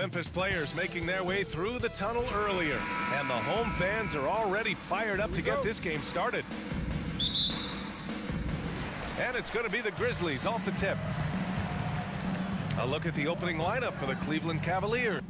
Memphis players making their way through the tunnel earlier, and the home fans are already fired up to get this game started. And it's going to be the Grizzlies off the tip. A look at the opening lineup for the Cleveland Cavaliers.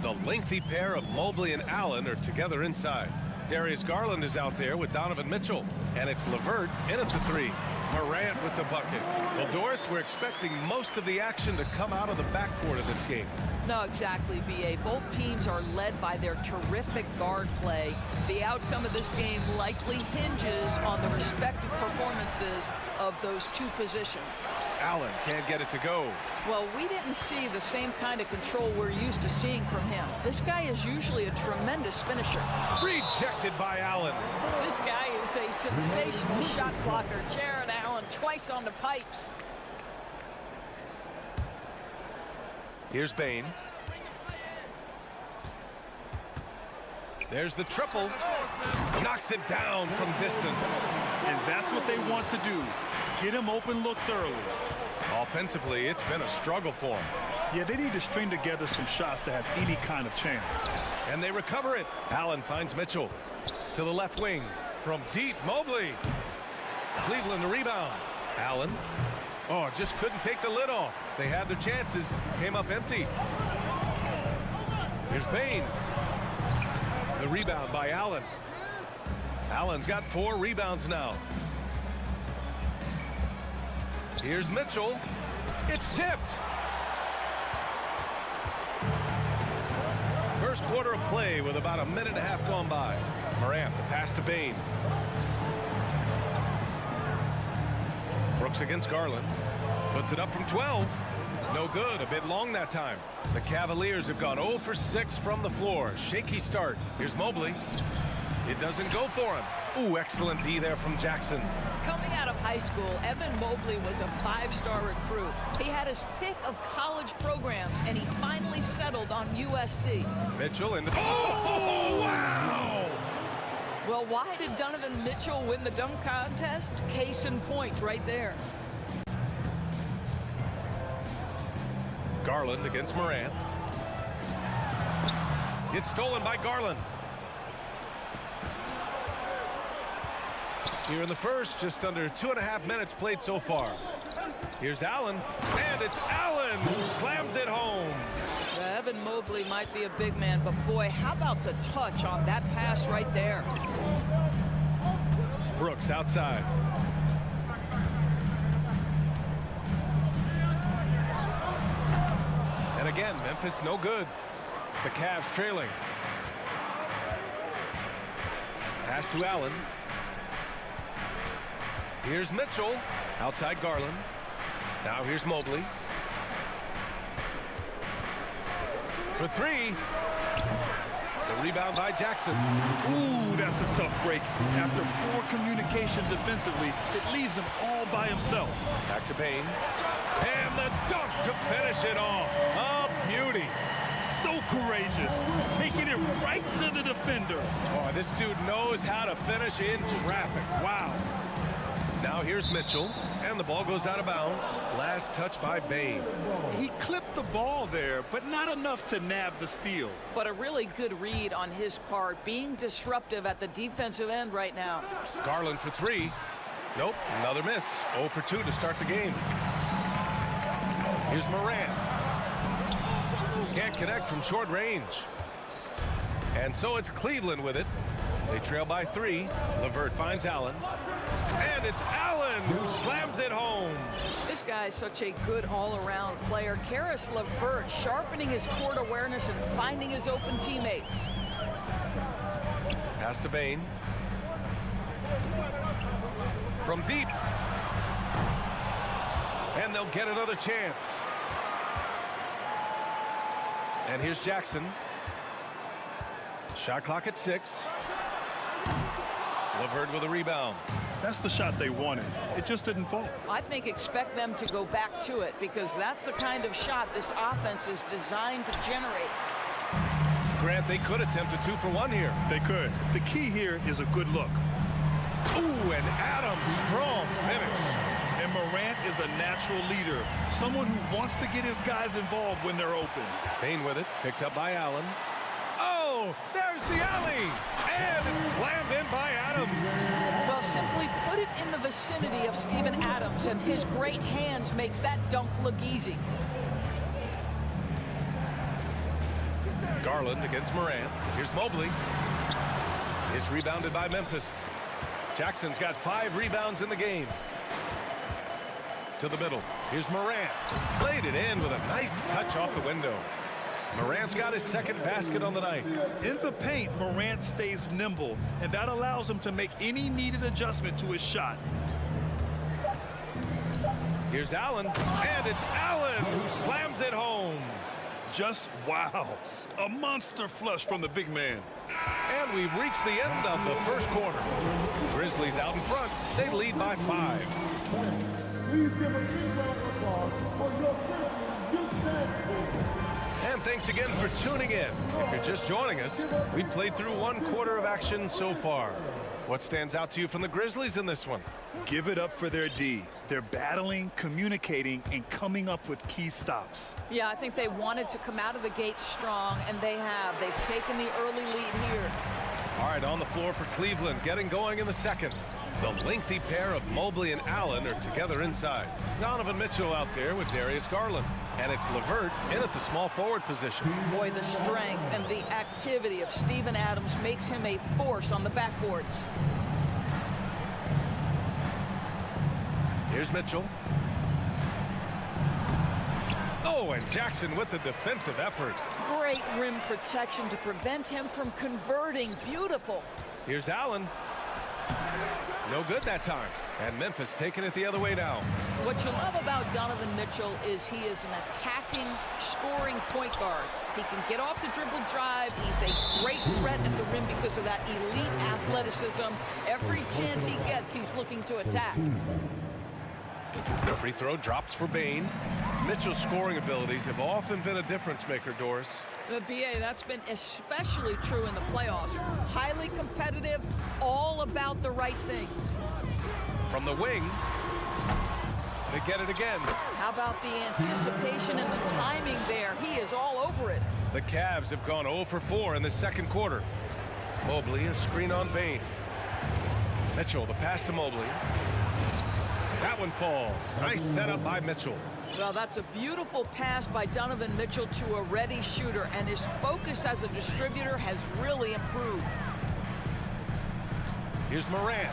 The lengthy pair of Mobley and Allen are together inside. Darius Garland is out there with Donovan Mitchell, and it's LeVert in at the three. Morant with the bucket. Well, Doris, we're expecting most of the action to come out of the backcourt of this game. No, exactly, B.A. Both teams are led by their terrific guard play. The outcome of this game likely hinges on the respective performances of those two positions. Allen can't get it to go. Well, we didn't see the same kind of control we're used to seeing from him. This guy is usually a tremendous finisher. Rejected by Allen. This guy is a sensational shot blocker. Jared Allen twice on the pipes. Here's Bain. There's the triple. Knocks it down from distance. And that's what they want to do. Get him open looks early. Offensively, it's been a struggle for him. Yeah, they need to string together some shots to have any kind of chance. And they recover it. Allen finds Mitchell. To the left wing. From deep, Mobley. Cleveland the rebound. Allen. Oh, just couldn't take the lid off. They had their chances. Came up empty. Here's Bain. The rebound by Allen. Allen's got 4 rebounds now. Here's Mitchell. It's tipped. First quarter of play with about a minute and a half gone by. Morant, the pass to Bain. Brooks against Garland. Puts it up from 12. No good. A bit long that time. The Cavaliers have gone 0 for 6 from the floor. Shaky start. Here's Mobley. It doesn't go for him. Ooh, excellent D there from Jackson. Coming out of high school, Evan Mobley was a 5-star recruit. He had his pick of college programs, and he finally settled on USC. Mitchell in the... Oh, wow! Well, why did Donovan Mitchell win the dunk contest? Case in point right there. Garland against Morant. It's stolen by Garland. Here in the first, just under 2.5 minutes played so far. Here's Allen, and it's Allen who slams it home. Evan Mobley might be a big man, but boy, how about the touch on that pass right there? Brooks outside. And again, Memphis no good. The Cavs trailing. Pass to Allen. Here's Mitchell. Outside Garland. Now here's Mobley. For 3. The rebound by Jackson. Ooh, that's a tough break. After poor communication defensively, it leaves him all by himself. Back to Bain. And the dunk to finish it off. A beauty. So courageous. Taking it right to the defender. Oh, this dude knows how to finish in traffic. Wow. Now here's Mitchell, and the ball goes out of bounds. Last touch by Bain. He clipped the ball there, but not enough to nab the steal. But a really good read on his part, being disruptive at the defensive end right now. Garland for 3. Nope, another miss. 0 for 2 to start the game. Here's Morant. Can't connect from short range. And so it's Cleveland with it. They trail by 3. LeVert finds Allen. And it's Allen who slams it home. This guy is such a good all-around player. Karis LeVert sharpening his court awareness and finding his open teammates. Pass to Bain. From deep. And they'll get another chance. And here's Jackson. Shot clock at 6. LeVert with a rebound. That's the shot they wanted. It just didn't fall. I think expect them to go back to it because that's the kind of shot this offense is designed to generate. Grant, they could attempt a 2-for-1 here. They could. The key here is a good look. Ooh, and Adams, strong finish. And Morant is a natural leader, someone who wants to get his guys involved when they're open. Payne with it, picked up by Allen. Oh, there's the alley! And it's slammed in by Adams. Well, simply put it in the vicinity of Steven Adams, and his great hands makes that dunk look easy. Garland against Morant. Here's Mobley. It's rebounded by Memphis. Jackson's got 5 rebounds in the game. To the middle. Here's Morant. Played it in with a nice touch off the window. Morant's got his second basket on the night. In the paint, Morant stays nimble, and that allows him to make any needed adjustment to his shot. Here's Allen, and it's Allen who slams it home. Just wow. A monster flush from the big man. And we've reached the end of the first quarter. Grizzlies out in front. They lead by 5. Please give a big round of applause for your Grizzlies. And thanks again for tuning in. If you're just joining us, we've played through 1 quarter of action so far. What stands out to you from the Grizzlies in this one? Give it up for their D. They're battling, communicating, and coming up with key stops. Yeah, I think they wanted to come out of the gate strong, and they have. They've taken the early lead here. All right, on the floor for Cleveland, getting going in the second. The lengthy pair of Mobley and Allen are together inside. Donovan Mitchell out there with Darius Garland. And it's LeVert in at the small forward position. Boy, the strength and the activity of Steven Adams makes him a force on the backboards. Here's Mitchell. Oh, and Jackson with the defensive effort. Great rim protection to prevent him from converting. Beautiful. Here's Allen. No good that time. And Memphis taking it the other way now. What you love about Donovan Mitchell is he is an attacking, scoring point guard. He can get off the dribble drive. He's a great threat at the rim because of that elite athleticism. Every chance he gets, he's looking to attack. The free throw drops for Bane. Mitchell's scoring abilities have often been a difference maker, Doris. The BA, that's been especially true in the playoffs. Highly competitive, all about the right things. From the wing, they get it again. How about the anticipation and the timing there? He is all over it. The Cavs have gone 0 for 4 in the second quarter. Mobley, a screen on Bane. Mitchell, the pass to Mobley. That one falls. Nice setup by Mitchell. Well, that's a beautiful pass by Donovan Mitchell to a ready shooter, and his focus as a distributor has really improved. Here's Morant.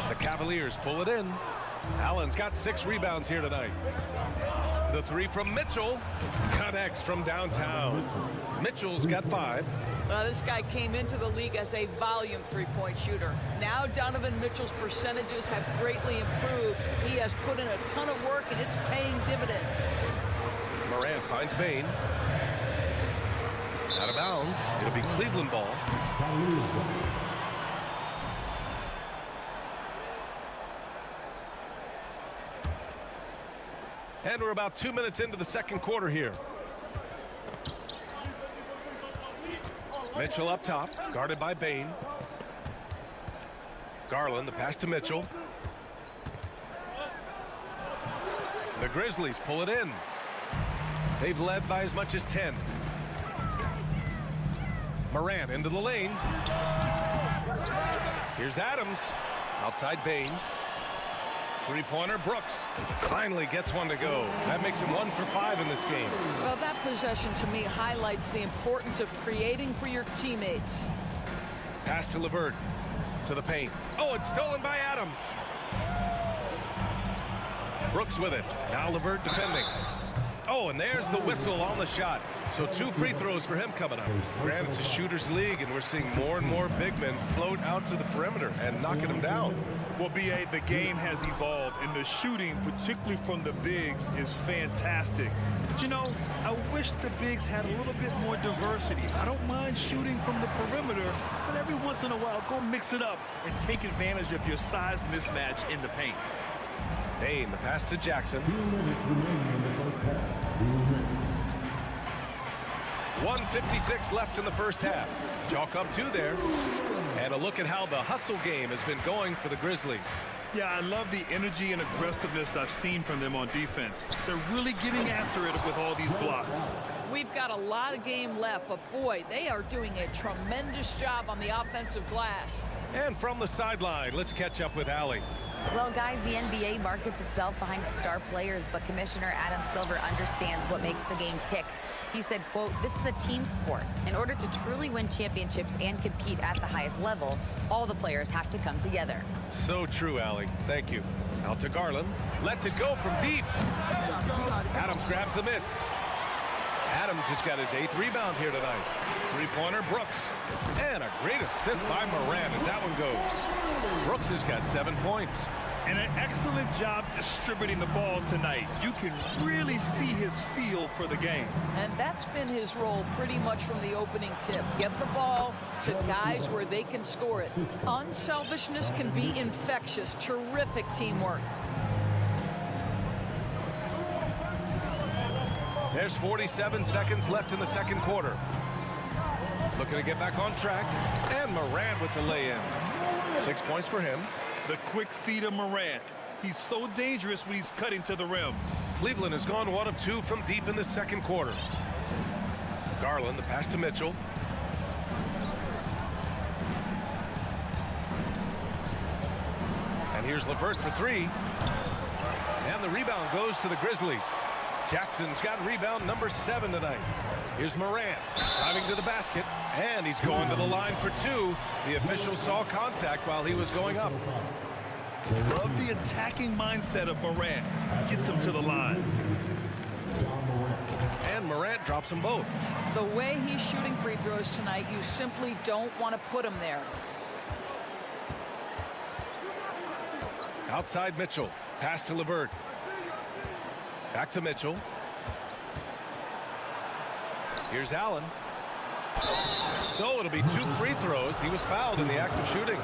The Cavaliers pull it in. Allen's got 6 rebounds here tonight. The 3 from Mitchell connects from downtown. Mitchell's got 5. This guy came into the league as a volume three-point shooter. Now Donovan Mitchell's percentages have greatly improved. He has put in a ton of work, and it's paying dividends. Morant finds Bane. Out of bounds. It'll be Cleveland ball. And we're about 2 minutes into the second quarter here. Mitchell up top, guarded by Bane. Garland, the pass to Mitchell. The Grizzlies pull it in. They've led by as much as 10. Morant into the lane. Here's Adams. Outside Bane. Three-pointer, Brooks finally gets one to go. That makes him 1 for 5 in this game. Well, that possession to me highlights the importance of creating for your teammates. Pass to LeVert. To the paint. Oh, it's stolen by Adams. Brooks with it. Now LeVert defending. Oh, and there's the whistle on the shot. So 2 free throws for him coming up. Granted, it's a shooter's league, and we're seeing more and more big men float out to the perimeter and knocking them down. Well, B.A., the game has evolved, and the shooting, particularly from the bigs, is fantastic. But, you know, I wish the bigs had a little bit more diversity. I don't mind shooting from the perimeter, but every once in a while, go mix it up and take advantage of your size mismatch in the paint. Bane, the pass to Jackson. 1:56 left in the first half. Chalk up 2 there. And a look at how the hustle game has been going for the Grizzlies. Yeah, I love the energy and aggressiveness I've seen from them on defense. They're really getting after it with all these blocks. We've got a lot of game left, but boy, they are doing a tremendous job on the offensive glass. And from the sideline, let's catch up with Allie. Well, guys, the NBA markets itself behind its star players, but Commissioner Adam Silver understands what makes the game tick. He said, quote, "This is a team sport. In order to truly win championships and compete at the highest level, all the players have to come together." So true, Allie. Thank you. Out to Garland. Lets it go from deep. Adams grabs the miss. Adams has got his 8th rebound here tonight. Three-pointer, Brooks. And a great assist by Moran as that one goes. Brooks has got 7 points. And an excellent job distributing the ball tonight. You can really see his feel for the game. And that's been his role pretty much from the opening tip. Get the ball to guys where they can score it. Unselfishness can be infectious. Terrific teamwork. There's 47 seconds left in the second quarter. Looking to get back on track. And Moran with the lay-in. 6 points for him. The quick feed of Morant. He's so dangerous when he's cutting to the rim. Cleveland has gone 1 of 2 from deep in the second quarter. Garland, the pass to Mitchell. And here's LeVert for 3. And the rebound goes to the Grizzlies. Jackson's got rebound number 7 tonight. Here's Morant driving to the basket, and he's going to the line for 2. The official saw contact while he was going up. Love the attacking mindset of Morant. Gets him to the line. And Morant drops them both. The way he's shooting free throws tonight, you simply don't want to put him there. Outside Mitchell. Pass to LeVert. Back to Mitchell. Here's Allen. So it'll be 2 free throws. He was fouled in the act of shooting.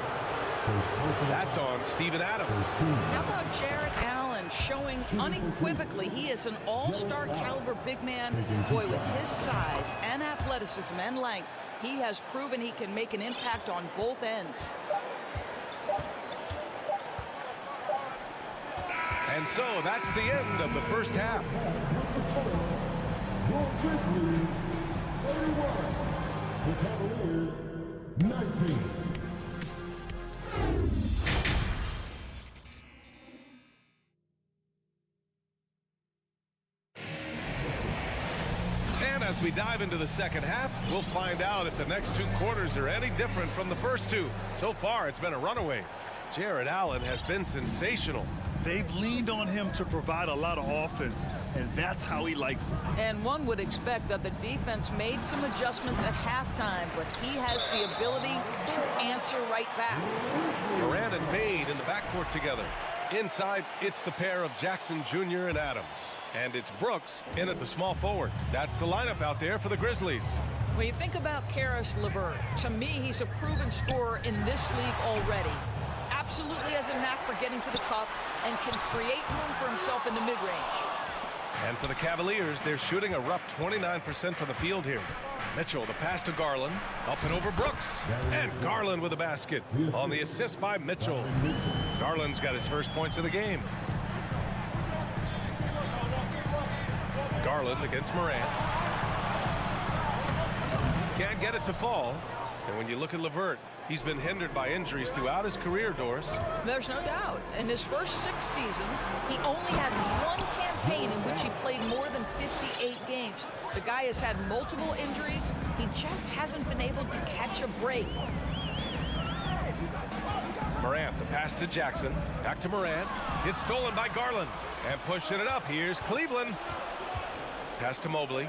That's on Steven Adams. How about Jarrett Allen showing unequivocally he is an all-star caliber big man. Boy, with his size and athleticism and length, he has proven he can make an impact on both ends. And so that's the end of the first half. Your Grizzlies, 31. The Cavaliers, 19. And as we dive into the second half, we'll find out if the next 2 quarters are any different from the first 2. So far, it's been a runaway. Jarrett Allen has been sensational. They've leaned on him to provide a lot of offense, and that's how he likes it. And one would expect that the defense made some adjustments at halftime, but he has the ability to answer right back. Moran and Bade in the backcourt together. Inside, it's the pair of Jackson Jr. and Adams. And it's Brooks in at the small forward. That's the lineup out there for the Grizzlies. When you think about Karis LeVert, to me, he's a proven scorer in this league already. Absolutely has a knack for getting to the cup and can create room for himself in the mid-range. And for the Cavaliers, they're shooting a rough 29% from the field here. Mitchell, the pass to Garland, up and over Brooks. And Garland with a basket on the assist by Mitchell. Garland's got his first points of the game. Garland against Morant. Can't get it to fall. And when you look at LeVert, he's been hindered by injuries throughout his career, Doris. There's no doubt. In his first 6 seasons, he only had 1 campaign in which he played more than 58 games. The guy has had multiple injuries. He just hasn't been able to catch a break. Morant, the pass to Jackson. Back to Morant. It's stolen by Garland. And pushing it up. Here's Cleveland. Pass to Mobley.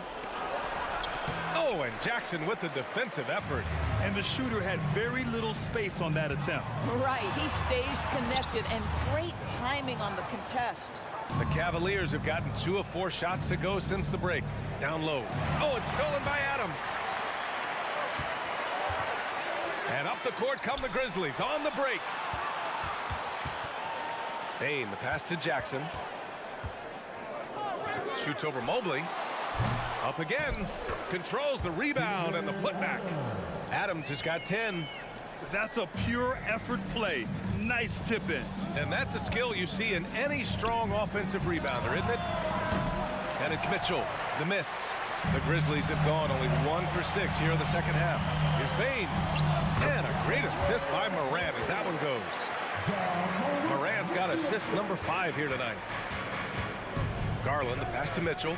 Oh, and Jackson with the defensive effort. And the shooter had very little space on that attempt. Right, he stays connected, and great timing on the contest. The Cavaliers have gotten 2 of 4 shots to go since the break. Down low. Oh, it's stolen by Adams. And up the court come the Grizzlies on the break. Bain, the pass to Jackson. Shoots over Mobley. Up again. Controls the rebound and the putback. Adams has got 10. That's a pure effort play. Nice tip in. And that's a skill you see in any strong offensive rebounder, isn't it? And it's Mitchell, the miss. The Grizzlies have gone only 1 for 6 here in the second half. Here's Bain. And a great assist by Morant as that one goes. Morant's got assist number 5 here tonight. Garland, the pass to Mitchell.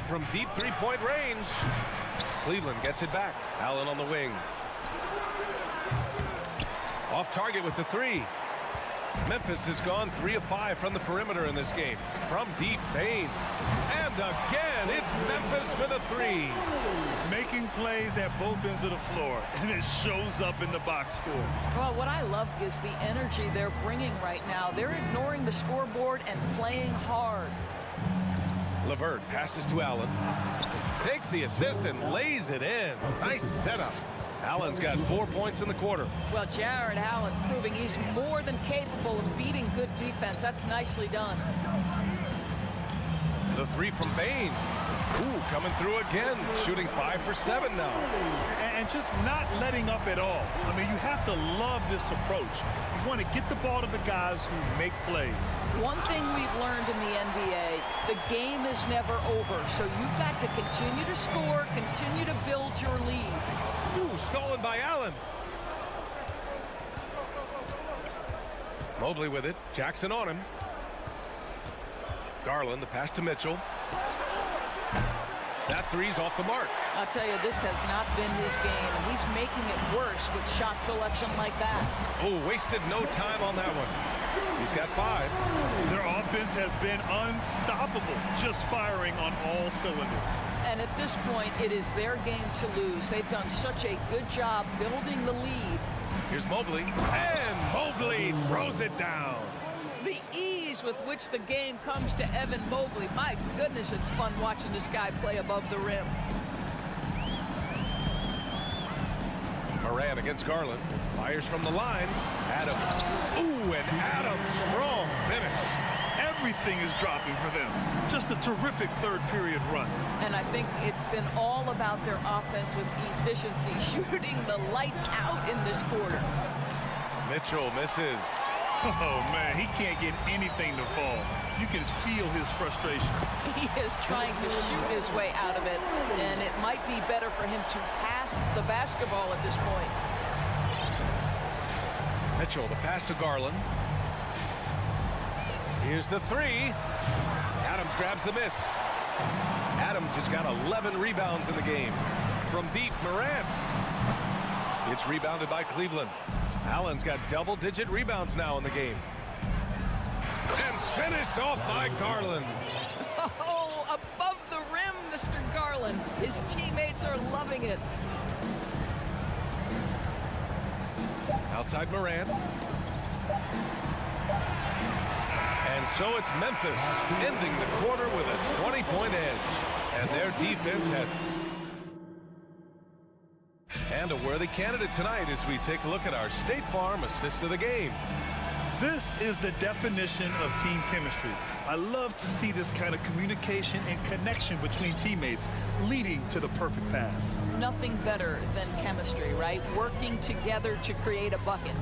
From deep three-point range. Cleveland gets it back. Allen on the wing. Off target with the 3. Memphis has gone 3 of 5 from the perimeter in this game. From deep, Bain. And again, it's Memphis with a 3. Making plays at both ends of the floor, and it shows up in the box score. Well, what I love is the energy they're bringing right now. They're ignoring the scoreboard and playing hard. LeVert passes to Allen. Takes the assist and lays it in. Nice setup. Allen's got 4 points in the quarter. Well, Jared Allen proving he's more than capable of beating good defense. That's nicely done. The 3 from Bain. Ooh, coming through again. Shooting 5 for 7 now. And just not letting up at all. I mean, you have to love this approach. You want to get the ball to the guys who make plays. One thing we've learned in the NBA, the game is never over. So you've got to continue to score, continue to build your lead. Ooh, stolen by Allen. Mobley with it. Jackson on him. Garland, the pass to Mitchell. That 3's off the mark. I'll tell you, this has not been his game, and he's making it worse with shot selection like that. Oh, wasted no time on that one. He's got 5. Their offense has been unstoppable, just firing on all cylinders. And at this point, it is their game to lose. They've done such a good job building the lead. Here's Mobley. And Mobley throws it down. The ease with which the game comes to Evan Mobley. My goodness, it's fun watching this guy play above the rim. Morant against Garland. Fires from the line. Adams. Ooh, and Adams, strong finish. Everything is dropping for them. Just a terrific third period run. And I think it's been all about their offensive efficiency, shooting the lights out in this quarter. Mitchell misses. Oh, man, he can't get anything to fall. You can feel his frustration. He is trying to shoot his way out of it, and it might be better for him to pass the basketball at this point. Mitchell, the pass to Garland. Here's the 3. Adams grabs the miss. Adams has got 11 rebounds in the game. From deep, Morant. It's rebounded by Cleveland. Allen's got double-digit rebounds now in the game. And finished off by Garland. Oh, above the rim, Mr. Garland. His teammates are loving it. Outside Morant. And so it's Memphis ending the quarter with a 20-point edge. And their defense had... And a worthy candidate tonight as we take a look at our State Farm assist of the game. This is the definition of team chemistry. I love to see this kind of communication and connection between teammates leading to the perfect pass. Nothing better than chemistry, right? Working together to create a bucket.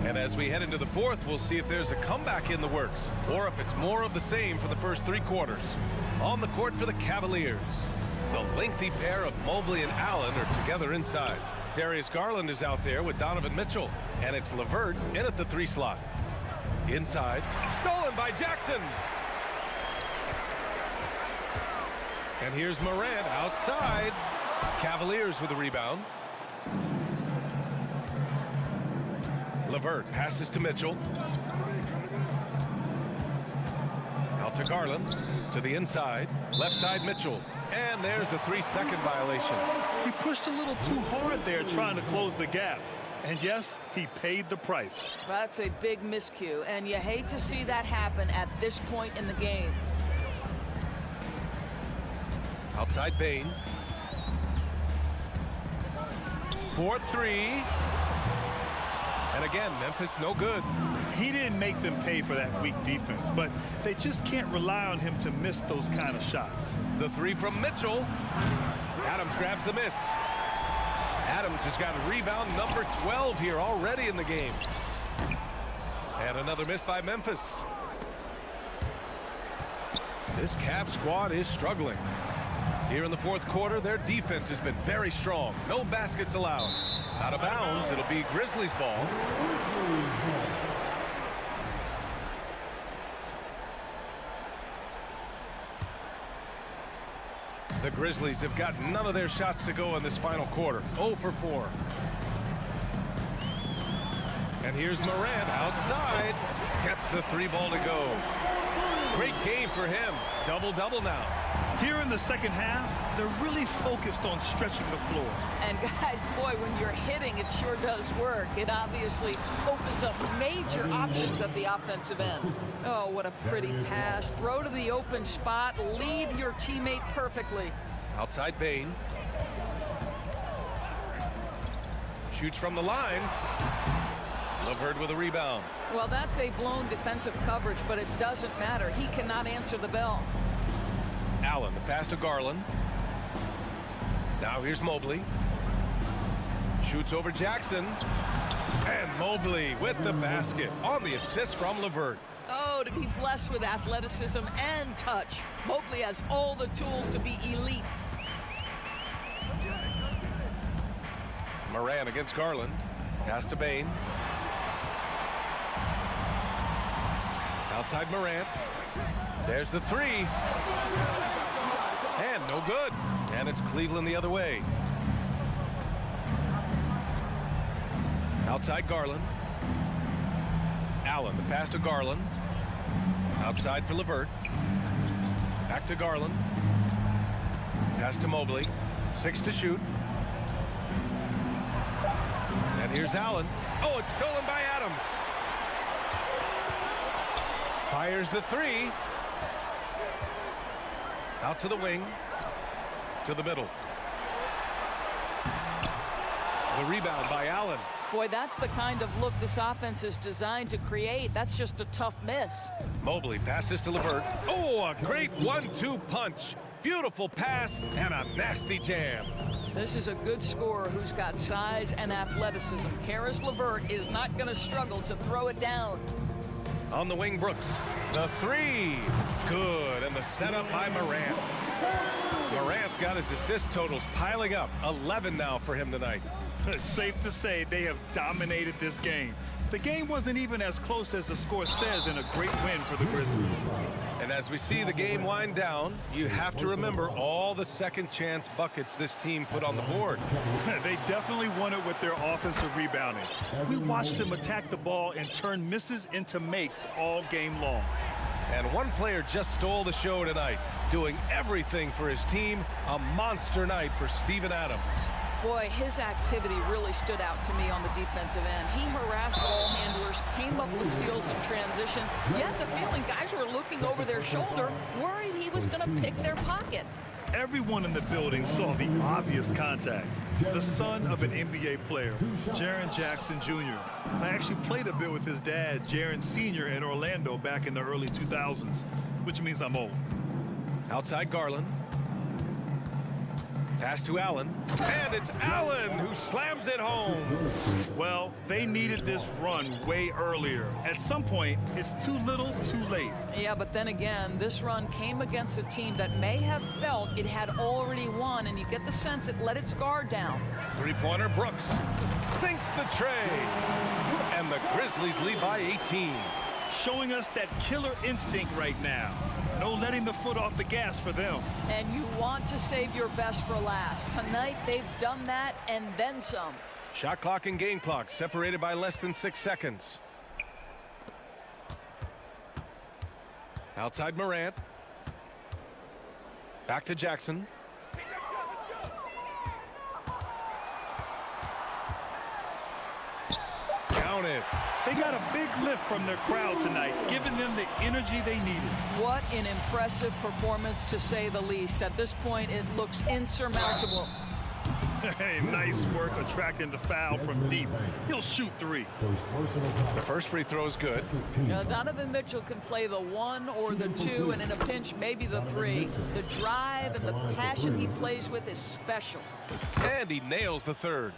And as we head into the fourth, we'll see if there's a comeback in the works or if it's more of the same for the first 3 quarters. On the court for the Cavaliers, the lengthy pair of Mobley and Allen are together inside. Darius Garland is out there with Donovan Mitchell, and it's LeVert in at the 3 slot. Inside, stolen by Jackson. And here's Morant outside. Cavaliers with the rebound. LeVert passes to Mitchell. Out to Garland, to the inside. Left side Mitchell. And there's a 3-second violation. He pushed a little too hard there trying to close the gap. And yes, he paid the price. That's a big miscue, and you hate to see that happen at this point in the game. Outside Bain. 4-3. And And again, Memphis no good. He didn't make them pay for that weak defense, but they just can't rely on him to miss those kind of shots. The three from Mitchell. Adams grabs the miss. Adams has got rebound number 12 here already in the game. And another miss by Memphis. This Cavs squad is struggling. Here in the fourth quarter, their defense has been very strong. No baskets allowed. Out of bounds, it'll be Grizzlies ball. The Grizzlies have got none of their shots to go in this final quarter. 0 for 4. And here's Morant outside. Gets the three ball to go. Great game for him. Double-double now. Here in the second half, they're really focused on stretching the floor. And guys, boy, when you're hitting, it sure does work. It obviously opens up major options at the offensive end. Oh, what a pretty pass. Throw to the open spot. Lead your teammate perfectly. Outside Bane. Shoots from the line. LeVert with a rebound. Well, that's a blown defensive coverage, but it doesn't matter. He cannot answer the bell. Allen, the pass to Garland. Now here's Mobley. Shoots over Jackson. And Mobley with the basket on the assist from LeVert. Oh, to be blessed with athleticism and touch. Mobley has all the tools to be elite. Morant against Garland. Pass to Bane. Outside Morant. There's the three. And no good. And it's Cleveland the other way. Outside Garland. Allen, the pass to Garland. Outside for LeVert. Back to Garland. Pass to Mobley. 6 to shoot. And here's Allen. Oh, it's stolen by Adams. Fires the three. Out to the wing. To the middle. The rebound by Allen. Boy, that's the kind of look this offense is designed to create. That's just a tough miss. Mobley passes to LeVert. Oh, a great 1-2 punch. Beautiful pass and a nasty jam. This is a good scorer who's got size and athleticism. Karis LeVert is not going to struggle to throw it down. On the wing, Brooks. The three. Good. And the setup by Morant. Morant's got his assist totals piling up. 11 now for him tonight. It's safe to say they have dominated this game. The game wasn't even as close as the score says in a great win for the Grizzlies. And as we see the game wind down, you have to remember all the second chance buckets this team put on the board. They definitely won it with their offensive rebounding. We watched them attack the ball and turn misses into makes all game long. And one player just stole the show tonight, doing everything for his team. A monster night for Steven Adams. Boy, his activity really stood out to me on the defensive end. He harassed ball handlers, came up with steals in transition. Yet the feeling guys were looking over their shoulder, worried he was going to pick their pocket. Everyone in the building saw the obvious contact. The son of an NBA player, Jaren Jackson Jr. I actually played a bit with his dad, Jaren Sr. in Orlando back in the early 2000s, which means I'm old. Outside Garland. Pass to Allen. And it's Allen who slams it home. Well, they needed this run way earlier. At some point, it's too little, too late. Yeah, but then again, this run came against a team that may have felt it had already won, and you get the sense it let its guard down. Three-pointer Brooks sinks the tray. And the Grizzlies lead by 18. Showing us that killer instinct right now. No letting the foot off the gas for them. And you want to save your best for last. Tonight, they've done that and then some. Shot clock and game clock separated by less than 6 seconds. Outside Morant. Back to Jackson. Count it. They got a big lift from their crowd tonight, giving them the energy they needed. What an impressive performance, to say the least. At this point, it looks insurmountable. Hey, nice work attracting the foul from deep. He'll shoot 3. The first free throw is good. Donovan Mitchell can play the 1 or the 2, and in a pinch, maybe the 3. The drive and the passion he plays with is special. And he nails the third.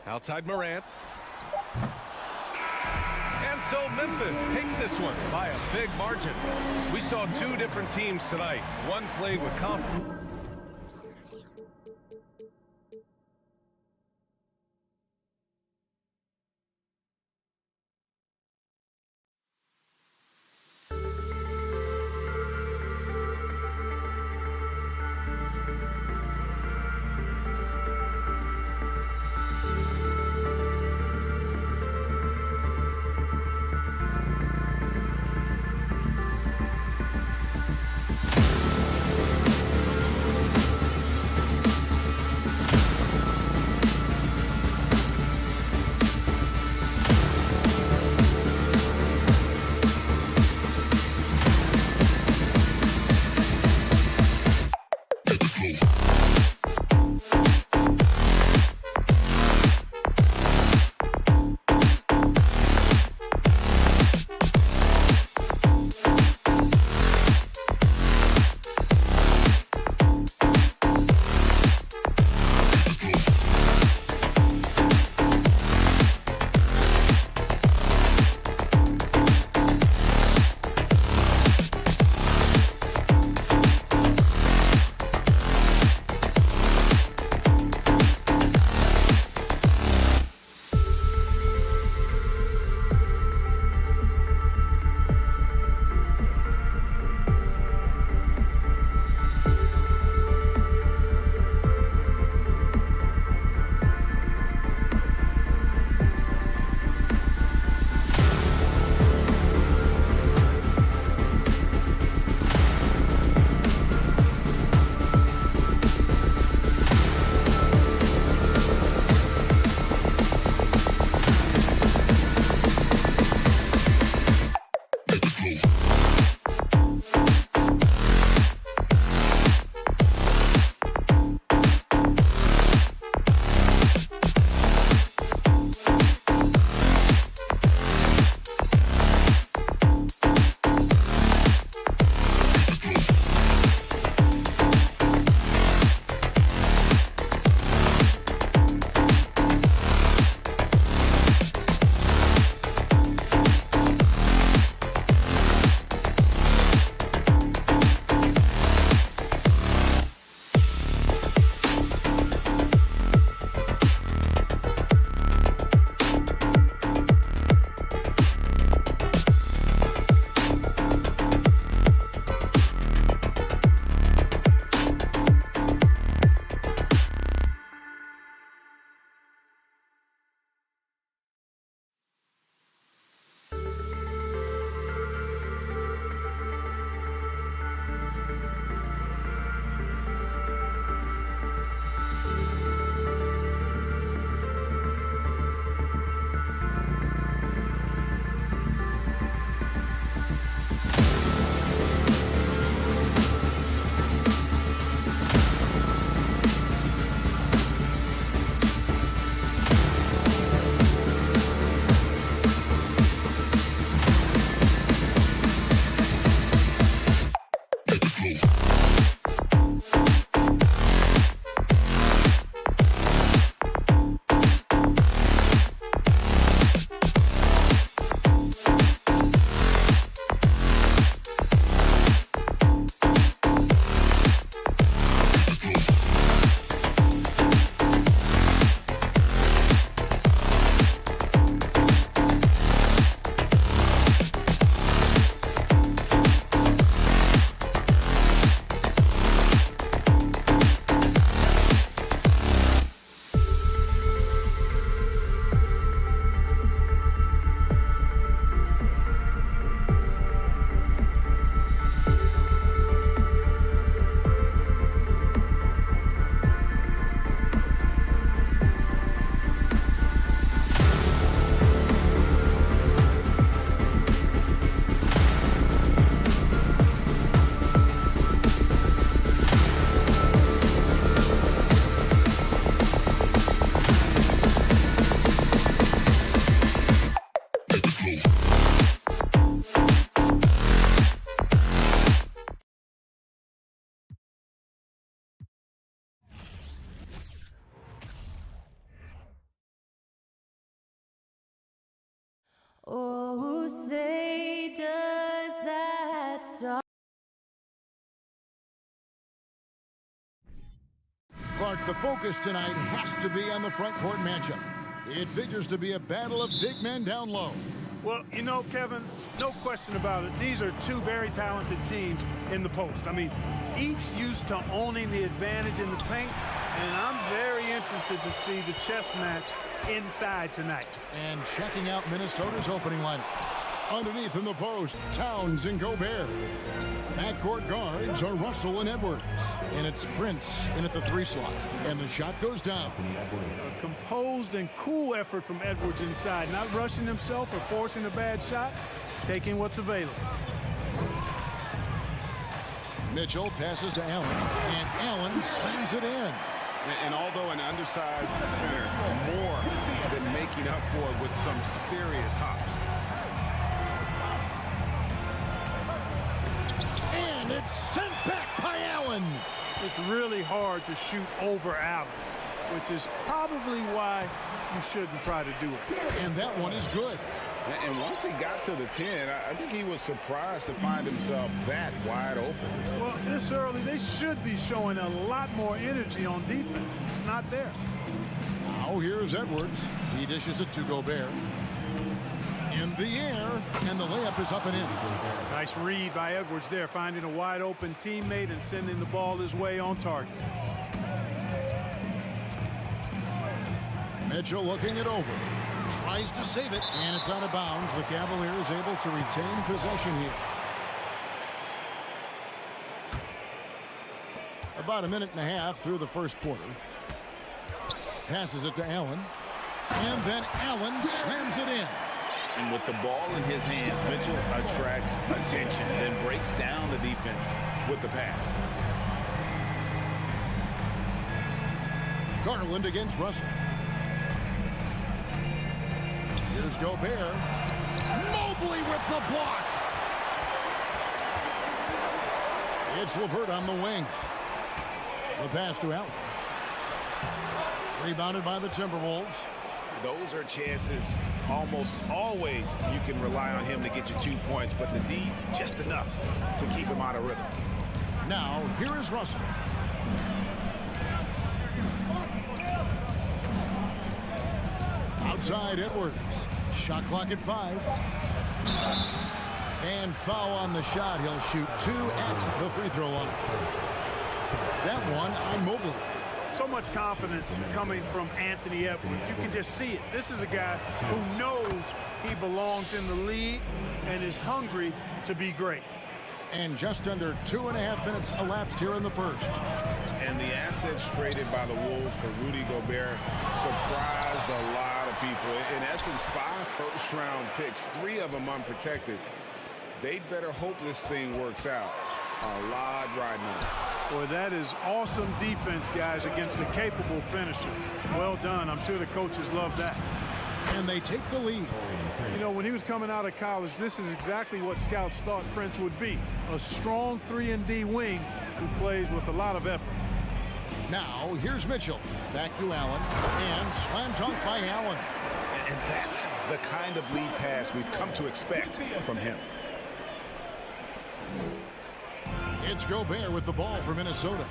Outside Morant. And so Memphis takes this one by a big margin. We saw 2 different teams tonight. One played with confidence. say does that stop? Clark, the focus tonight has to be on the front court matchup. It figures to be a battle of big men down low. Well, you know, Kevin, no question about it. These are two very talented teams in the post. I mean, each used to owning the advantage in the paint, and I'm very interested to see the chess match inside tonight. And checking out Minnesota's opening lineup. Underneath in the post, Towns and Gobert. Backcourt guards are Russell and Edwards. And it's Prince in at the 3 slot. And the shot goes down. A composed and cool effort from Edwards inside. Not rushing himself or forcing a bad shot. Taking what's available. Mitchell passes to Allen. And Allen slams it in. And although an undersized center, more than making up for it with some serious hops. And it's sent back by Allen. It's really hard to shoot over Allen, which is probably why you shouldn't try to do it. And that one is good. And once he got to the 10, I think he was surprised to find himself that wide open. Well, this early, they should be showing a lot more energy on defense. It's not there. Now here's Edwards. He dishes it to Gobert. In the air, and the layup is up and in. Nice read by Edwards there, finding a wide open teammate and sending the ball his way on target. Mitchell looking it over. Tries to save it, and it's out of bounds. The Cavaliers able to retain possession here. About a minute and a half through the first quarter. Passes it to Allen. And then Allen slams it in. And with the ball in his hands, Mitchell attracts attention, then breaks down the defense with the pass. Garland against Russell. Here's Gobert. Mobley with the block. It's LeVert on the wing. The pass to Allen. Rebounded by the Timberwolves. Those are chances almost always you can rely on him to get you 2 points, but the D, just enough to keep him out of rhythm. Now, here is Russell. Outside Edwards. Shot clock at 5. And foul on the shot. He'll shoot 2 at the free throw line. That one on Mobley. So much confidence coming from Anthony Edwards. You can just see it. This is a guy who knows he belongs in the league and is hungry to be great. And just under 2.5 minutes elapsed here in the first. And the assets traded by the Wolves for Rudy Gobert surprised a lot of people. In essence, 5 first-round picks, 3 of them unprotected. They'd better hope this thing works out. A lot riding on it. Boy, that is awesome defense, guys, against a capable finisher. Well done. I'm sure the coaches love that. And they take the lead. You know, when he was coming out of college, this is exactly what scouts thought Prince would be. A strong 3-and-D wing who plays with a lot of effort. Now, here's Mitchell. Back to Allen. And slam dunk by Allen. And that's the kind of lead pass we've come to expect from him. It's Gobert with the ball for Minnesota.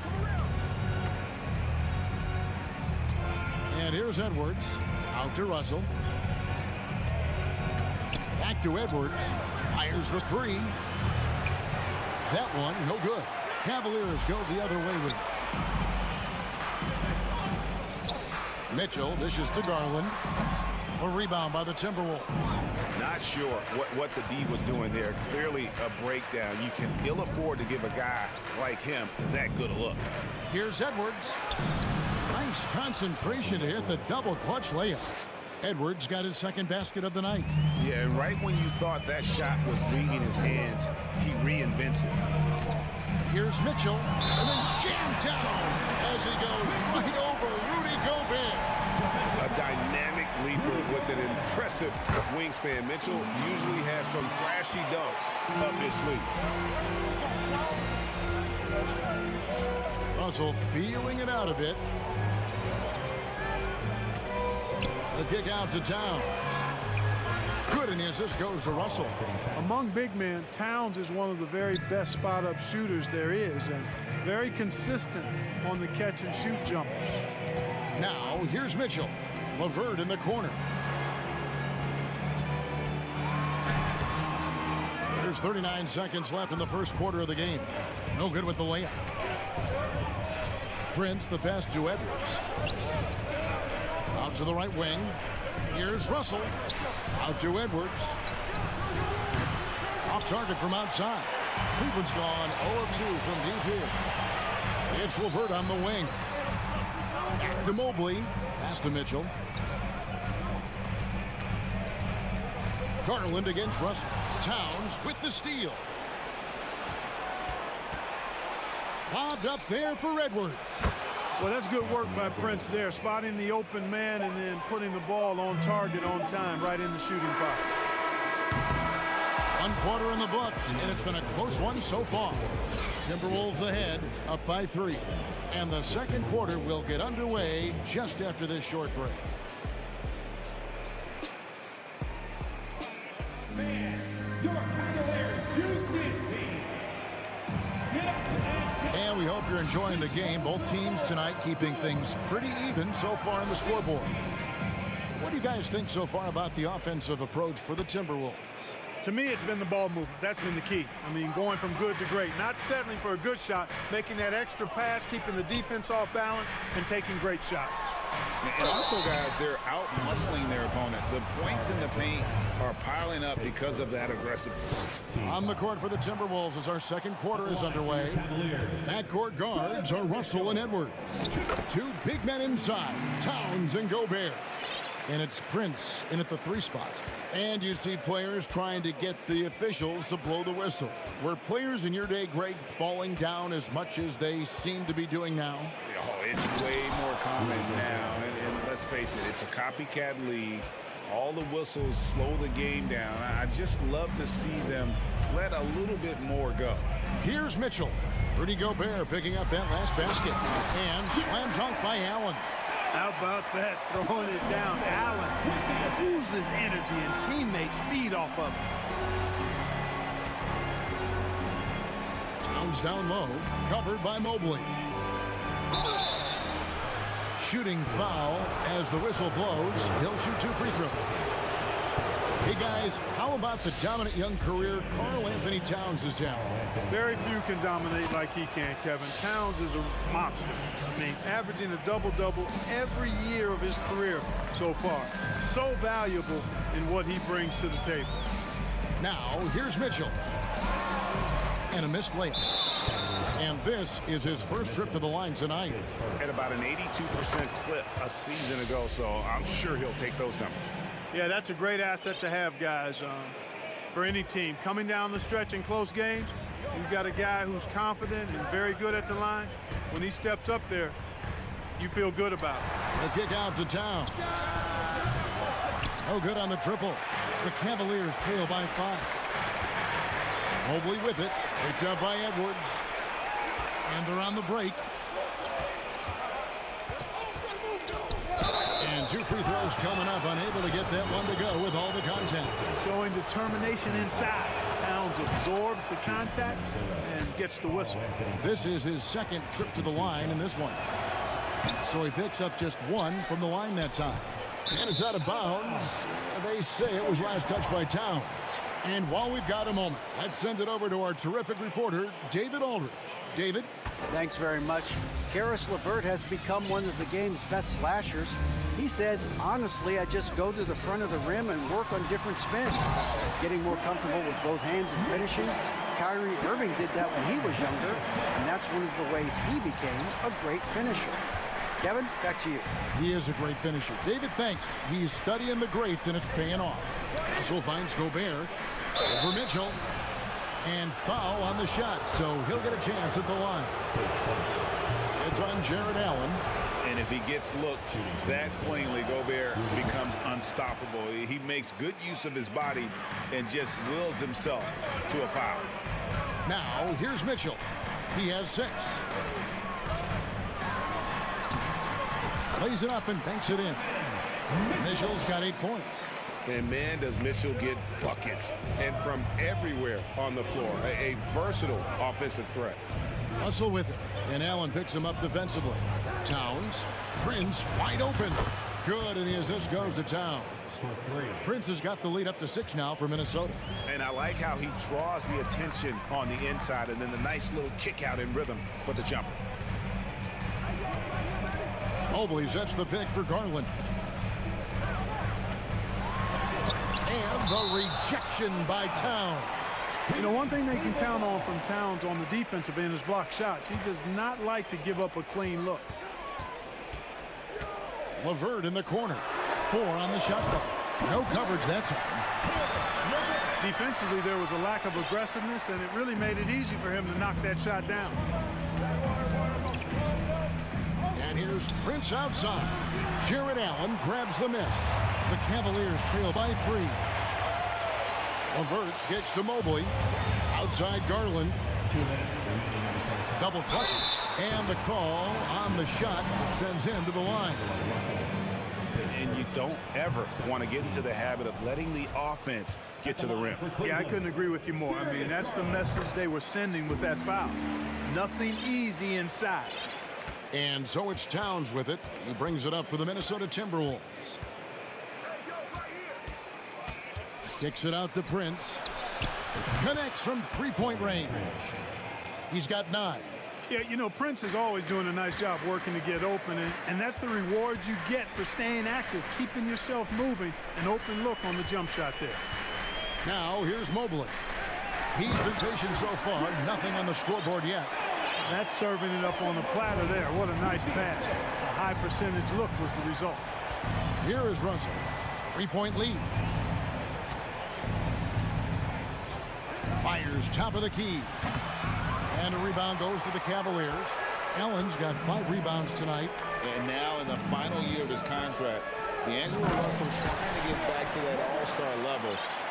And here's Edwards. Out to Russell. Back to Edwards. Fires the 3. That one, no good. Cavaliers go the other way with it. Mitchell dishes to Garland. A rebound by the Timberwolves. Not sure what the D was doing there. Clearly a breakdown. You can ill afford to give a guy like him that good a look. Here's Edwards. Nice concentration to hit the double clutch layup. Edwards got his second basket of the night. Yeah, and right when you thought that shot was leaving his hands, he reinvents it. Here's Mitchell, and then jammed down as he goes right over Rudy Gobert. A dynamic leaper with an impressive wingspan. Mitchell usually has some flashy dunks up his sleeve. Russell feeling it out a bit. The kick out to Towns. Good, and the assist goes to Russell. Among big men, Towns is one of the very best spot-up shooters there is, and very consistent on the catch-and-shoot jumpers. Now, here's Mitchell. LeVert in the corner. There's 39 seconds left in the first quarter of the game. No good with the layup. Prince, the pass to Edwards. Out to the right wing. Here's Russell. Out to Edwards. Off target from outside. Cleveland's gone 0 of 2 from deep here. It's LeVert on the wing. To Mobley. Pass to Mitchell. Garland against Russell. Towns with the steal. Lobbed up there for Edwards. Well, that's good work by Prince there, spotting the open man and then putting the ball on target on time, right in the shooting pocket. 1 quarter in the books, and it's been a close one so far. Timberwolves ahead, up by 3. And the second quarter will get underway just after this short break. And we hope you're enjoying the game. Both teams tonight keeping things pretty even so far on the scoreboard. What do you guys think so far about the offensive approach for the Timberwolves? To me, it's been the ball movement. That's been the key. I mean, going from good to great. Not settling for a good shot, making that extra pass, keeping the defense off balance, and taking great shots. And also, guys, they're out-muscling their opponent. The points in the paint are piling up because of that aggressiveness. On the court for the Timberwolves as our second quarter is underway. Backcourt guards are Russell and Edwards. 2 big men inside, Towns and Gobert. And it's Prince in at the 3 spot. And you see players trying to get the officials to blow the whistle. Were players in your day, Greg, falling down as much as they seem to be doing now? Oh, it's way more common now. And let's face it, it's a copycat league. All the whistles slow the game down. I just love to see them let a little bit more go. Here's Mitchell. Rudy Gobert picking up that last basket. And slam dunk by Allen. How about that, throwing it down? Allen oozes energy and teammates feed off of it. Towns down low, covered by Mobley. Shooting foul as the whistle blows. He'll shoot 2 free throws. Hey guys, how about the dominant young career Karl Anthony Towns is having? Very few can dominate like he can, Kevin. Towns is a monster. I mean, averaging a double-double every year of his career so far. So valuable in what he brings to the table. Now, here's Mitchell. And a missed layup. And this is his first trip to the line tonight. At about an 82% clip a season ago, so I'm sure he'll take those numbers. Yeah, that's a great asset to have, guys, for any team. Coming down the stretch in close games, you've got a guy who's confident and very good at the line. When he steps up there, you feel good about it. The kick out to Towns. No good on the triple. The Cavaliers trail by 5. Mobley with it. Picked up by Edwards. And they're on the break. And 2 free throws coming up. Unable to get that one to go with all the contact. Showing determination inside. Towns absorbs the contact and gets the whistle. This is his second trip to the line in this one. So he picks up just 1 from the line that time. And it's out of bounds. They say it was last touched by Towns. And while we've got a moment, let's send it over to our terrific reporter, David Aldridge. David? Thanks very much. Karis LeVert has become one of the game's best slashers. He says, honestly, I just go to the front of the rim and work on different spins. Getting more comfortable with both hands and finishing. Kyrie Irving did that when he was younger, and that's one of the ways he became a great finisher. Kevin, back to you. He is a great finisher. David, thanks. He's studying the greats, and it's paying off. Russell finds Gobert over Mitchell. And foul on the shot, so he'll get a chance at the line. It's on Jared Allen. And if he gets looked that plainly, Gobert becomes unstoppable. He makes good use of his body and just wills himself to a foul. Now, here's Mitchell. He has 6. Lays it up and banks it in. Mitchell's got 8 points. And man, does Mitchell get buckets. And from everywhere on the floor. A versatile offensive threat. Russell with it. And Allen picks him up defensively. Towns. Prince wide open. Good, and the assist goes to Towns. Prince has got the lead up to 6 now for Minnesota. And I like how he draws the attention on the inside and then the nice little kick out in rhythm for the jumper. Mobley sets the pick for Garland. And the rejection by Towns. You know, one thing they can count on from Towns on the defensive end is block shots. He does not like to give up a clean look. LeVert in the corner. 4 on the shot clock. No coverage that time. Defensively, there was a lack of aggressiveness, and it really made it easy for him to knock that shot down. And here's Prince outside. Jared Allen grabs the miss. The Cavaliers trail by 3. LeVert kicks to Mobley. Outside Garland. Double clutches. And the call on the shot sends him to the line. And you don't ever want to get into the habit of letting the offense get to the rim. Yeah, I couldn't agree with you more. I mean, that's the message they were sending with that foul. Nothing easy inside. And so it's Towns with it. He brings it up for the Minnesota Timberwolves. Kicks it out to Prince. Connects from 3-point range. He's got 9. Yeah, you know, Prince is always doing a nice job working to get open, and that's the reward you get for staying active, keeping yourself moving, an open look on the jump shot there. Now, here's Mobley. He's been patient so far, nothing on the scoreboard yet. That's serving it up on the platter there. What a nice pass. A high percentage look was the result. Here is Russell. 3-point lead. Fires top of the key. And a rebound goes to the Cavaliers. Allen's got 5 rebounds tonight. And now in the final year of his contract, D'Angelo Russell trying to get back to that all-star level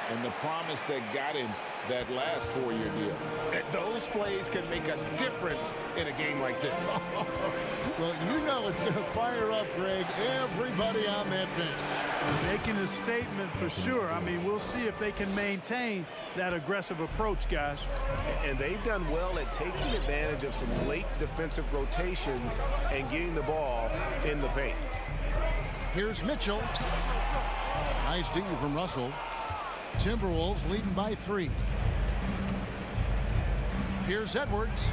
and the promise that got him that last 4-year deal. And those plays can make a difference in a game like this. Well, you know it's going to fire up, Greg, everybody on that bench. Making a statement for sure. I mean, we'll see if they can maintain that aggressive approach, guys. And they've done well at taking advantage of some late defensive rotations and getting the ball in the paint. Here's Mitchell. Nice D from Russell. Timberwolves leading by 3. Here's Edwards.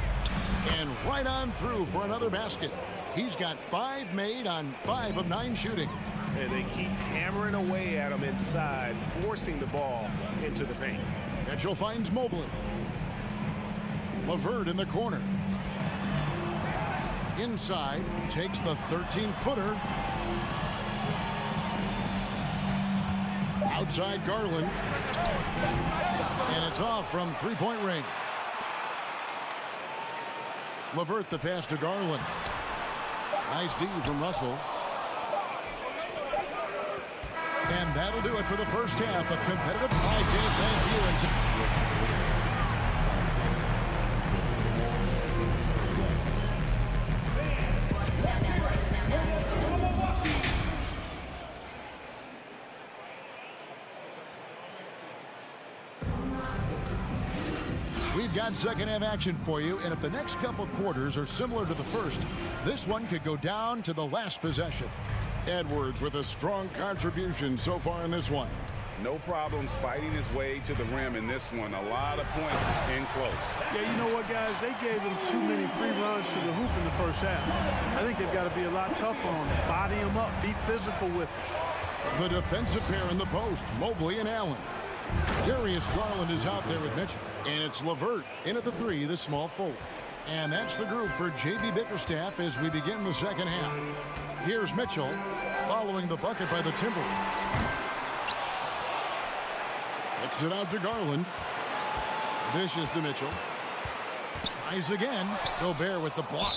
And right on through for another basket. He's got 5 made on 5 of 9 shooting. And they keep hammering away at him inside, forcing the ball into the paint. Mitchell finds Mobley. LeVert in the corner. Inside, takes the 13-footer. Outside Garland. And it's off from 3-point range. LeVert the pass to Garland. Nice D from Russell. And that'll do it for the first half of competitive. All right, Dave, thank you. We've got second half action for you, and if the next couple quarters are similar to the first, this one could go down to the last possession. Edwards with a strong contribution so far in this one. No problems fighting his way to the rim in this one. A lot of points in close. Yeah, you know what, guys? They gave him too many free runs to the hoop in the first half. I think they've got to be a lot tougher on him. Body him up. Be physical with him. The defensive pair in the post, Mobley and Allen. Darius Garland is out there with Mitchell. And it's LeVert in at the 3, the small forward. And that's the group for J.B. Bickerstaff as we begin the second half. Here's Mitchell following the bucket by the Timberwolves. Kicks it out to Garland. Dishes to Mitchell. Tries again. Gobert with the block.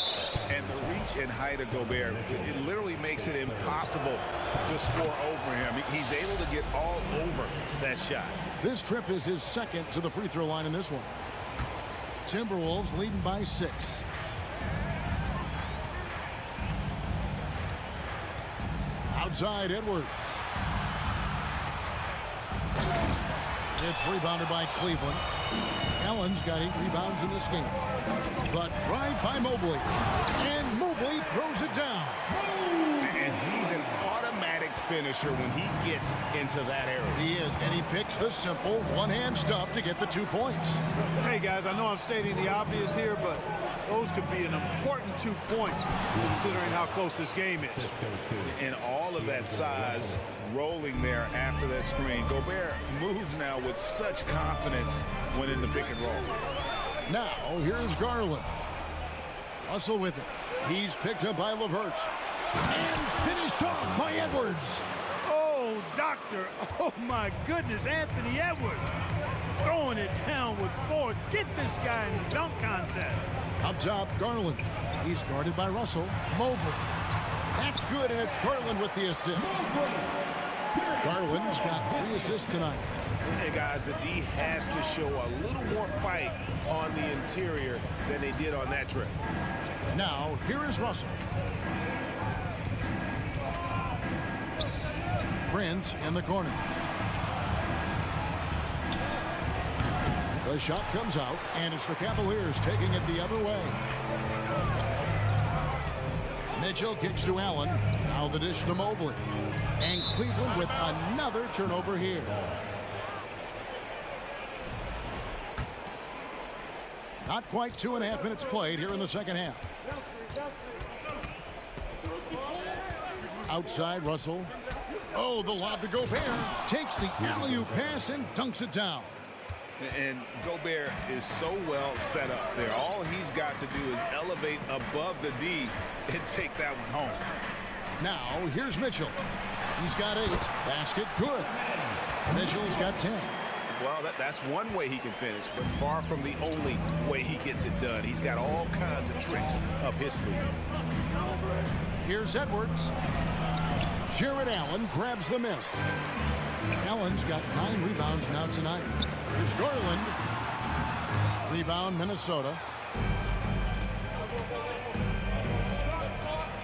And the reach and height of Gobert, it literally makes it impossible to score over him. He's able to get all over that shot. This trip is his second to the free throw line in this one. Timberwolves leading by 6. Outside Edwards. It's rebounded by Cleveland. Allen's got 8 rebounds in this game. The drive by Mobley. And Mobley throws it down. And he's an automatic finisher when he gets into that area. He is, and he picks the simple one-hand stuff to get the 2 points. Hey, guys, I know I'm stating the obvious here, but those could be an important 2 points considering how close this game is. And all of that size rolling there after that screen. Gobert moves now with such confidence when in the pick and roll. Now, here's Garland. Russell with it. He's picked up by LeVert. And finished off by Edwards. Oh, doctor. Oh, my goodness. Anthony Edwards throwing it down with force. Get this guy in the dunk contest. Up top, Garland. He's guarded by Russell. Mobley. That's good, and it's Garland with the assist. Garland's got 3 assists tonight. And guys, the D has to show a little more fight on the interior than they did on that trip. Now, here is Russell. Prince in the corner. The shot comes out, and it's the Cavaliers taking it the other way. Mitchell kicks to Allen. Now the dish to Mobley. And Cleveland with another turnover here. Not quite 2.5 minutes played here in the second half. Outside, Russell. Oh, the lob to Gobert. Takes the alley-oop pass and dunks it down. And Gobert is so well set up there. All he's got to do is elevate above the D and take that one home. Now, here's Mitchell. He's got 8. Basket, good. Mitchell's got 10. Well, that's one way he can finish, but far from the only way he gets it done. He's got all kinds of tricks up his sleeve. Here's Edwards. Jared Allen grabs the miss. Allen's got 9 rebounds now tonight. Here's Garland. Rebound, Minnesota.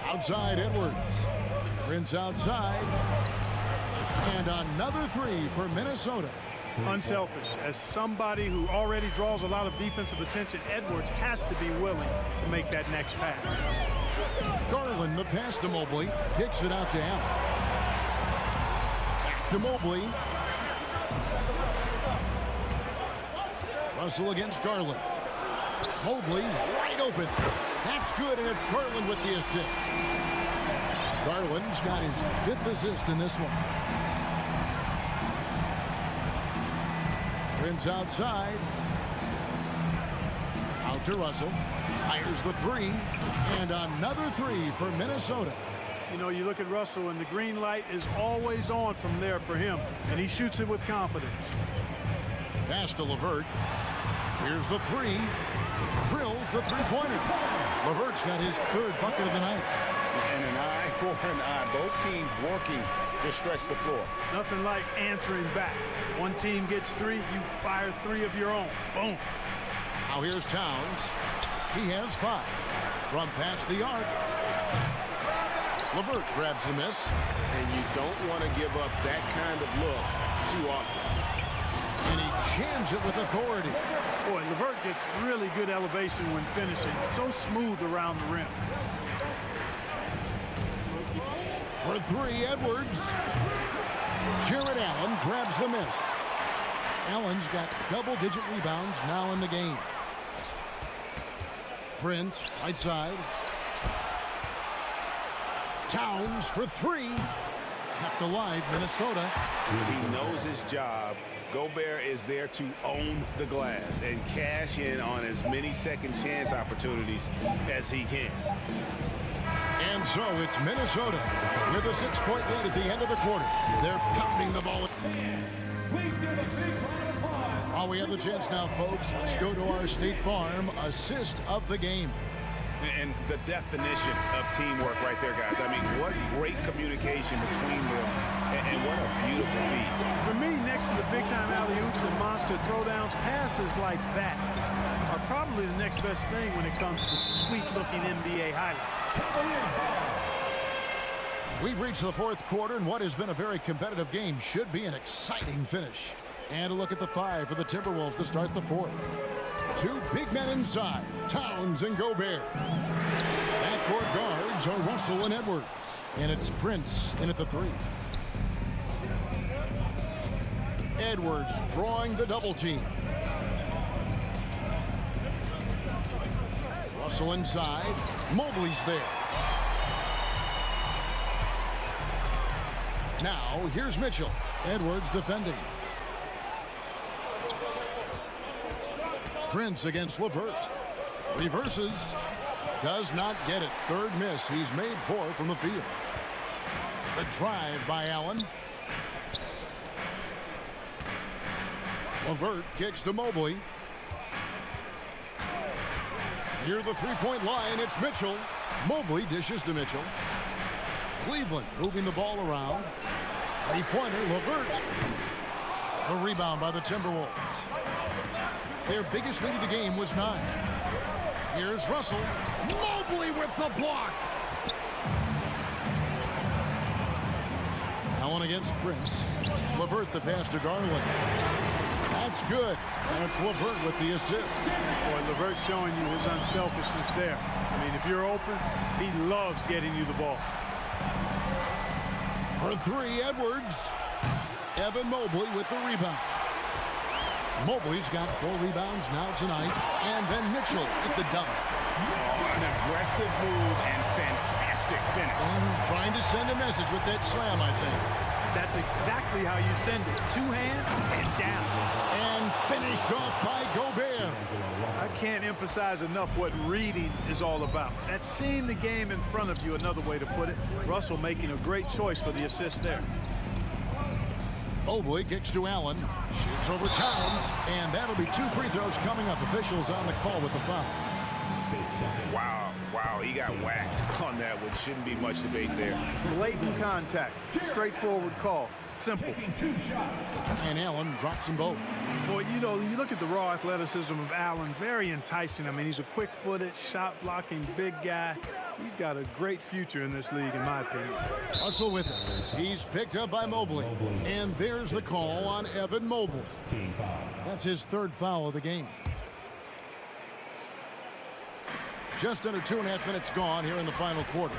Outside, Edwards. Prince outside. And another 3 for Minnesota. Unselfish. As somebody who already draws a lot of defensive attention, Edwards has to be willing to make that next pass. Garland, the pass to Mobley. Kicks it out to Allen. Back to Mobley. Russell against Garland. Mobley wide open. That's good, and it's Garland with the assist. Garland's got his 5th assist in this one. Prince outside. Out to Russell. Fires the 3. And another 3 for Minnesota. You know, you look at Russell, and the green light is always on from there for him. And he shoots it with confidence. Pass to LeVert. Here's the 3. Drills the 3-pointer. LeVert's got his 3rd bucket of the night. And an eye for an eye. Both teams working to stretch the floor. Nothing like answering back. One team gets 3, you fire 3 of your own. Boom. Now here's Towns. He has 5. From past the arc. LeVert grabs the miss. And you don't want to give up that kind of look too often. And he jams it with authority. Boy, LeVert gets really good elevation when finishing. So smooth around the rim. For 3, Edwards. Jared Allen grabs the miss. Allen's got double-digit rebounds now in the game. Prince, right side. Towns for 3. Kept alive, Minnesota. He knows his job. Gobert is there to own the glass and cash in on as many second chance opportunities as he can. And so it's Minnesota with a 6-point lead at the end of the quarter. They're pounding the ball. While we have the chance now, folks, let's go to our State Farm assist of the game. And the definition of teamwork right there, guys. I mean, what great communication between them, and what a beautiful feed. For me, next to the big-time alley-oops and monster throwdowns, passes like that are probably the next best thing when it comes to sweet-looking NBA highlights. We've reached the fourth quarter, and what has been a very competitive game should be an exciting finish. And a look at the five for the Timberwolves to start the fourth. Two big men inside, Towns and Gobert. Backcourt guards are Russell and Edwards. And it's Prince in at the three. Edwards drawing the double team. Russell inside. Mobley's there. Now, here's Mitchell. Edwards defending. Prince against LeVert. Reverses. Does not get it. Third miss. He's made 4 from the field. The drive by Allen. LeVert kicks to Mobley. Near the three-point line, it's Mitchell. Mobley dishes to Mitchell. Cleveland moving the ball around. Three-pointer, LeVert. A rebound by the Timberwolves. Their biggest lead of the game was 9. Here's Russell. Mobley with the block. Allen against Prince. LeVert the pass to Garland. That's good. And it's LeVert with the assist. Boy, LeVert showing you his unselfishness there. I mean, if you're open, he loves getting you the ball. For 3, Edwards. Evan Mobley with the rebound. Mobley's got 4 rebounds now tonight. And then Mitchell at the dunk. An aggressive move and fantastic finish. And trying to send a message with that slam, I think. That's exactly how you send it. 2-hand and down. And finished off by Gobert. I can't emphasize enough what reading is all about. That's seeing the game in front of you, another way to put it. Russell making a great choice for the assist there. Mobley kicks to Allen. Shoots over Towns. And that'll be 2 free throws coming up. Officials on the call with the foul. Wow, he got whacked on that, which shouldn't be much debate there. Blatant contact. Straightforward call. Simple. And Allen drops them both. Boy, you know, you look at the raw athleticism of Allen, very enticing. I mean, he's a quick-footed, shot-blocking big guy. He's got a great future in this league, in my opinion. Russell with it. He's picked up by Mobley. And there's the call on Evan Mobley. That's his 3rd foul of the game. Just under 2.5 minutes gone here in the final quarter.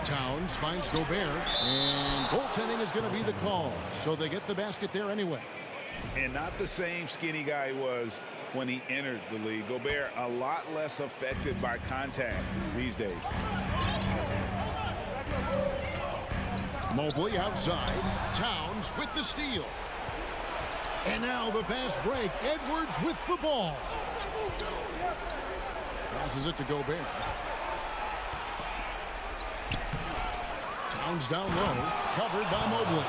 Towns finds Gobert, and goaltending is going to be the call. So they get the basket there anyway. And not the same skinny guy he was when he entered the league. Gobert a lot less affected by contact these days. Mobley outside. Towns with the steal. And now the fast break. Edwards with the ball. Passes it to Gobert. Towns down low. Covered by Mobley.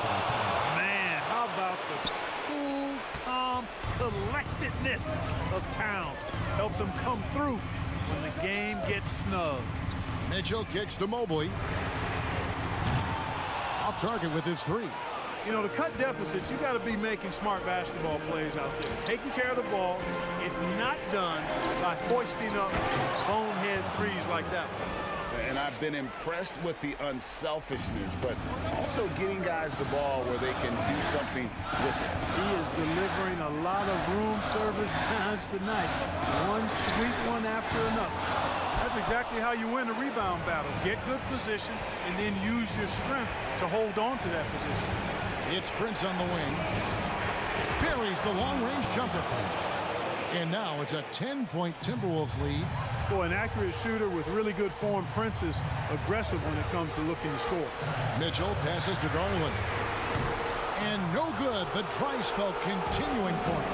Man, how about the cool, calm collectedness of Towns. Helps him come through when the game gets snug. Mitchell kicks to Mobley. Off target with his 3. You know, to cut deficits, you got to be making smart basketball plays out there. Taking care of the ball. It's not done by hoisting up bonehead threes like that. And I've been impressed with the unselfishness, but also getting guys the ball where they can do something with it. He is delivering a lot of room service times tonight. One sweet one after another. That's exactly how you win a rebound battle. Get good position and then use your strength to hold on to that position. It's Prince on the wing. Buries the long-range jumper. And now it's a 10-point Timberwolves lead. Boy, an accurate shooter with really good form. Prince is aggressive when it comes to looking to score. Mitchell passes to Garland. And no good. The dry spell continuing for him.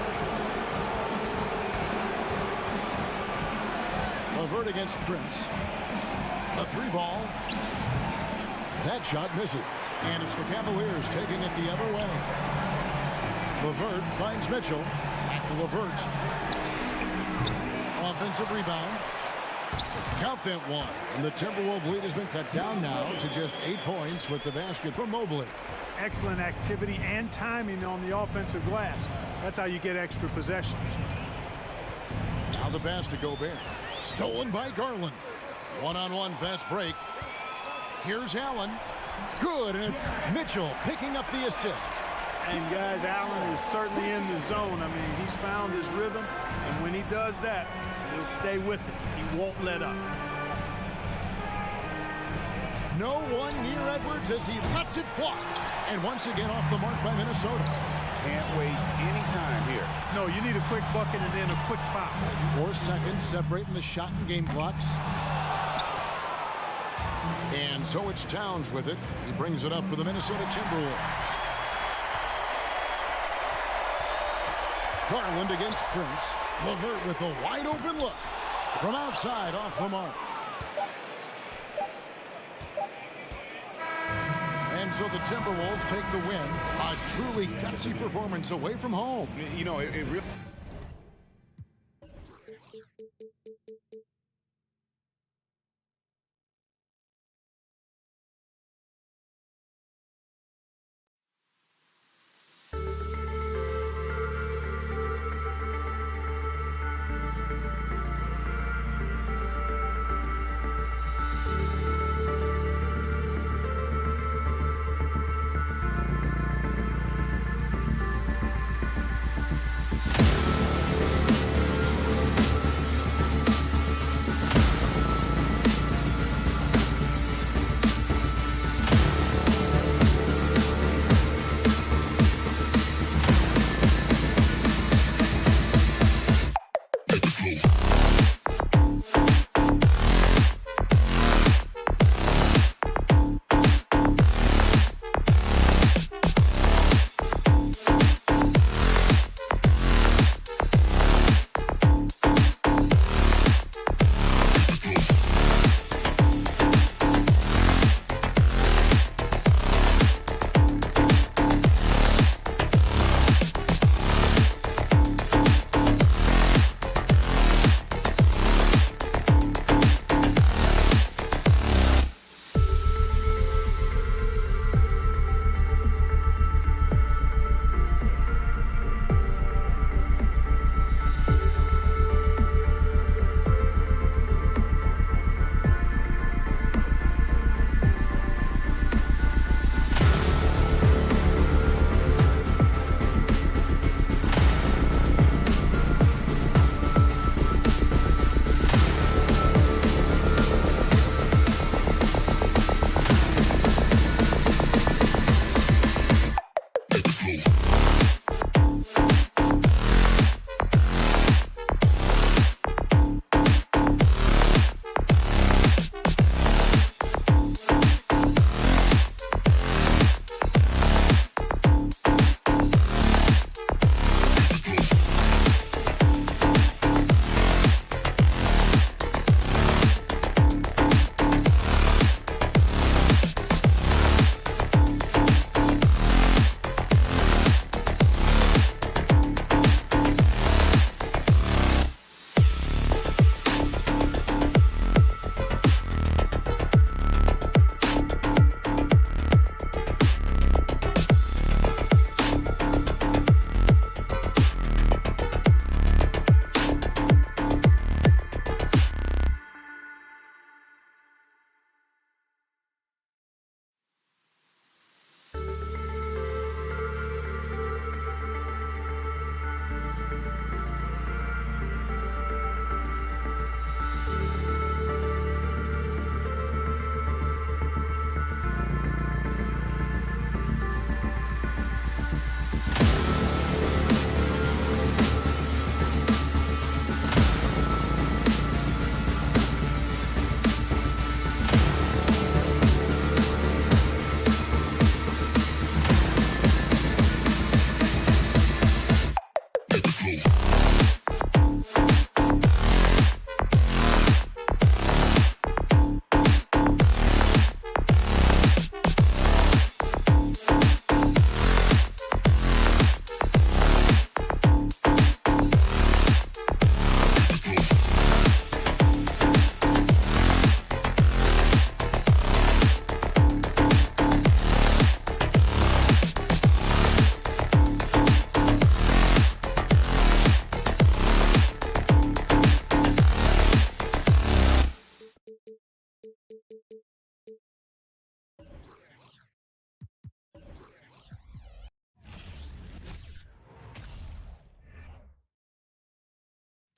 LeVert against Prince. A 3-ball. That shot misses. And it's the Cavaliers taking it the other way. LeVert finds Mitchell. Back to LeVert. Offensive rebound. Count that one. And the Timberwolves lead has been cut down now to just 8 points with the basket from Mobley. Excellent activity and timing on the offensive glass. That's how you get extra possessions. Now the pass to Gobert. Stolen by Garland. One-on-one fast break. Here's Allen. Good, and it's Mitchell picking up the assist. And guys, Allen is certainly in the zone. I mean, he's found his rhythm, and when he does that, he'll stay with it. He won't let up. No one near Edwards as he lets it fly. And once again off the mark by Minnesota. Can't waste any time here. No, you need a quick bucket and then a quick foul. 4 seconds separating the shot and game clocks. And so it's Towns with it. He brings it up for the Minnesota Timberwolves. Garland against Prince. LeVert with a wide open look. From outside off the mark. And so the Timberwolves take the win. A truly gutsy performance away from home. You know, it really...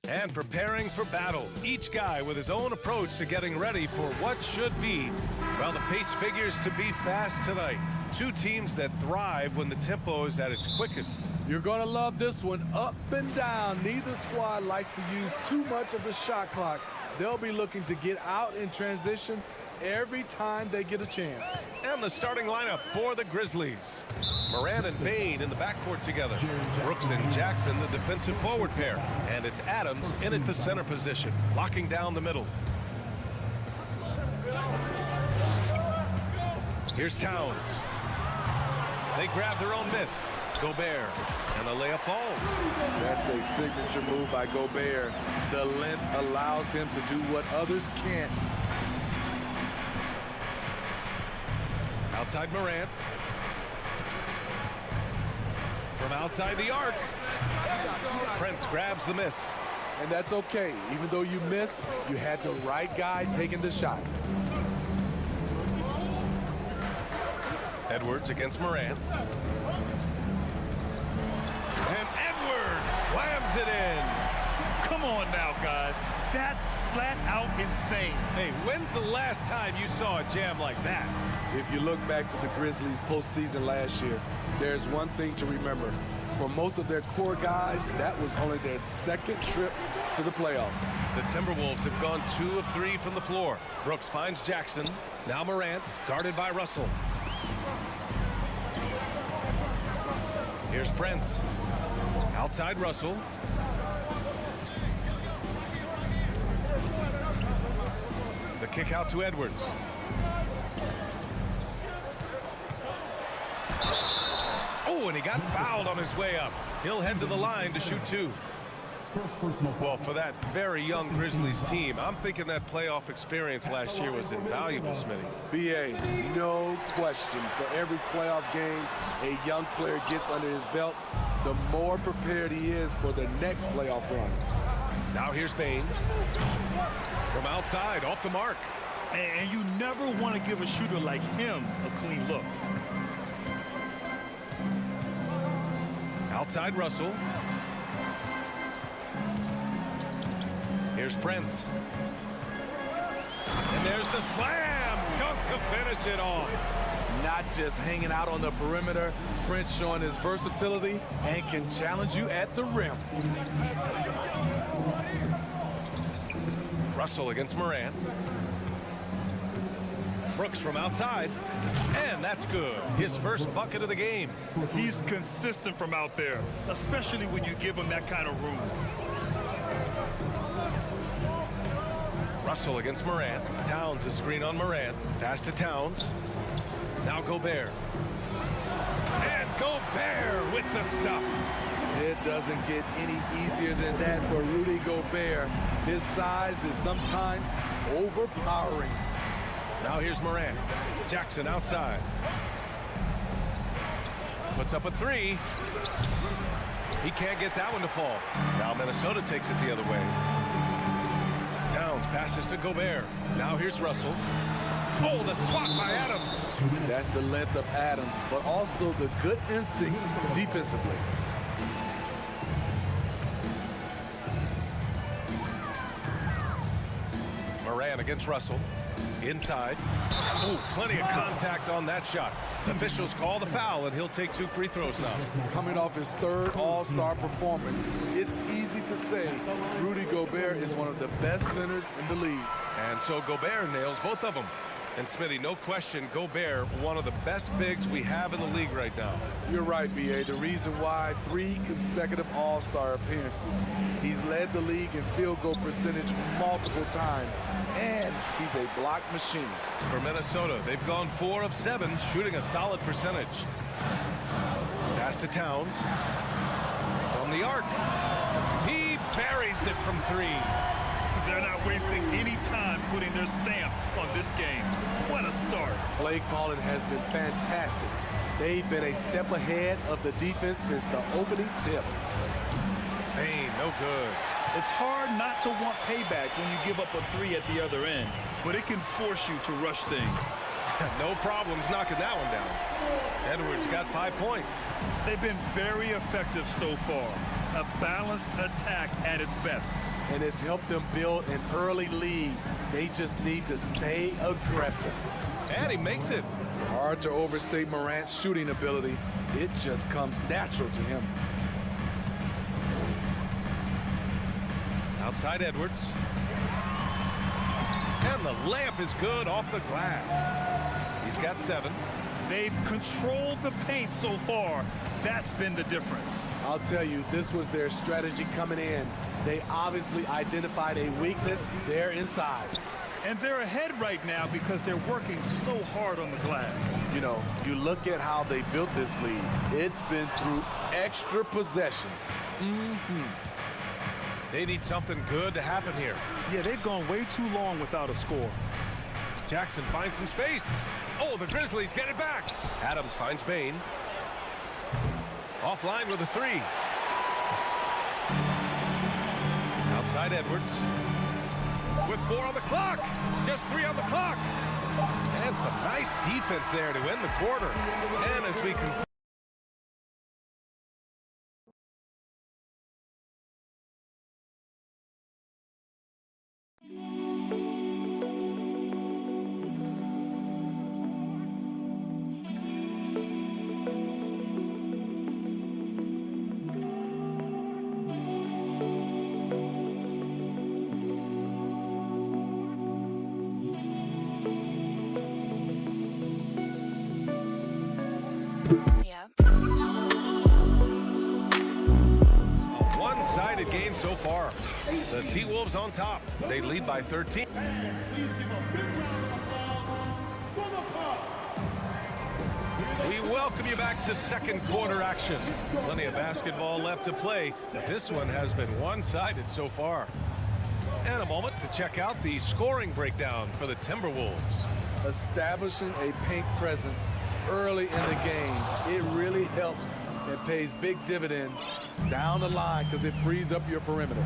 And preparing for battle. Each guy with his own approach to getting ready for what should be. Well, the pace figures to be fast tonight. Two teams that thrive when the tempo is at its quickest. You're going to love this one up and down. Neither squad likes to use too much of the shot clock. They'll be looking to get out in transition every time they get a chance. And the starting lineup for the Grizzlies. Moran and Bain in the backcourt together. Brooks and Jackson, the defensive forward pair. And it's Adams in at the center position, locking down the middle. Here's Towns. They grab their own miss. Gobert, and the layup falls. That's a signature move by Gobert. The length allows him to do what others can't. Outside Morant. From outside the arc. Prince grabs the miss. And that's okay. Even though you miss, you had the right guy taking the shot. Edwards against Morant. And Edwards slams it in. Come on now, guys. That's flat out insane. Hey, when's the last time you saw a jam like that? If you look back to the Grizzlies postseason last year, there's one thing to remember. For most of their core guys, that was only their second trip to the playoffs. The Timberwolves have gone 2 of 3 from the floor. Brooks finds Jackson. Now Morant, guarded by Russell. Here's Prince. Outside Russell. The kick out to Edwards. Oh, and he got fouled on his way up. He'll head to the line to shoot 2. Well, for that very young Grizzlies team, I'm thinking that playoff experience last year was invaluable, Smitty. BA, no question. For every playoff game a young player gets under his belt, the more prepared he is for the next playoff run. Now here's Bain. From outside, off the mark. And you never want to give a shooter like him a clean look. Outside Russell. Here's Prince. And there's the slam dunk to finish it off. Not just hanging out on the perimeter, Prince showing his versatility and can challenge you at the rim. Russell against Morant. Brooks from outside, and that's good. His first bucket of the game. He's consistent from out there, especially when you give him that kind of room. Russell against Morant. Towns a screen on Morant. Pass to Towns. Now Gobert. And Gobert with the stuff. It doesn't get any easier than that for Rudy Gobert. His size is sometimes overpowering. Now here's Morant. Jackson outside. Puts up a 3. He can't get that one to fall. Now Minnesota takes it the other way. Towns passes to Gobert. Now here's Russell. Oh, the swat by Adams. That's the length of Adams, but also the good instincts defensively. Moran against Russell. Inside. Oh, plenty of contact on that shot. Officials call the foul, and he'll take 2 free throws now. Coming off his third All-Star performance, it's easy to say Rudy Gobert is one of the best centers in the league. And so Gobert nails both of them. And Smitty, no question, Gobert, one of the best bigs we have in the league right now. You're right, B.A. The reason why 3 consecutive All-Star appearances. He's led the league in field goal percentage multiple times, and he's a block machine. For Minnesota, they've gone 4 of 7, shooting a solid percentage. Pass to Towns. From the arc. He buries it from 3. They're not wasting any time putting their stamp on this game. What a start. Play calling has been fantastic. They've been a step ahead of the defense since the opening tip. Bain, no good. It's hard not to want payback when you give up a 3 at the other end, but it can force you to rush things. No problems knocking that one down. Edwards got 5 points. They've been very effective so far. A balanced attack at its best. And it's helped them build an early lead. They just need to stay aggressive. And he makes it. Hard to overstate Morant's shooting ability. It just comes natural to him. Outside Edwards. And the layup is good off the glass. He's got 7. They've controlled the paint so far. That's been the difference. I'll tell you, this was their strategy coming in. They obviously identified a weakness there inside. And they're ahead right now because they're working so hard on the glass. You know, you look at how they built this lead. It's been through extra possessions. They need something good to happen here. Yeah, they've gone way too long without a score. Jackson finds some space. Oh, the Grizzlies get it back. Adams finds Bain. Offline with a 3. Outside Edwards. With 4 on the clock. Just 3 on the clock. And some nice defense there to end the quarter. And as we conclude. One-sided game so far. The T-Wolves on top. They lead by 13. We welcome you back to second quarter action. Plenty of basketball left to play, but this one has been one-sided so far. And a moment to check out the scoring breakdown for the Timberwolves. Establishing a paint presence early in the game, it really helps and pays big dividends down the line because it frees up your perimeter.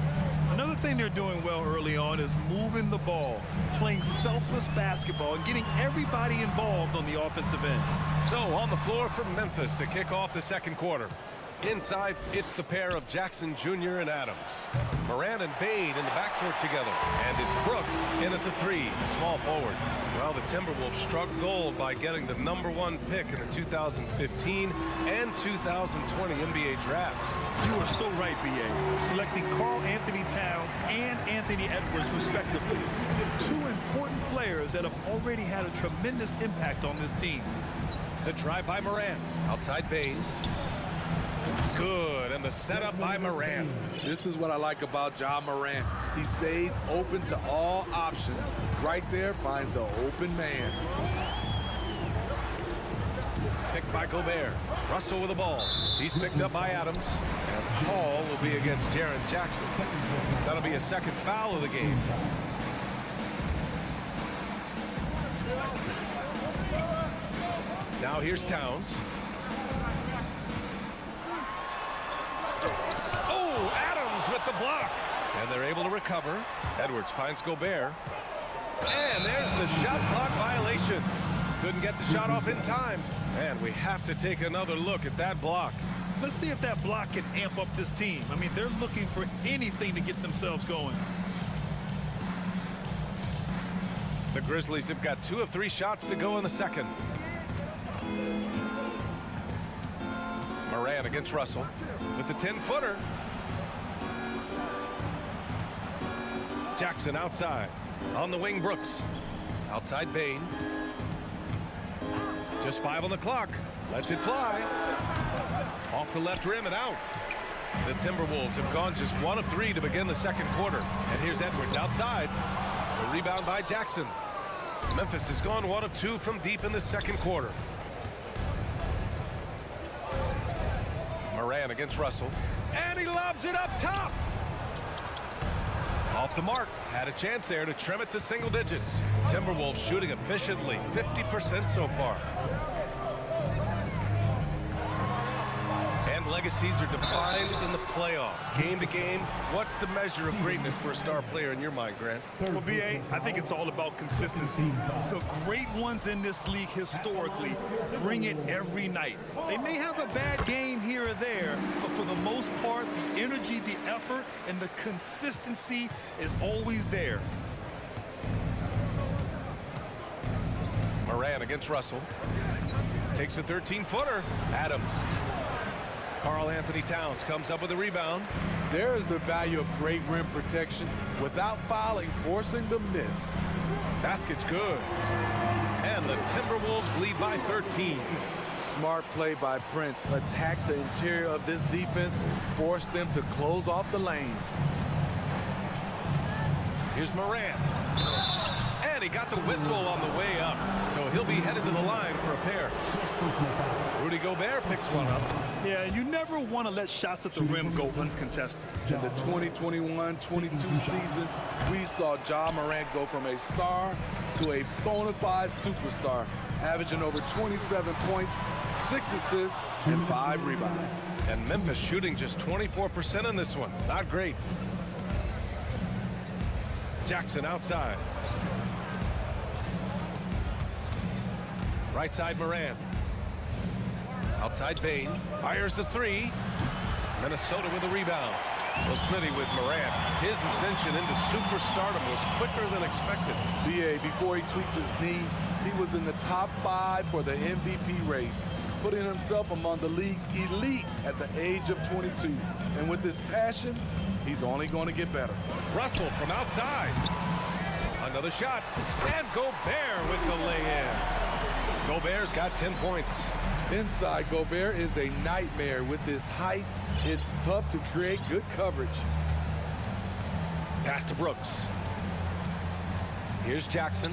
Another thing they're doing well early on is moving the ball, playing selfless basketball, and getting everybody involved on the offensive end. So on the floor from Memphis to kick off the second quarter. Inside, it's the pair of Jackson Jr. and Adams. Morant and Bain in the backcourt together. And it's Brooks in at the 3, small forward. Well, the Timberwolves struck gold by getting the #1 pick in the 2015 and 2020 NBA drafts. You are so right, B.A. Selecting Karl Anthony Towns and Anthony Edwards, respectively. 2 important players that have already had a tremendous impact on this team. The drive by Morant. Outside Bain. Good, and the setup by Morant. This is what I like about Ja Morant. He stays open to all options. Right there, finds the open man. Picked by Gobert. Russell with the ball. He's picked up by Adams. And Paul will be against Jaren Jackson. That'll be a second foul of the game. Now here's Towns. Oh, Adams with the block. And they're able to recover. Edwards finds Gobert. And there's the shot clock violation. Couldn't get the shot off in time. And we have to take another look at that block. Let's see if that block can amp up this team. I mean, they're looking for anything to get themselves going. The Grizzlies have got 2 of 3 shots to go in the second. Morant against Russell with the 10-footer. Jackson outside. On the wing, Brooks. Outside Bain. Just 5 on the clock. Lets it fly. Off the left rim and out. The Timberwolves have gone just 1 of 3 to begin the second quarter. And here's Edwards outside. The rebound by Jackson. Memphis has gone 1 of 2 from deep in the second quarter. Morant against Russell. And he lobs it up top. Off the mark. Had a chance there to trim it to single digits. Timberwolves shooting efficiently. 50% so far. And legacies are defined in the playoffs. Game to game, what's the measure of greatness for a star player in your mind, Grant? Well, B.A., I think it's all about consistency. The great ones in this league historically bring it every night. They may have a bad game here or there, but for the most part, the energy, the effort, and the consistency is always there. Moran against Russell. Takes a 13-footer. Adams. Karl Anthony Towns comes up with a rebound. There is the value of great rim protection without fouling, forcing the miss. Basket's good. And the Timberwolves lead by 13. Smart play by Prince. Attack the interior of this defense, force them to close off the lane. Here's Moran. And he got the whistle on the way up. So he'll be headed to the line for a pair. Rudy Gobert picks one up. Yeah, you never want to let shots at the rim go uncontested. In the 2021-22 season, we saw Ja Morant go from a star to a bona fide superstar, averaging over 27 points, 6 assists, and 5 rebounds. And Memphis shooting just 24% in this one. Not great. Jackson outside. Right side Moran. Outside Bain. Fires the three. Minnesota with a rebound. Well, Smitty with Moran. His ascension into superstardom was quicker than expected. B.A., before he tweaks his knee, he was in the top 5 for the MVP race, putting himself among the league's elite at the age of 22. And with his passion, he's only going to get better. Russell from outside. Another shot. And Gobert with the lay-in. Gobert's got 10 points. Inside, Gobert is a nightmare. With his height, it's tough to create good coverage. Pass to Brooks. Here's Jackson.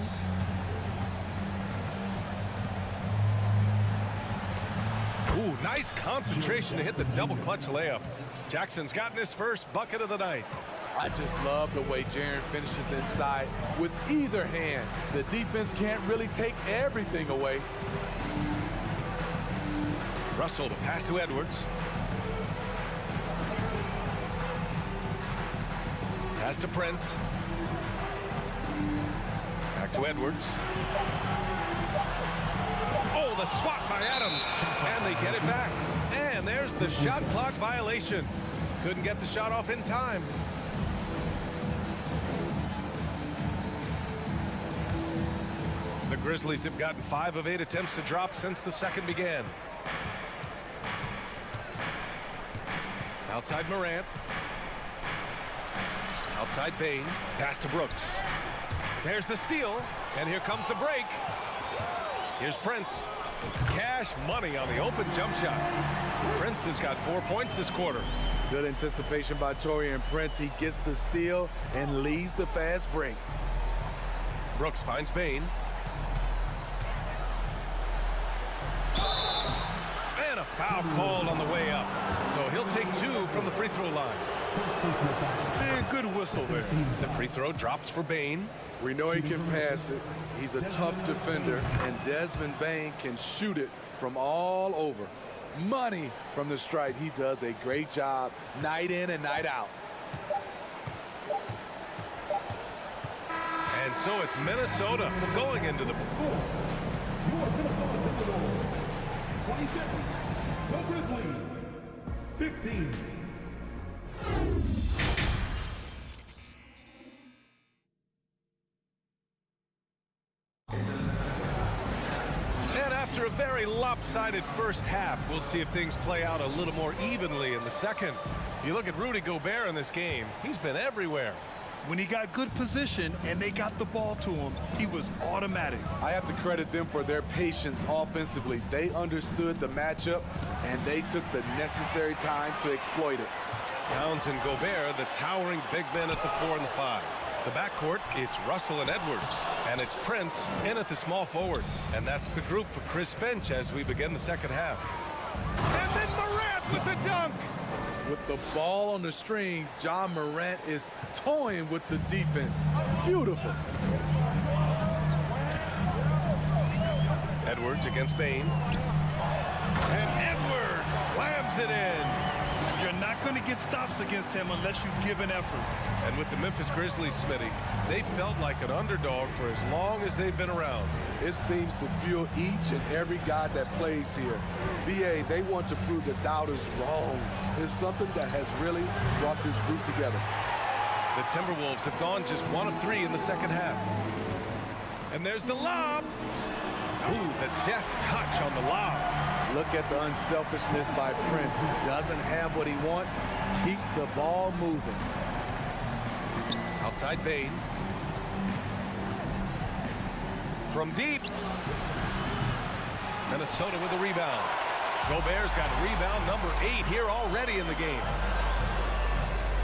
Ooh, nice concentration to hit the double clutch layup. Jackson's gotten his first bucket of the night. I just love the way Jaren finishes inside with either hand. The defense can't really take everything away. Russell to pass to Edwards. Pass to Prince. Back to Edwards. Oh, the swat by Adams. And they get it back. And there's the shot clock violation. Couldn't get the shot off in time. The Grizzlies have gotten 5 of 8 attempts to drop since the second began. Outside Morant. Outside Bain. Pass to Brooks. There's the steal. And here comes the break. Here's Prince. Cash money on the open jump shot. Prince has got 4 points this quarter. Good anticipation by Taurean Prince. He gets the steal and leads the fast break. Brooks finds Bain. And a foul called on the way up. So he'll take 2 from the free throw line. And good whistle there. The free throw drops for Bain. We know he can pass it. He's a tough defender, and Desmond Bain can shoot it from all over. Money from the stripe. He does a great job night in and night out. And so it's Minnesota going into the... Your Minnesota Timberwolves, 27. The Grizzlies, 15. And after a very lopsided first half, we'll see if things play out a little more evenly in the second. You look at Rudy Gobert in this game, he's been everywhere. When he got good position and they got the ball to him, he was automatic. I have to credit them for their patience offensively. They understood the matchup, and they took the necessary time to exploit it. Towns and Gobert, the towering big men at the 4 and the 5. The backcourt, it's Russell and Edwards. And it's Prince in at the small forward. And that's the group for Chris Finch as we begin the second half. And then Morant with the dunk! With the ball on the string, Ja Morant is toying with the defense. Beautiful. Edwards against Bain. And Edwards slams it in. going to get stops against him unless you give an effort. And with the Memphis Grizzlies, Smitty, they felt like an underdog for as long as they've been around. It seems to fuel each and every guy that plays here. BA, they want to prove the doubters wrong. It's something that has really brought this group together. The Timberwolves have gone just 1 of 3 in the second half. And there's the lob. Ooh, the deft touch on the lob. Look at the unselfishness by Prince. Doesn't have what he wants, keeps the ball moving. Outside Bane. From deep. Minnesota with a rebound. Gobert's got rebound number 8 here already in the game.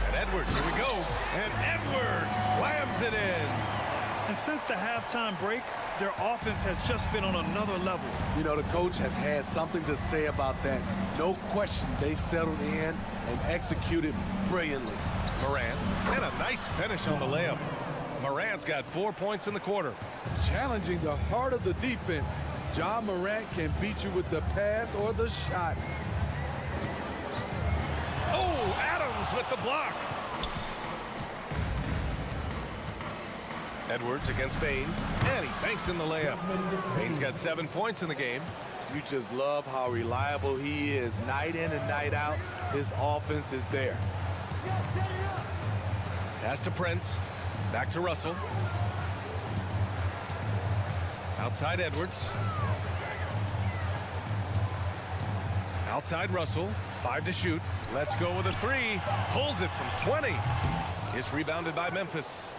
And Edwards, here we go. And Edwards slams it in. And since the halftime break, their offense has just been on another level. You know, the coach has had something to say about that. No question, they've settled in and executed brilliantly. Morant, and a nice finish on the layup. Morant's got 4 points in the quarter. Challenging the heart of the defense. John Morant can beat you with the pass or the shot. Oh, Adams with the block. Edwards against Bane, and he banks in the layup. Bane's got 7 points in the game. You just love how reliable he is. Night in and night out, his offense is there. Pass to Prince. Back to Russell. Outside Edwards. Outside Russell. 5 to shoot. Let's go with a 3. Pulls it from 20. It's rebounded by Memphis.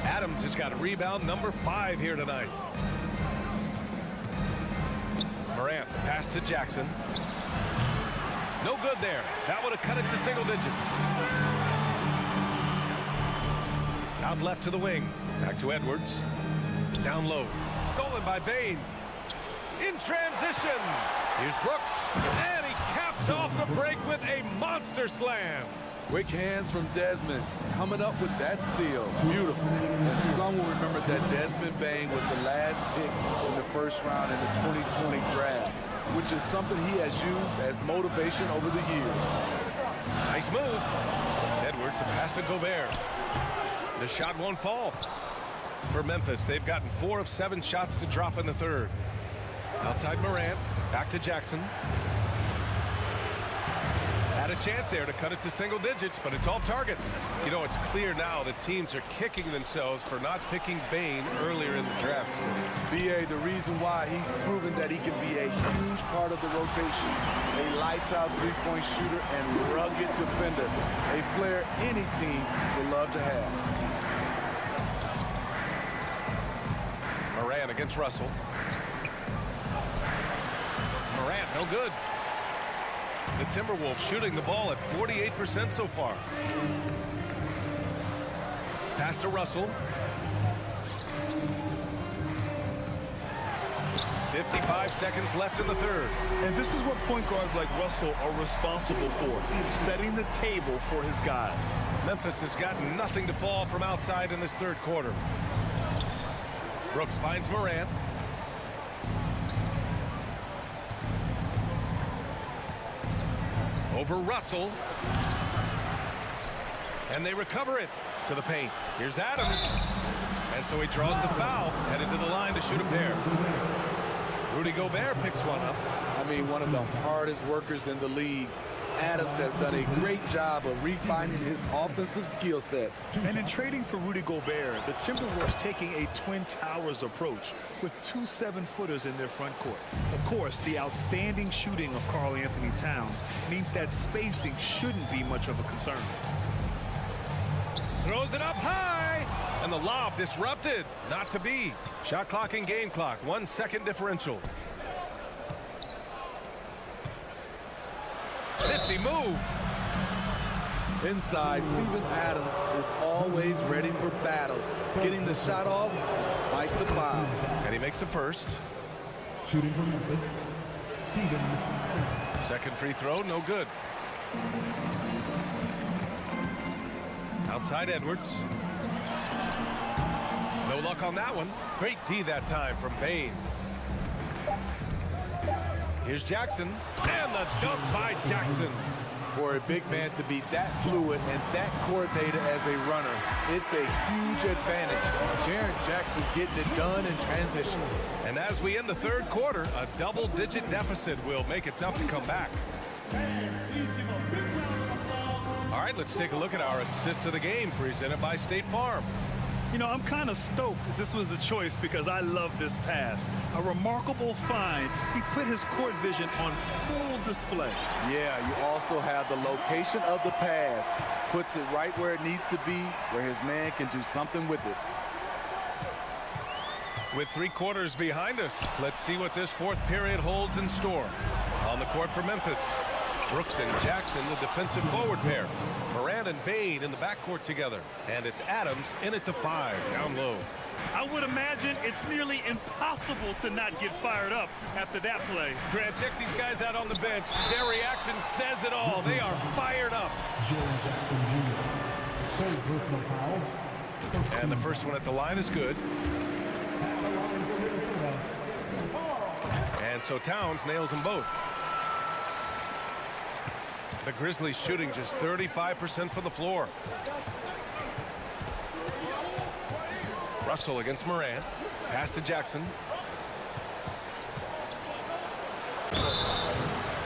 Adams has got a rebound number 5 here tonight. Morant, pass to Jackson. No good there. That would have cut it to single digits. Out left to the wing. Back to Edwards. Down low. Stolen by Bane. In transition. Here's Brooks. And he caps off the break with a monster slam. Quick hands from Desmond, coming up with that steal. Beautiful. And some will remember that Desmond Bane was the last pick in the first round in the 2020 draft, which is something he has used as motivation over the years. Nice move. Edwards, a pass to Gobert. The shot won't fall. For Memphis, they've gotten 4 of 7 shots to drop in the third. Outside Morant, back to Jackson. Had a chance there to cut it to single digits, but it's off target. You know, it's clear now that teams are kicking themselves for not picking Bane earlier in the draft. BA, the reason why he's proven that he can be a huge part of the rotation. A lights-out three-point shooter and rugged defender. A player any team would love to have. Morant against Russell. Morant, no good. The Timberwolves shooting the ball at 48% so far. Pass to Russell. 55 seconds left in the third. And this is what point guards like Russell are responsible for. Setting the table for his guys. Memphis has gotten nothing to fall from outside in this third quarter. Brooks finds Morant. Over Russell. And they recover it to the paint. Here's Adams. And so he draws the foul, headed to the line to shoot a pair. Rudy Gobert picks one up. I mean, one of the hardest workers in the league. Adams has done a great job of refining his offensive skill set. And in trading for Rudy Gobert, the Timberwolves taking a Twin Towers approach with 2 7-footers in their front court. Of course, the outstanding shooting of Karl Anthony Towns means that spacing shouldn't be much of a concern. Throws it up high, and the lob disrupted. Not to be. Shot clock and game clock, 1 second differential. 50 move. Inside, Steven Adams is always ready for battle, getting the shot off despite the foul. And he makes a first. Shooting from Memphis, Steven. Second free throw, no good. Outside Edwards. No luck on that one. Great D that time from Bane. Here's Jackson, and the dunk by Jackson. For a big man to be that fluid and that coordinated as a runner, it's a huge advantage. Jaren Jackson getting it done in transition. And as we end the third quarter, a double-digit deficit will make it tough to come back. All right, let's take a look at our assist of the game presented by State Farm. You know, I'm kind of stoked that this was a choice because I love this pass. A remarkable find. He put his court vision on full display. Yeah, you also have the location of the pass. Puts it right where it needs to be, where his man can do something with it. With 3 quarters behind us, let's see what this fourth period holds in store. On the court for Memphis, Brooks and Jackson, the defensive forward pair. Moran and Bain in the backcourt together. And it's Adams in at the 5, down low. I would imagine it's nearly impossible to not get fired up after that play. Grant, check these guys out on the bench. Their reaction says it all. They are fired up. And the first one at the line is good. And so Towns nails them both. The Grizzlies shooting just 35% from the floor. Russell against Moran. Pass to Jackson.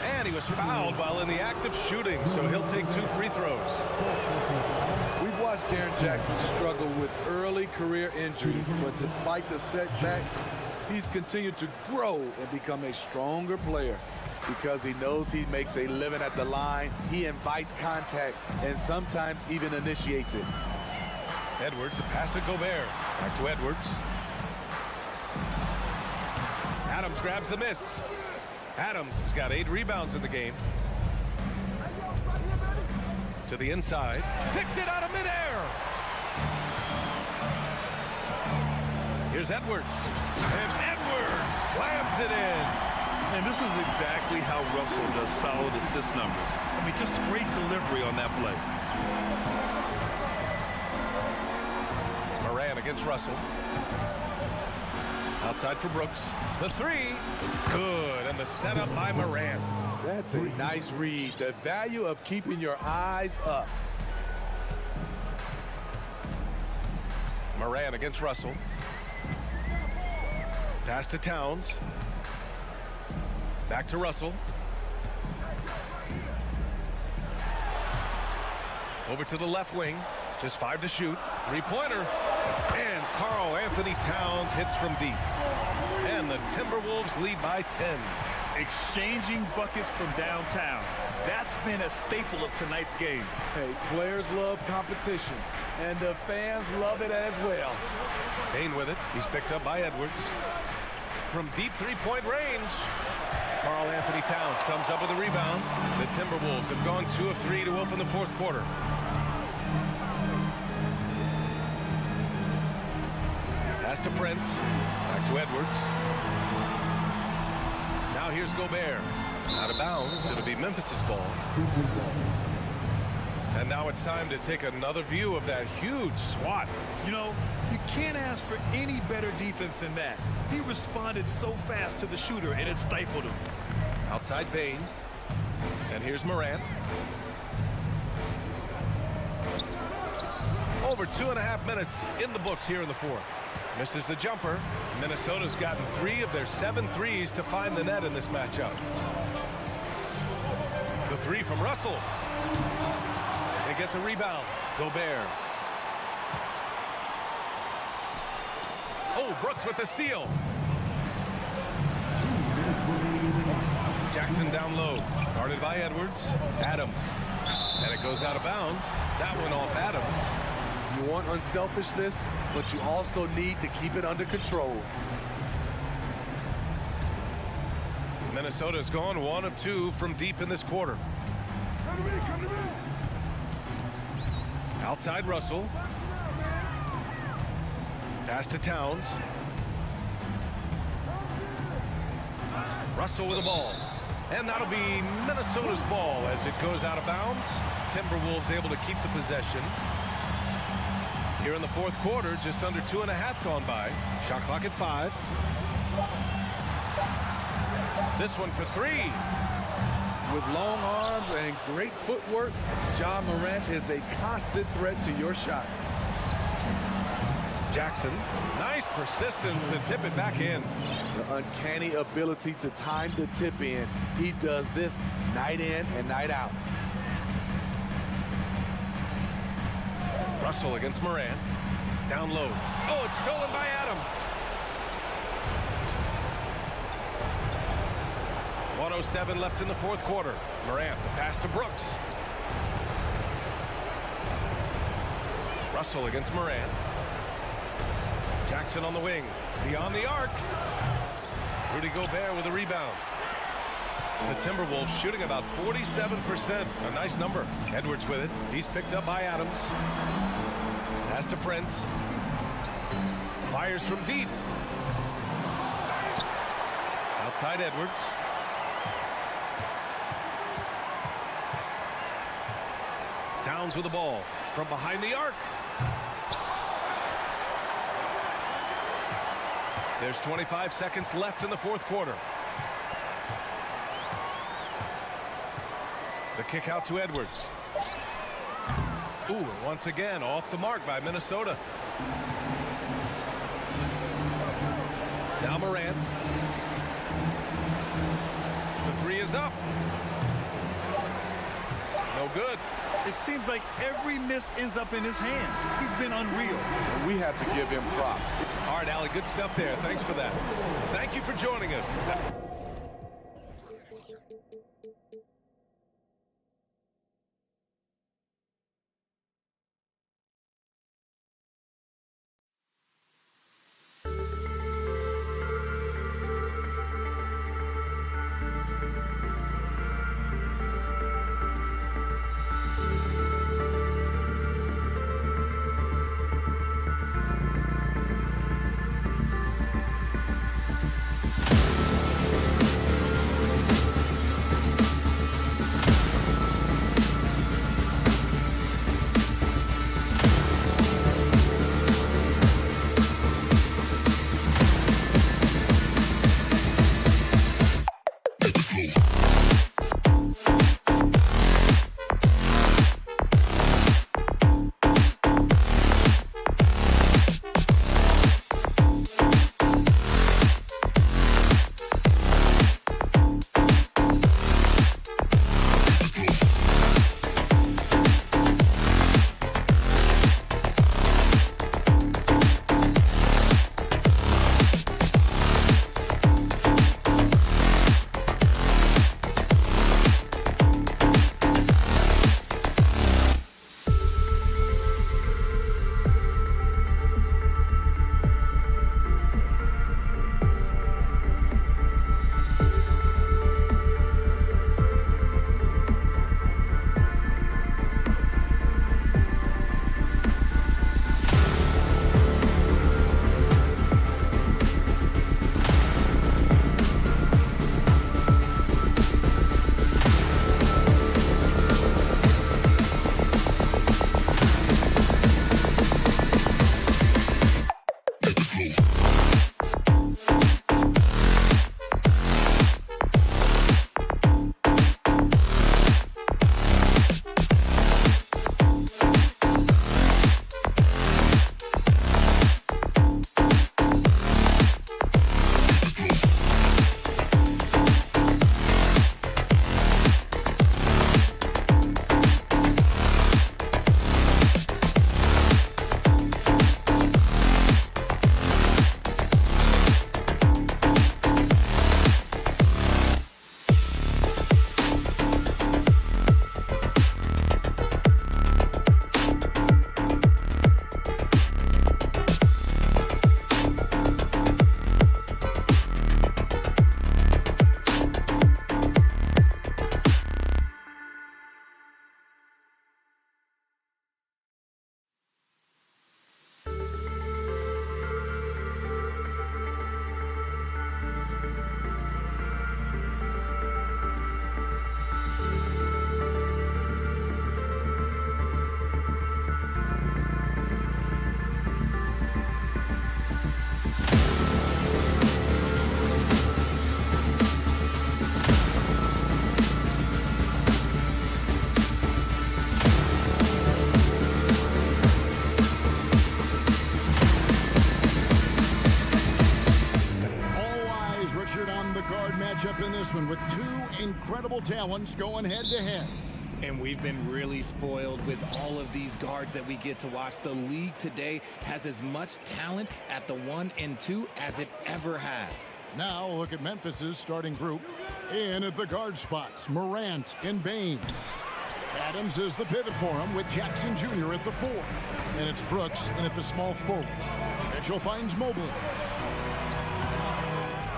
And he was fouled while in the act of shooting, so he'll take 2 free throws. We've watched Jaren Jackson struggle with early career injuries, but despite the setbacks, he's continued to grow and become a stronger player because he knows he makes a living at the line. He invites contact and sometimes even initiates it. Edwards, a pass to Gobert. Back to Edwards. Adams grabs the miss. Adams has got 8 rebounds in the game. To the inside. Picked it out of midair. Here's Edwards. And Edwards slams it in. And this is exactly how Russell does solid assist numbers. I mean, just great delivery on that play. Moran against Russell. Outside for Brooks. The 3. Good. And the setup by Moran. That's a nice read. The value of keeping your eyes up. Moran against Russell. Pass to Towns. Back to Russell. Over to the left wing. Just 5 to shoot. 3-pointer. And Karl Anthony Towns hits from deep. And the Timberwolves lead by 10. Exchanging buckets from downtown. That's been a staple of tonight's game. Hey, players love competition, and the fans love it as well. Bain with it. He's picked up by Edwards. From deep 3-point range, Karl Anthony Towns comes up with a rebound. The Timberwolves have gone 2 of 3 to open the fourth quarter. Pass to Prince. Back to Edwards. Now here's Gobert. Out of bounds. It'll be Memphis's ball. And now it's time to take another view of that huge swat. You know, you can't ask for any better defense than that. He responded so fast to the shooter, and it stifled him. Outside Bain. And here's Moran. Over 2.5 minutes in the books here in the fourth. Misses the jumper. Minnesota's gotten 3 of their 7 threes to find the net in this matchup. The 3 from Russell. They get the rebound. Gobert. Oh, Brooks with the steal. Jackson down low. Guarded by Edwards. Adams. And it goes out of bounds. That one off Adams. You want unselfishness, but you also need to keep it under control. Minnesota's gone 1 of 2 from deep in this quarter. Come to me, come to me. Outside Russell. Pass to Towns. Russell with the ball. And that'll be Minnesota's ball as it goes out of bounds. Timberwolves able to keep the possession. Here in the fourth quarter, just under 2.5 gone by. Shot clock at 5. This one for 3. With long arms and great footwork, Ja Morant is a constant threat to your shot. Jackson, nice persistence to tip it back in. The uncanny ability to time the tip in. He does this night in and night out. Russell against Morant. Down low. Oh, it's stolen by Adams. 1:07 left in the fourth quarter. Morant, the pass to Brooks. Russell against Morant. Jackson on the wing. Beyond the arc. Rudy Gobert with a rebound. The Timberwolves shooting about 47%. A nice number. Edwards with it. He's picked up by Adams. Pass to Prince. Fires from deep. Outside Edwards. Towns with the ball from behind the arc. There's 25 seconds left in the fourth quarter. The kick out to Edwards. Ooh, once again off the mark by Minnesota. Now Morant. The three is up. No good. It seems like every miss ends up in his hands. He's been unreal. And we have to give him props. All right, Allie, good stuff there. Thanks for that. Thank you for joining us. incredible talents going head-to-head. And we've been really spoiled with all of these guards that we get to watch. The league today has as much talent at the 1 and 2 as it ever has. Now look at Memphis's starting group. In at the guard spots, Morant and Bain. Adams is the pivot for him with Jackson Jr. at the 4. And it's Brooks in at the small forward. Mitchell finds Mobley.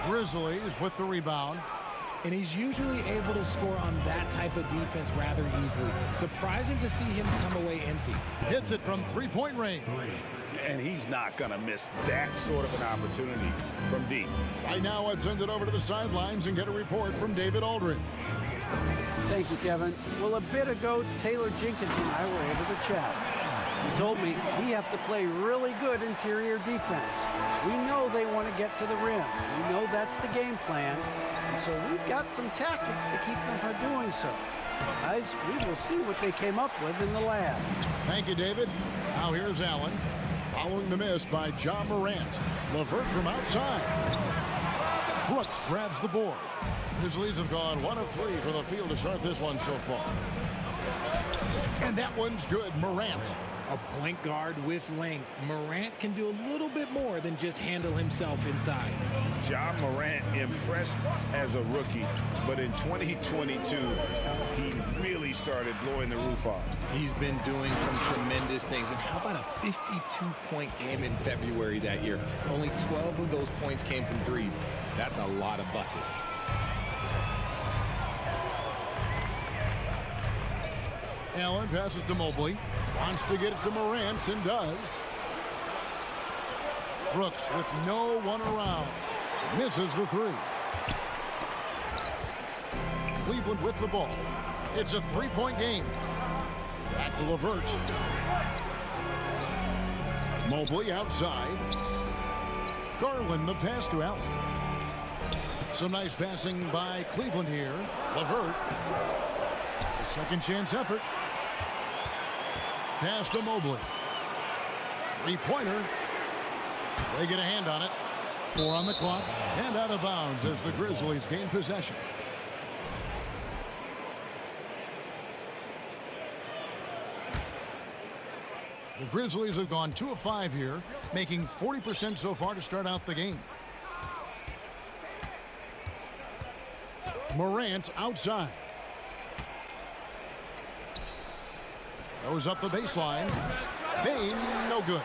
Grizzlies with the rebound. And he's usually able to score on that type of defense rather easily. Surprising to see him come away empty. Hits it from three-point range. And he's not going to miss that sort of an opportunity from deep. Right now, let's send it over to the sidelines and get a report from David Aldridge. Thank you, Kevin. Well, a bit ago, Taylor Jenkins and I were able to chat. He told me we have to play really good interior defense. We know they want to get to the rim. We know that's the game plan. So we've got some tactics to keep them from doing so. Guys, we will see what they came up with in the lab. Thank you, David. Now here's Allen. Following the miss by John Morant. LeVert from outside. Brooks grabs the board. Grizzlies have gone 1 of 3 for the field to start this one so far. And that one's good. Morant. A point guard with length. Morant can do a little bit more than just handle himself inside. John Morant impressed as a rookie, but in 2022, he really started blowing the roof off. He's been doing some tremendous things. And how about a 52-point game in February that year? Only 12 of those points came from threes. That's a lot of buckets. Allen passes to Mobley. Wants to get it to Morant and does. Brooks with no one around. Misses the 3. Cleveland with the ball. It's a 3-point game. Back to LeVert. Mobley outside. Garland the pass to Allen. Some nice passing by Cleveland here. LeVert. A second chance effort. Pass to Mobley. 3-pointer. They get a hand on it. 4 on the clock. And out of bounds as the Grizzlies gain possession. The Grizzlies have gone 2 of 5 here, making 40% so far to start out the game. Morant outside. Goes up the baseline. Bain, no good.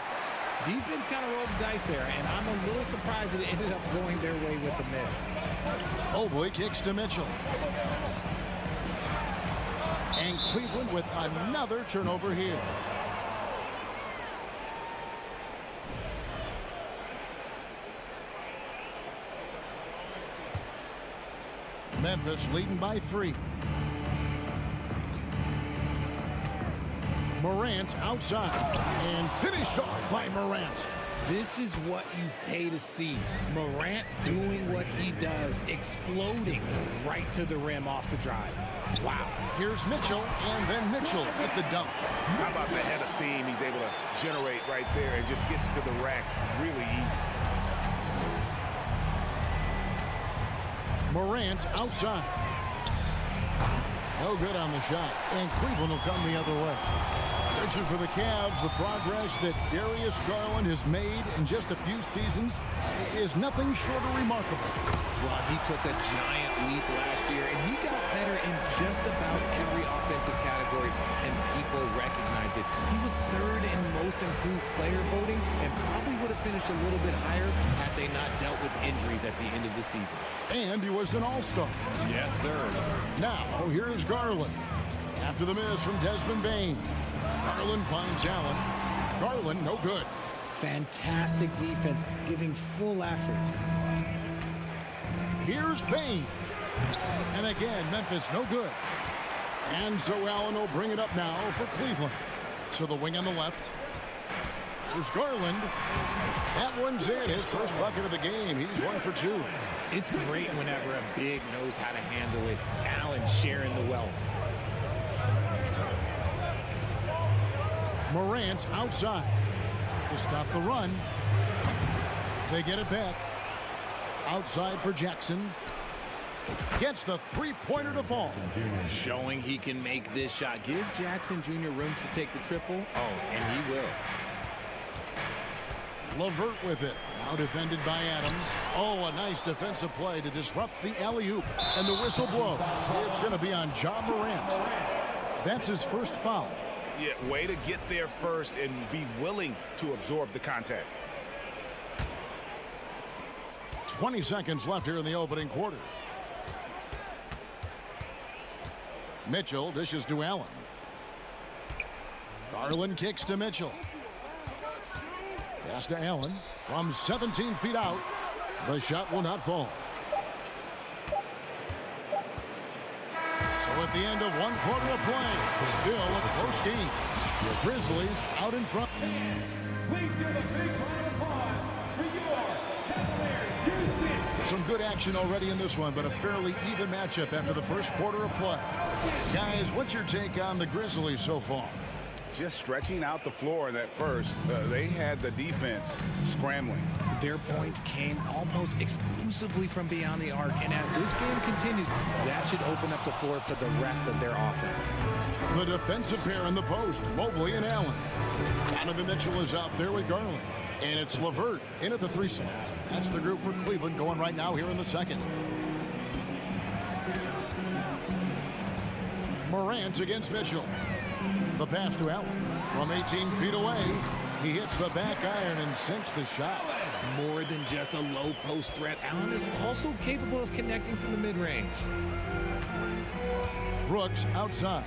Defense kind of rolled the dice there, and I'm a little surprised that it ended up going their way with the miss. Mobley kicks to Mitchell. And Cleveland with another turnover here. Memphis leading by 3. Morant outside and finished off by Morant. This is what you pay to see. Morant doing what he does, exploding right to the rim off the drive. Wow. Here's Mitchell, and then Mitchell with the dunk. How about the head of steam he's able to generate right there and just gets to the rack really easy. Morant outside. No good on the shot, and Cleveland will come the other way. Searching for the Cavs, the progress that Darius Garland has made in just a few seasons is nothing short of remarkable. Well, he took a giant leap last year, and he got better in just about every offensive category, and people recognize it. He was 3rd in most improved player voting, and probably would have finished a little bit higher had they not dealt with injuries at the end of the season. And he was an all-star. Yes, sir. Now, here's Garland. After the miss from Desmond Bain. Garland finds Allen. Garland, no good. Fantastic defense, giving full effort. Here's Bain. And again, Memphis, no good. And so Allen will bring it up now for Cleveland. So the wing on the left. Here's Garland. That one's in. His first bucket of the game. He's 1 for 2. It's great whenever a big knows how to handle it. Allen sharing the wealth. Morant outside to stop the run. They get it back. Outside for Jackson. Gets the three-pointer to fall. Showing he can make this shot. Give Jackson Jr. room to take the triple. Oh, and he will. LeVert with it. Now defended by Adams. Oh, a nice defensive play to disrupt the alley-oop. And the whistle blows. It's going to be on Ja Morant. That's his first foul. Yeah, way to get there first and be willing to absorb the contact. 20 seconds left here in the opening quarter. Mitchell dishes to Allen. Garland kicks to Mitchell. Pass to Allen from 17 feet out. The shot will not fall. So at the end of one quarter of play, still a close game. The Grizzlies out in front. Please give a big round of applause for your Cavaliers. Some good action already in this one, but a fairly even matchup after the first quarter of play. Guys, what's your take on the Grizzlies so far? Just stretching out the floor in that first. They had the defense scrambling. Their points came almost exclusively from beyond the arc, and as this game continues, that should open up the floor for the rest of their offense. The defensive pair in the post, Mobley and Allen. Donovan Mitchell is out there with Garland. And it's LeVert in at the 3 slot. That's the group for Cleveland going right now here in the second. Morant against Mitchell. The pass to Allen from 18 feet away. He hits the back iron and sinks the shot. More than just a low post threat, Allen is also capable of connecting from the mid-range. Brooks outside.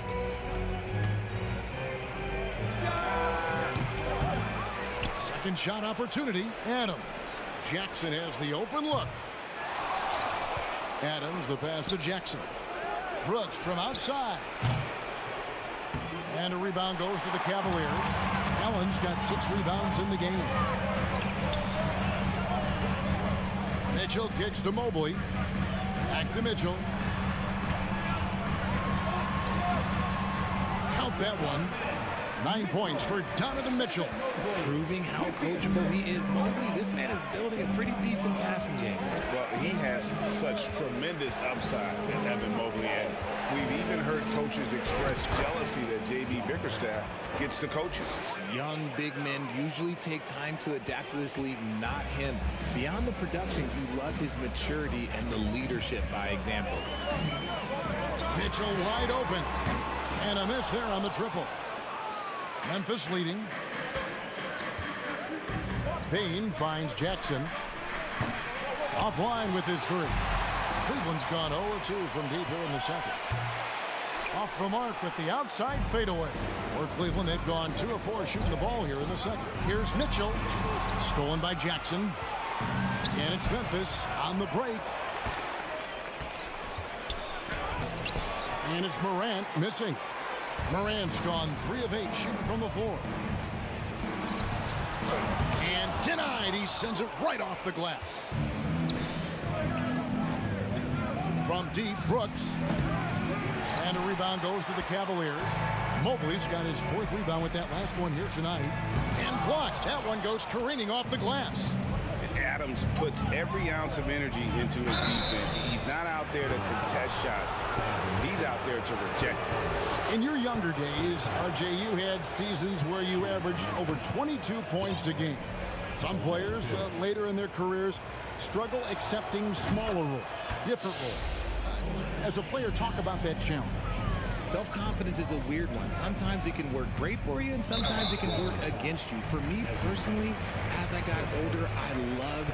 Second shot opportunity. Adams. Jackson has the open look. Adams, the pass to Jackson. Brooks from outside. And a rebound goes to the Cavaliers. Allen's got 6 rebounds in the game. Mitchell kicks to Mobley. Back to Mitchell. Count that one. 9 points for Donovan Mitchell. Proving how coachable he is. Mobley, this man is building a pretty decent passing game. Well, he has such tremendous upside in Evan Mobley. And we've even heard coaches express jealousy that J.B. Bickerstaff gets to coaches. Young big men usually take time to adapt to this league, not him. Beyond the production, you love his maturity and the leadership by example. Mitchell wide open. And a miss there on the triple. Memphis leading. Payne finds Jackson. Offline with his 3. Cleveland's gone 0-2 from deep here in the second. Off the mark with the outside fadeaway. For Cleveland, they've gone 2 of 4 shooting the ball here in the second. Here's Mitchell. Stolen by Jackson. And it's Memphis on the break. And it's Morant missing. Morant's gone 3 of 8 shooting from the floor. And denied. He sends it right off the glass. From deep, Brooks. And a rebound goes to the Cavaliers. Mobley's got his 4th rebound with that last one here tonight. And blocked. That one goes careening off the glass. Adams puts every ounce of energy into his defense. He's not out there to contest shots. He's out there to reject them. In your younger days, RJ, you had seasons where you averaged over 22 points a game. Some players later in their careers struggle accepting smaller roles, different roles. As a player, talk about that challenge. Self-confidence is a weird one. Sometimes it can work great for you, and sometimes it can work against you. For me personally, as I got older, I loved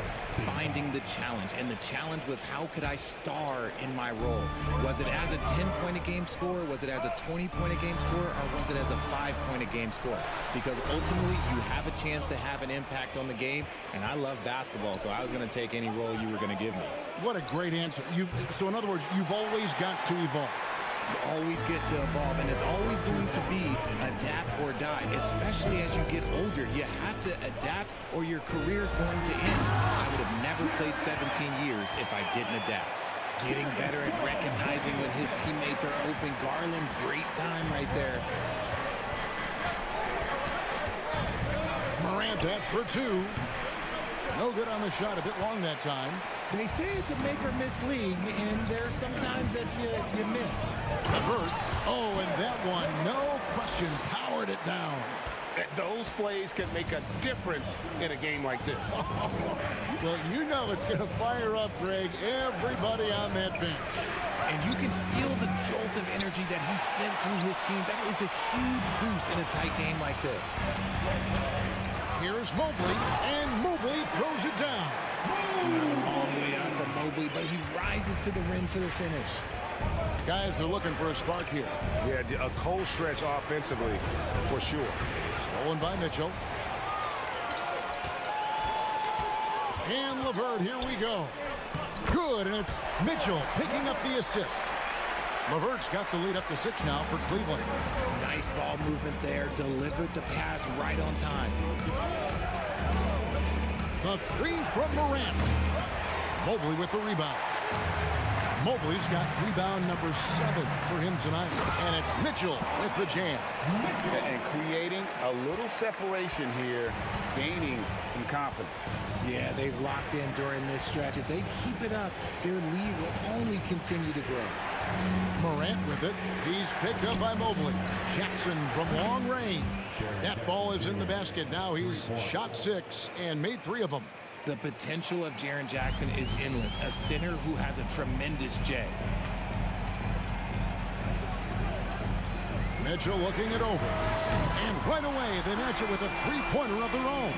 finding the challenge. And the challenge was, how could I star in my role? Was it as a 10-point-a-game scorer? Was it as a 20-point-a-game scorer? Or was it as a 5-point-a-game scorer? Because ultimately, you have a chance to have an impact on the game. And I love basketball, so I was going to take any role you were going to give me. What a great answer. So in other words, you've always got to evolve. You always get to evolve, and it's always going to be adapt or die, especially as you get older. You have to adapt or your career is going to end. I would have never played 17 years if I didn't adapt. Getting better at recognizing when his teammates are open. Garland, great time right there. Morant, that's for 2. No good on the shot, a bit long that time. They say it's a make-or-miss league, and there's sometimes that you miss. LeVert. Oh, and that one, no question, powered it down. Those plays can make a difference in a game like this. Well, you know it's going to fire up, Greg, everybody on that bench. And you can feel the jolt of energy that he sent through his team. That is a huge boost in a tight game like this. Here's Mobley, and Mobley throws it down. Not all the way out to Mobley, but he rises to the rim for the finish. Guys are looking for a spark here. Yeah, a cold stretch offensively, for sure. Stolen by Mitchell. And LeVert, here we go. Good, and it's Mitchell picking up the assist. LeVert's got the lead up to 6 now for Cleveland. Nice ball movement there. Delivered the pass right on time. The 3 from Morant. Mobley with the rebound. Mobley's got rebound number 7 for him tonight. And it's Mitchell with the jam. And creating a little separation here, gaining some confidence. Yeah, they've locked in during this stretch. If they keep it up, their lead will only continue to grow. Morant with it. He's picked up by Mobley. Jackson from long range. That ball is in the basket. Now he's shot 6 and made 3 of them. The potential of Jaren Jackson is endless. A center who has a tremendous J. Mitchell looking it over. And right away, they match it with a 3-pointer of their own.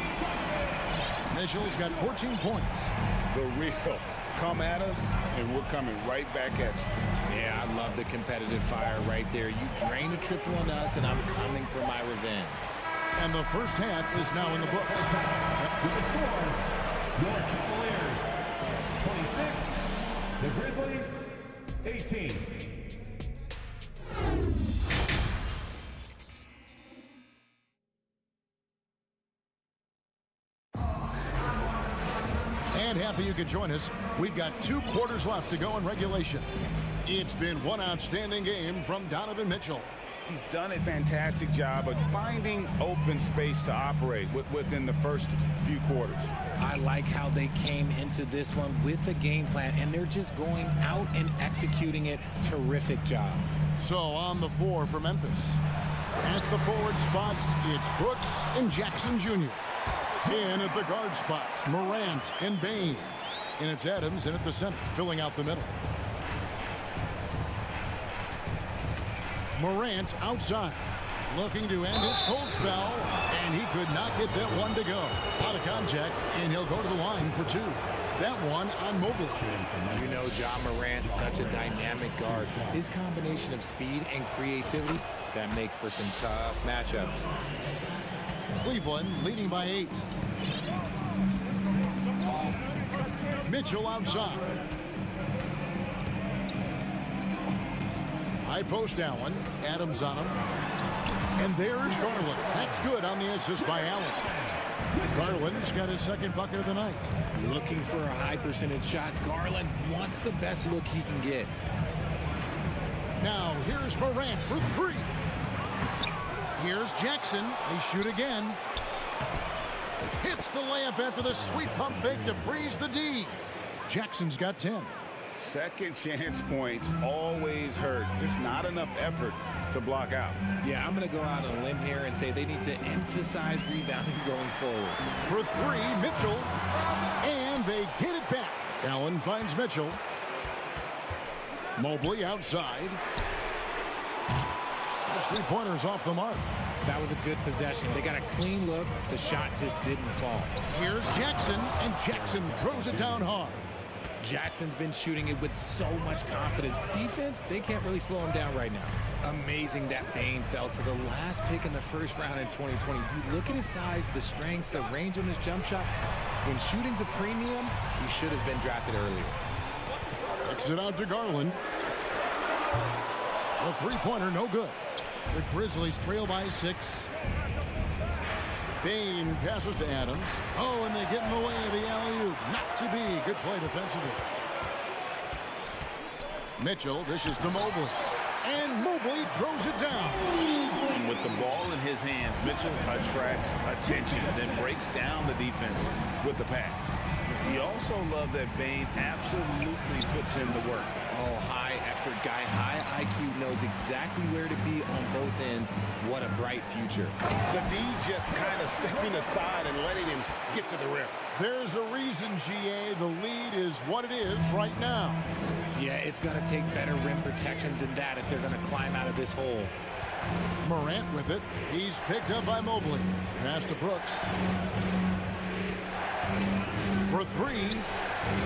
Mitchell's got 14 points. The real come at us, and we're coming right back at you. Yeah, I love the competitive fire right there. You drain a triple on us, and I'm coming for my revenge. And the first half is now in the books. With the score, your Cavaliers 26, the Grizzlies 18. And happy you could join us. We've got 2 quarters left to go in regulation. It's been one outstanding game from Donovan Mitchell. He's done a fantastic job of finding open space to operate within the first few quarters. I like how they came into this one with a game plan, and they're just going out and executing it. Terrific job. So on the floor for Memphis. At the forward spots, it's Brooks and Jackson Jr. In at the guard spots, Morant and Bain. And it's Adams in at the center, filling out the middle. Morant outside, looking to end his cold spell, and he could not get that one to go. Out of contact, and he'll go to the line for 2. That one on Mobley. You know, John Morant, such a dynamic guard. His combination of speed and creativity, that makes for some tough matchups. Cleveland leading by 8. Mitchell outside. High post Allen. Adams on him. And there's Garland. That's good on the assist by Allen. Garland's got his 2nd bucket of the night. Looking for a high percentage shot. Garland wants the best look he can get. Now here's Morant for 3. Here's Jackson. They shoot again. Hits the layup after the sweet pump fake to freeze the D. Jackson's got 10. Second chance points always hurt. Just not enough effort to block out. Yeah, I'm going to go out on a limb here and say they need to emphasize rebounding going forward. For 3, Mitchell. And they get it back. Allen finds Mitchell. Mobley outside. Those 3-pointers off the mark. That was a good possession. They got a clean look. The shot just didn't fall. Here's Jackson, and Jackson throws it down hard. Jackson's been shooting it with so much confidence. Defense, they can't really slow him down right now. Amazing that Bain fell to the last pick in the first round in 2020. You look at his size, the strength, the range on his jump shot. When shooting's a premium, he should have been drafted earlier. Kicks it out to Garland. The 3-pointer, no good. The Grizzlies trail by 6. Bain passes to Adams. Oh, and they get in the way of the alley-oop. Not to be. Good play defensively. Mitchell dishes to Mobley. And Mobley throws it down. And with the ball in his hands, Mitchell attracts attention, then breaks down the defense with the pass. You also love that Bane absolutely puts in the work. Oh, high effort guy, high IQ, knows exactly where to be on both ends. What a bright future. The D just kind of stepping aside and letting him get to the rim. There's a reason, GA, the lead is what it is right now. Yeah, it's going to take better rim protection than that if they're going to climb out of this hole. Morant with it. He's picked up by Mobley. Pass to Brooks. For three.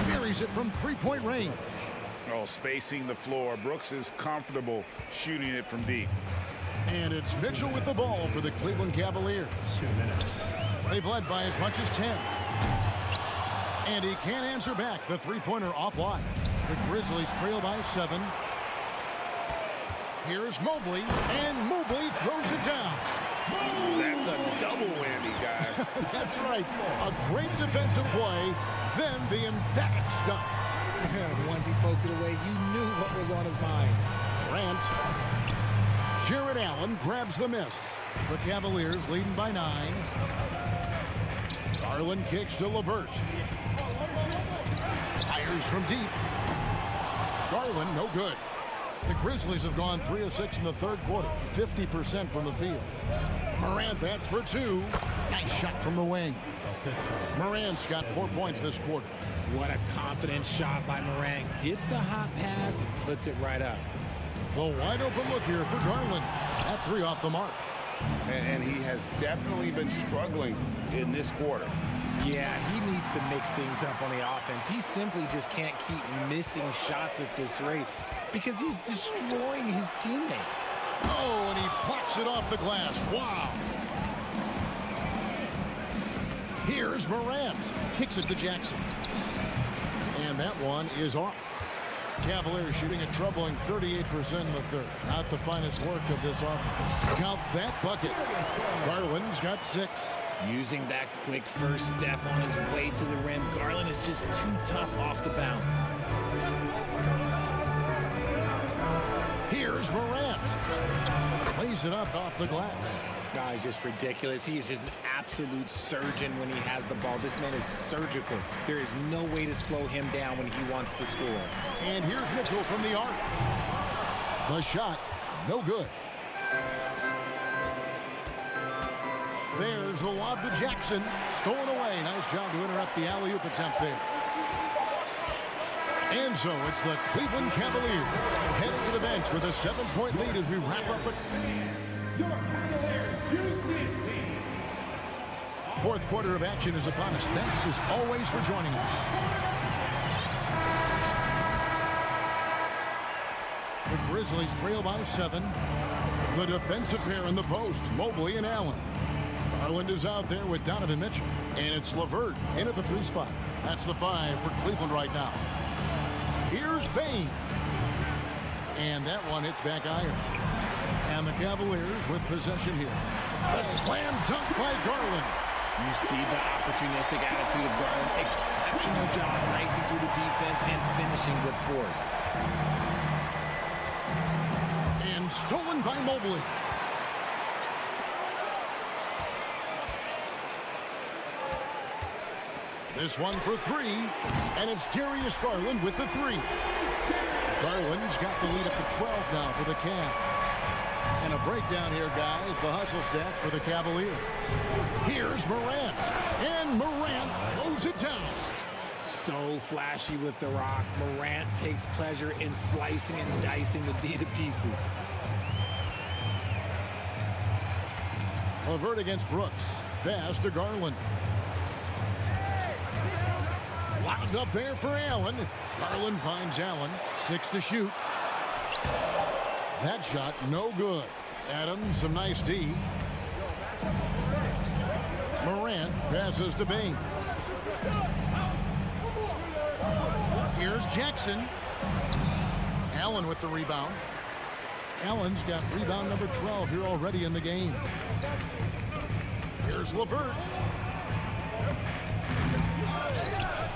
Buries it from three-point range. Oh, spacing the floor. Brooks is comfortable shooting it from deep. And it's Mitchell with the ball for the Cleveland Cavaliers. 2 minutes. They've led by as much as 10. And he can't answer back. The three-pointer offline. The Grizzlies trail by 7. Here's Mobley, and Mobley throws it down. That's a double whammy, guys. That's right. A great defensive play, then the emphatic stuff. Once he poked it away, you knew what was on his mind. Grant. Jared Allen grabs the miss. The Cavaliers leading by 9. Garland kicks to LeVert. Fires from deep. Garland, no good. The Grizzlies have gone 3 of 6 in the third quarter, 50% from the field. Morant, that's for 2. Nice shot from the wing. Morant's got 4 points this quarter. What a confident shot by Morant. Gets the hot pass and puts it right up. The wide open look here for Garland. That 3 off the mark. And he has definitely been struggling in this quarter. Yeah, he needs to mix things up on the offense. He simply just can't keep missing shots at this rate because he's destroying his teammates. Oh, and he plucks it off the glass. Wow. Here's Morant. Kicks it to Jackson. And that one is off. Cavaliers shooting a troubling 38% in the third. Not the finest work of this offense. Count that bucket. Garland's got 6. Using that quick first step on his way to the rim, Garland is just too tough off the bounce. Here's Morant. Plays it up off the glass. Guy's just ridiculous. He is just an absolute surgeon when he has the ball. This man is surgical. There is no way to slow him down when he wants to score. And here's Mitchell from the arc. The shot, no good. There's the lob to Jackson. Stolen away. Nice job to interrupt the alley-oop attempt there. And so it's the Cleveland Cavaliers heading to the bench with a 7-point lead as we wrap up. Your Cavaliers, Fourth quarter of action is upon us. Thanks as always for joining us. The Grizzlies trail by 7. The defensive pair in the post, Mobley and Allen. Garland is out there with Donovan Mitchell. And it's LeVert in at the 3 spot. That's the 5 for Cleveland right now. Here's Bane. And that one hits back iron. And the Cavaliers with possession here. The slam dunk by Garland. You see the opportunistic attitude of Garland. Exceptional job breaking through the defense and finishing with force. And stolen by Mobley. This one for 3, and it's Darius Garland with the 3. Garland's got the lead up to 12 now for the Cavs. And a breakdown here, guys. The hustle stats for the Cavaliers. Here's Morant, and Morant throws it down. So flashy with the rock. Morant takes pleasure in slicing and dicing the D to pieces. LeVert against Brooks. Pass to Garland. Locked up there for Allen. Garland finds Allen. 6 to shoot. That shot no good. Adams, some nice D. Morant passes to Bane. Here's Jackson. Allen with the rebound. Allen's got rebound number 12 here already in the game. Here's LeVert.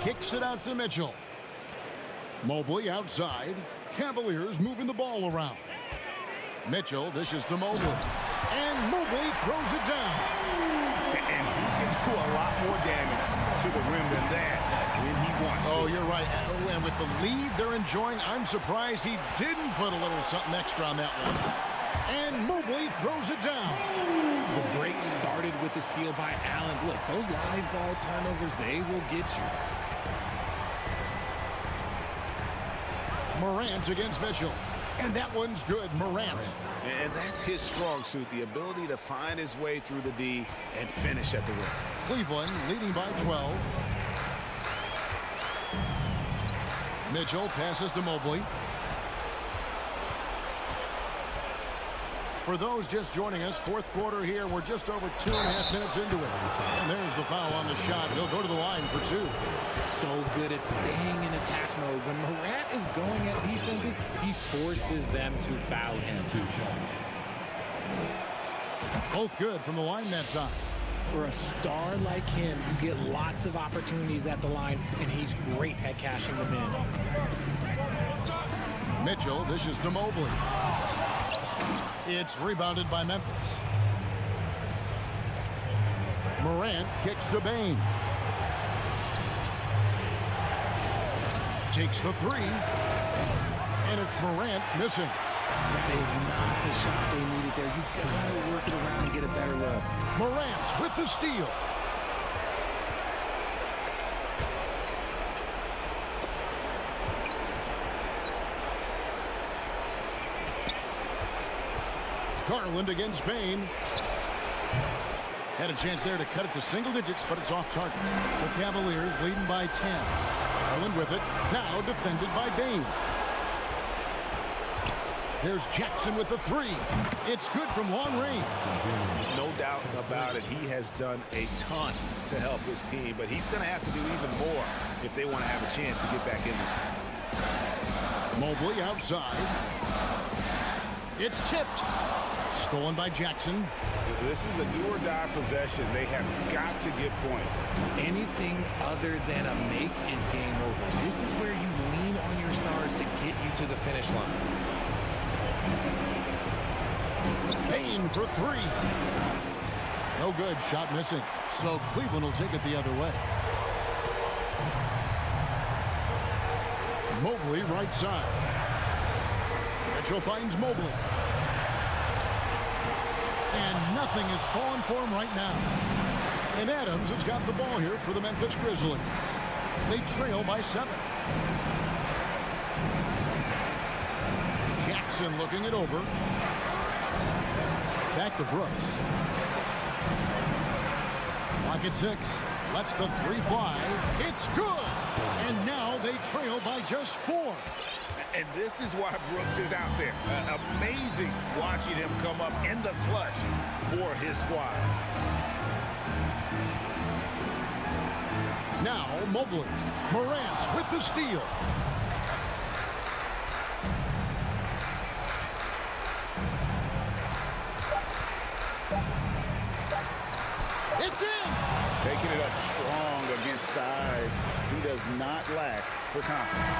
Kicks it out to Mitchell. Mobley outside. Cavaliers moving the ball around. Mitchell dishes to Mobley. And Mobley throws it down. And who can do a lot more damage to the rim than that when he wants to. Oh, you're right. And with the lead they're enjoying, I'm surprised he didn't put a little something extra on that one. And Mobley throws it down. The break started with the steal by Allen. Look, those live ball turnovers, they will get you. Morant against Mitchell. And that one's good, Morant. And that's his strong suit, the ability to find his way through the D and finish at the rim. Cleveland leading by 12. Mitchell passes to Mobley. For those just joining us, fourth quarter here. We're just over 2.5 minutes into it. And there's the foul on the shot. He'll go to the line for 2. So good at staying in attack mode. When Morant is going at defenses, he forces them to foul him. Both good from the line that time. For a star like him, you get lots of opportunities at the line, and he's great at cashing them in. Mitchell dishes to Mobley. It's rebounded by Memphis. Morant kicks to Bain. Takes the 3. And it's Morant missing. That is not the shot they needed there. You gotta work it around and get a better look. Morant with the steal. Garland against Bain. Had a chance there to cut it to single digits, but it's off target. The Cavaliers leading by 10. Garland with it. Now defended by Bain. There's Jackson with the 3. It's good from long range. There's no doubt about it. He has done a ton to help his team, but he's going to have to do even more if they want to have a chance to get back in this one. Mobley outside. It's tipped. Stolen by Jackson. This is a do-or-die possession. They have got to get points. Anything other than a make is game over. This is where you lean on your stars to get you to the finish line. Bain for 3. No good. Shot missing. So Cleveland will take it the other way. Mobley right side. Mitchell finds Mobley. And nothing is falling for him right now. And Adams has got the ball here for the Memphis Grizzlies. They trail by 7. Jackson looking it over. Back to Brooks. Clock at 6. Lets the 3 fly. It's good. And now they trail by just 4. And this is why Brooks is out there. Amazing watching him come up in the clutch for his squad. Now Mobley. Morant with the steal. It's in! Taking it up strong against size. He does not lack for confidence.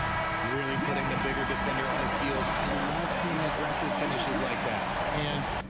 Really putting the bigger defender on his heels. I love seeing aggressive finishes like that. And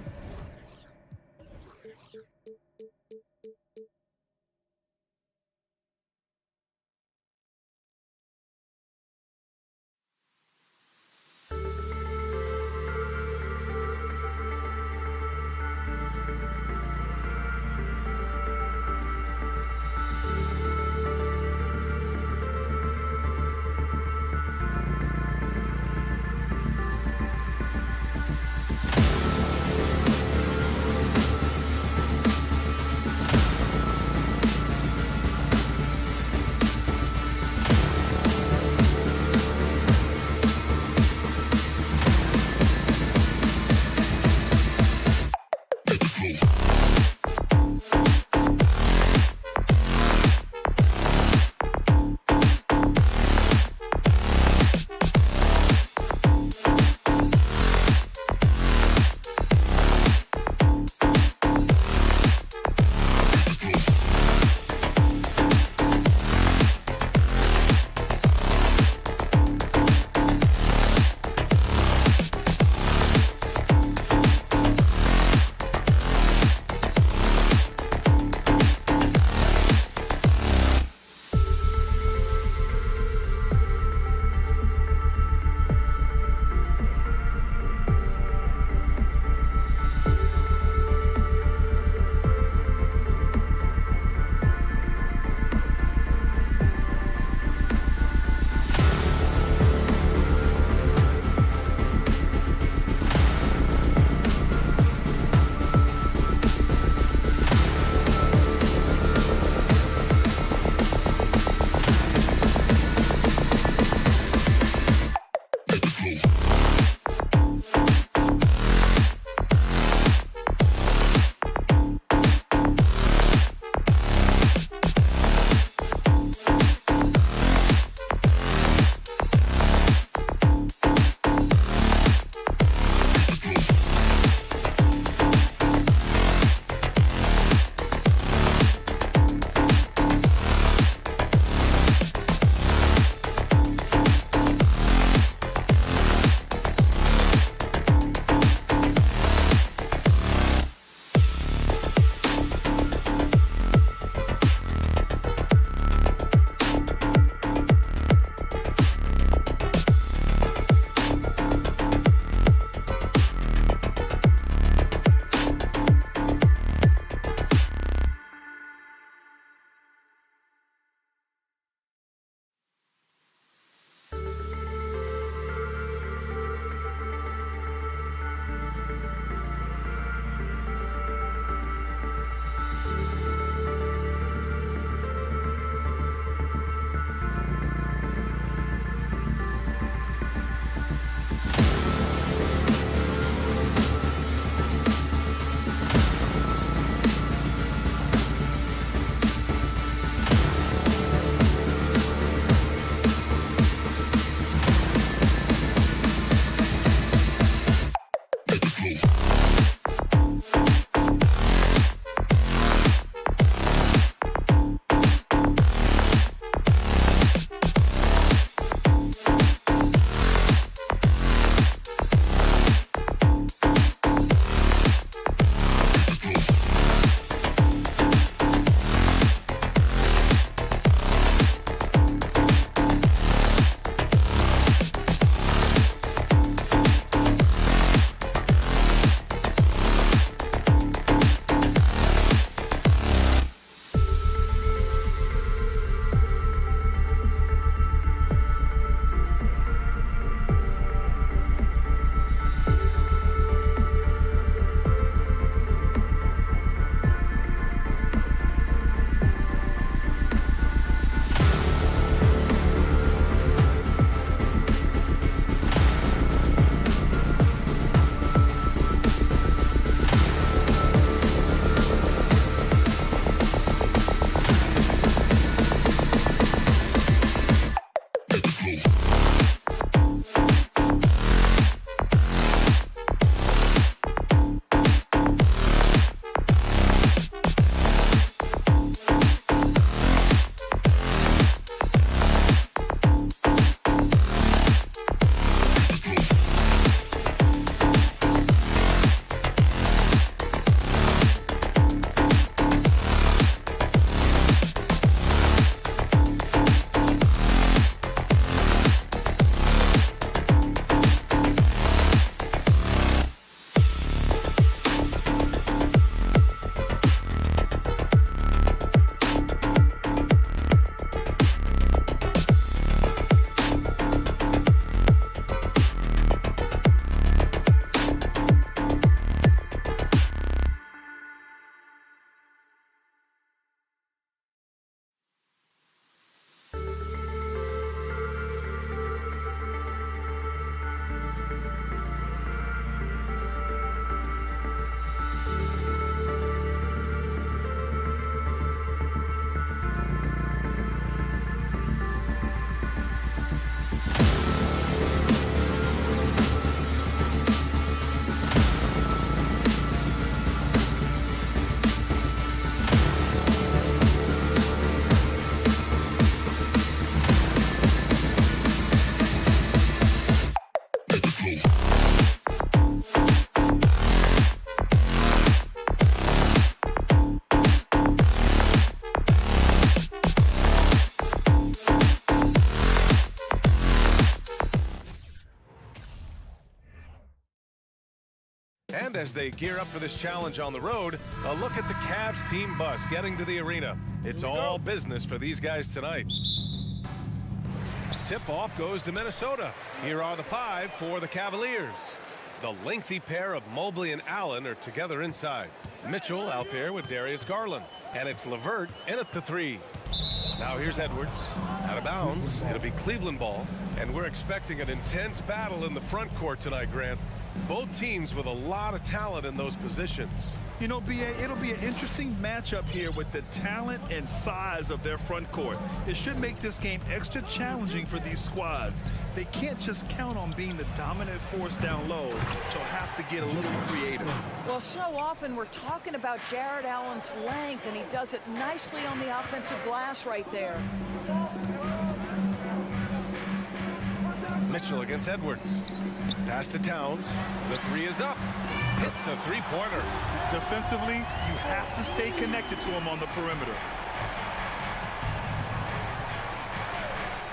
as they gear up for this challenge on the road. A look at the Cavs team bus getting to the arena. It's all business for these guys tonight. Tip-off goes to Minnesota. Here are the 5 for the Cavaliers. The lengthy pair of Mobley and Allen are together inside. Mitchell out there with Darius Garland. And it's LeVert in at the 3. Now here's Edwards. Out of bounds. It'll be Cleveland ball. And we're expecting an intense battle in the front court tonight, Grant. Both teams with a lot of talent in those positions. You know, B.A., it'll be an interesting matchup here with the talent and size of their front court. It should make this game extra challenging for these squads. They can't just count on being the dominant force down low. They'll have to get a little creative. Well, so often we're talking about Jared Allen's length, and he does it nicely on the offensive glass right there. Mitchell against Edwards. Pass to Towns. The 3 is up. Hits the three-pointer. Defensively, you have to stay connected to him on the perimeter.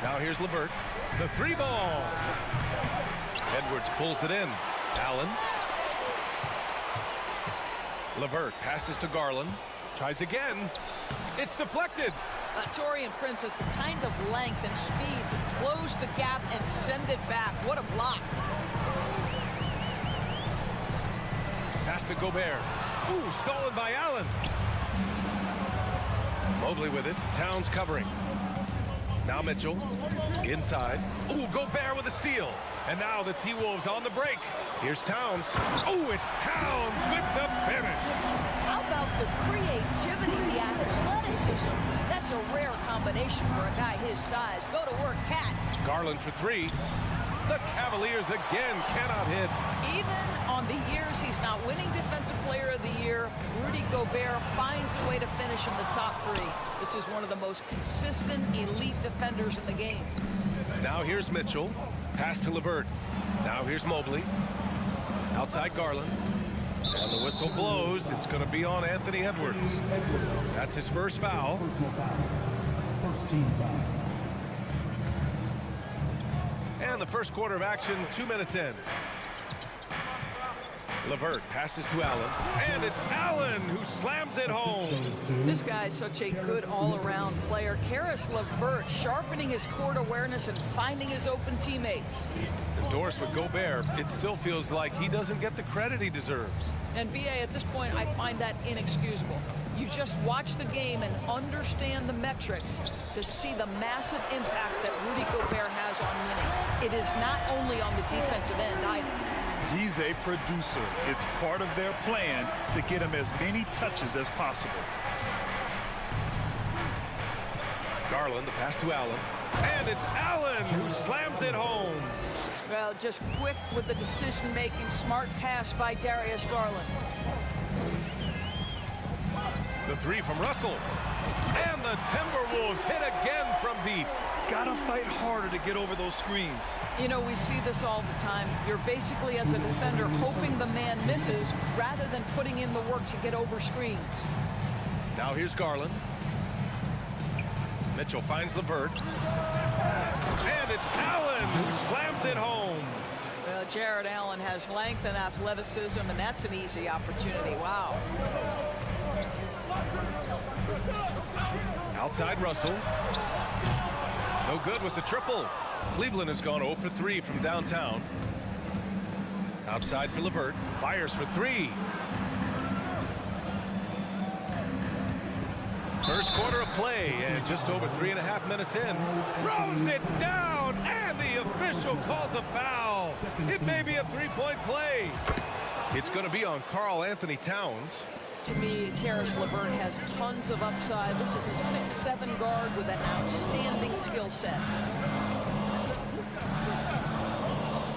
Now here's LeVert. The 3 ball. Edwards pulls it in. Allen. LeVert passes to Garland. Tries again. It's deflected. Taurean Prince has the kind of length and speed to close the gap and send it back. What a block. Pass to Gobert. Ooh, stolen by Allen. Mobley with it. Towns covering. Now Mitchell. Inside. Ooh, Gobert with a steal. And now the T-Wolves on the break. Here's Towns. Oh, it's Towns with the finish. How about the creativity, the athleticism? That's a rare combination for a guy his size. Go to work, Cat. Garland for 3. The Cavaliers again cannot hit. Even on the years he's not winning Defensive Player of the Year, Rudy Gobert finds a way to finish in the top 3. This is one of the most consistent elite defenders in the game. Now here's Mitchell. Pass to LeVert. Now here's Mobley. Outside Garland. And the whistle blows. It's going to be on Anthony Edwards. That's his first foul. First team foul. And the first quarter of action, 2 minutes in. LeVert passes to Allen. And it's Allen who slams it home. This guy is such a good all-around player. Karis LeVert sharpening his court awareness and finding his open teammates. Endorsed with Gobert, it still feels like he doesn't get the credit he deserves. And B.A., at this point, I find that inexcusable. You just watch the game and understand the metrics to see the massive impact that Rudy Gobert has on winning. It is not only on the defensive end either. He's a producer. It's part of their plan to get him as many touches as possible. Garland, the pass to Allen. And it's Allen who slams it home. Well, just quick with the decision-making, smart pass by Darius Garland. The 3 from Russell. And the Timberwolves hit again from deep. Gotta fight harder to get over those screens. You know, we see this all the time. You're basically, as a defender, hoping the man misses rather than putting in the work to get over screens. Now here's Garland. Mitchell finds LeVert. And it's Allen who slams it home. Well, Jared Allen has length and athleticism, and that's an easy opportunity. Wow. Outside Russell. No good with the triple. Cleveland has gone 0 for 3 from downtown. Outside for LeVert. Fires for 3. First quarter of play, and just over 3.5 minutes in. Throws it down, and the official calls a foul. It may be a 3-point play. It's going to be on Karl Anthony Towns. To me, Karis LeVert has tons of upside. This is a 6'7" guard with an outstanding skill set.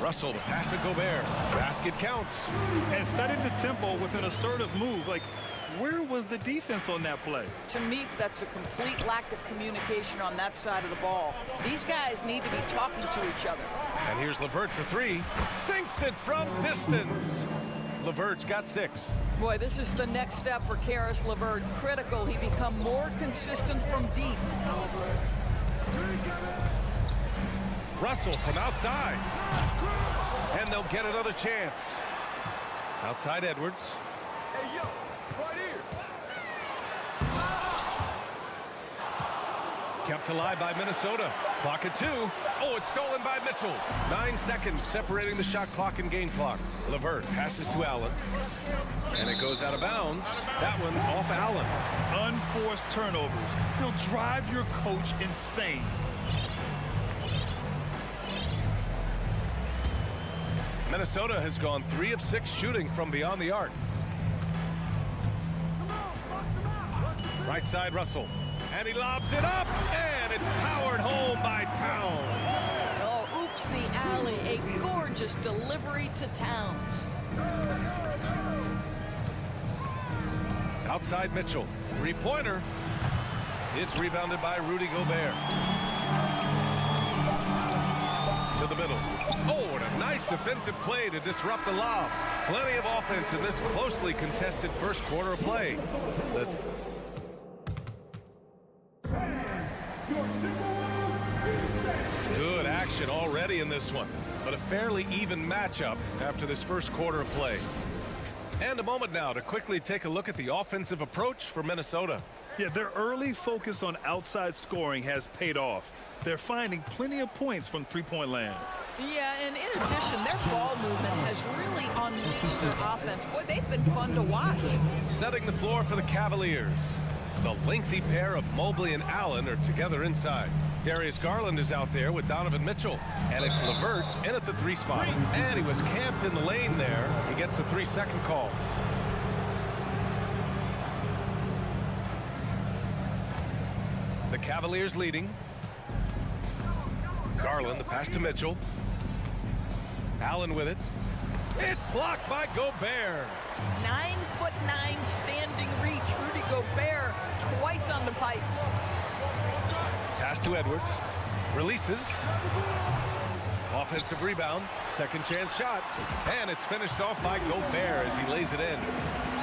Russell, the pass to Gobert. Basket counts. And setting the tempo with an assertive move. Like, where was the defense on that play? To me, that's a complete lack of communication on that side of the ball. These guys need to be talking to each other. And here's LeVert for 3. Sinks it from distance. LeVert's got 6. Boy, this is the next step for Karis LeVert. Critical. He become more consistent from deep. Russell from outside. And they'll get another chance. Outside Edwards. Hey, yo, right here. Kept alive by Minnesota. Clock at 2. Oh, it's stolen by Mitchell. 9 seconds separating the shot clock and game clock. LeVert passes to Allen. And it goes out of bounds. That one off Allen. Unforced turnovers. They'll drive your coach insane. Minnesota has gone 3 of 6 shooting from beyond the arc. Right side, Russell. And he lobs it up, and it's powered home by Towns. Oh, oops, the alley. A gorgeous delivery to Towns. Outside Mitchell. Three-pointer. It's rebounded by Rudy Gobert. To the middle. Oh, and a nice defensive play to disrupt the lob. Plenty of offense in this closely contested first quarter of play. Good action already in this one, but a fairly even matchup after this first quarter of play. And a moment now to quickly take a look at the offensive approach for Minnesota. Yeah, their early focus on outside scoring has paid off. They're finding plenty of points from three-point land. Yeah, and in addition, their ball movement has really unleashed their offense. Boy, they've been fun to watch. Setting the floor for the Cavaliers. The lengthy pair of Mobley and Allen are together inside. Darius Garland is out there with Donovan Mitchell. And it's LeVert in at the 3 spot. And he was camped in the lane there. He gets a 3-second call. The Cavaliers leading. Garland, the pass to Mitchell. Allen with it. It's blocked by Gobert. 9'9" standing reach. Rudy Gobert twice on the pipes. Pass to Edwards. Releases. Offensive rebound. Second chance shot. And it's finished off by Gobert as he lays it in.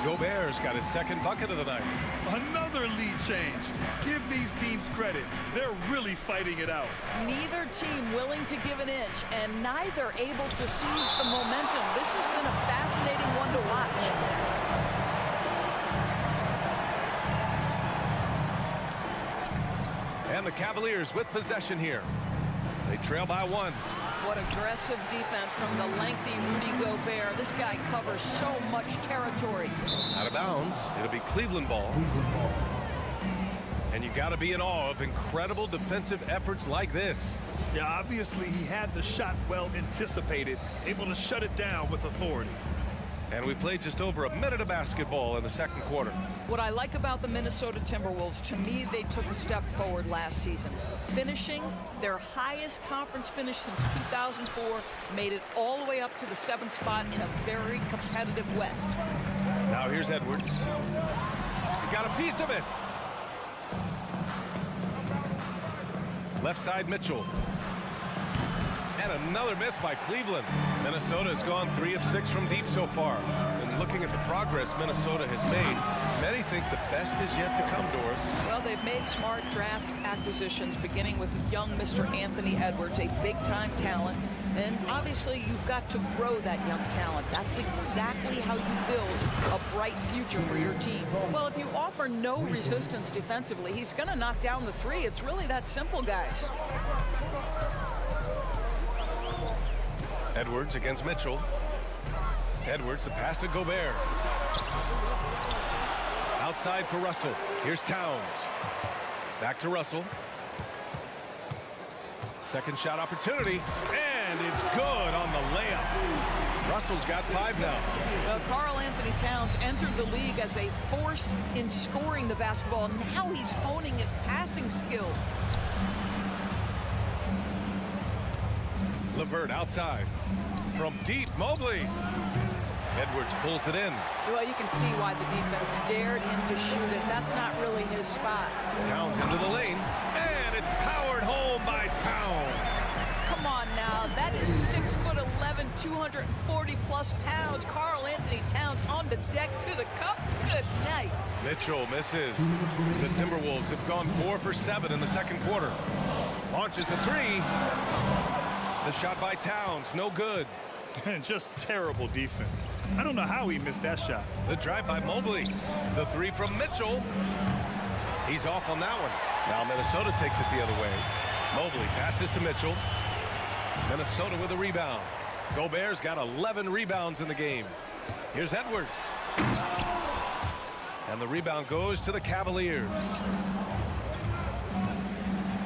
Gobert's got his second bucket of the night. Another lead change. Give these teams credit. They're really fighting it out. Neither team willing to give an inch, and neither able to seize the momentum. This has been a fascinating one to watch. And the Cavaliers with possession here. They trail by 1. What aggressive defense from the lengthy Rudy Gobert. This guy covers so much territory. Out of bounds. It'll be Cleveland ball. And you got to be in awe of incredible defensive efforts like this. Yeah, obviously he had the shot well anticipated, able to shut it down with authority. And we played just over a minute of basketball in the second quarter. What I like about the Minnesota Timberwolves, to me, they took a step forward last season. Finishing their highest conference finish since 2004, made it all the way up to the 7th spot in a very competitive West. Now here's Edwards. He got a piece of it. Left side Mitchell. And another miss by Cleveland. Minnesota has gone 3 of 6 from deep so far. And looking at the progress Minnesota has made, many think the best is yet to come, Doris. Well, they've made smart draft acquisitions, beginning with young Mr. Anthony Edwards, a big-time talent. And obviously, you've got to grow that young talent. That's exactly how you build a bright future for your team. Well, if you offer no resistance defensively, he's going to knock down the 3. It's really that simple, guys. Edwards against Mitchell. Edwards, the pass to Gobert. Outside for Russell. Here's Towns. Back to Russell. Second shot opportunity. And it's good on the layup. Russell's got 5 now. Well, Karl Anthony Towns entered the league as a force in scoring the basketball. Now he's honing his passing skills. LeVert outside. From deep, Mobley. Edwards pulls it in. Well, you can see why the defense dared him to shoot it. That's not really his spot. Towns into the lane. And it's powered home by Towns. Come on now. That is 6'11", 240-plus pounds. Karl Anthony Towns on the deck to the cup. Good night. Mitchell misses. The Timberwolves have gone 4 for 7 in the second quarter. Launches a 3. The shot by Towns, no good. And just terrible defense. I don't know how he missed that shot. The drive by Mobley. The three from Mitchell. He's off on that one. Now Minnesota takes it the other way. Mobley passes to Mitchell. Minnesota with a rebound. Gobert's got 11 rebounds in the game. Here's Edwards. And the rebound goes to the Cavaliers.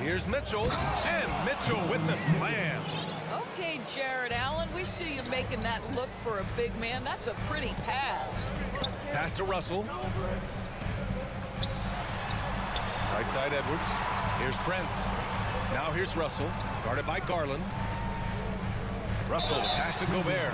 Here's Mitchell. And Mitchell with the slam. Okay, Jared Allen, we see you making that look for a big man. That's a pretty pass. Pass to Russell. Right side Edwards. Here's Prince. Now here's Russell. Guarded by Garland. Russell, the pass to Gobert.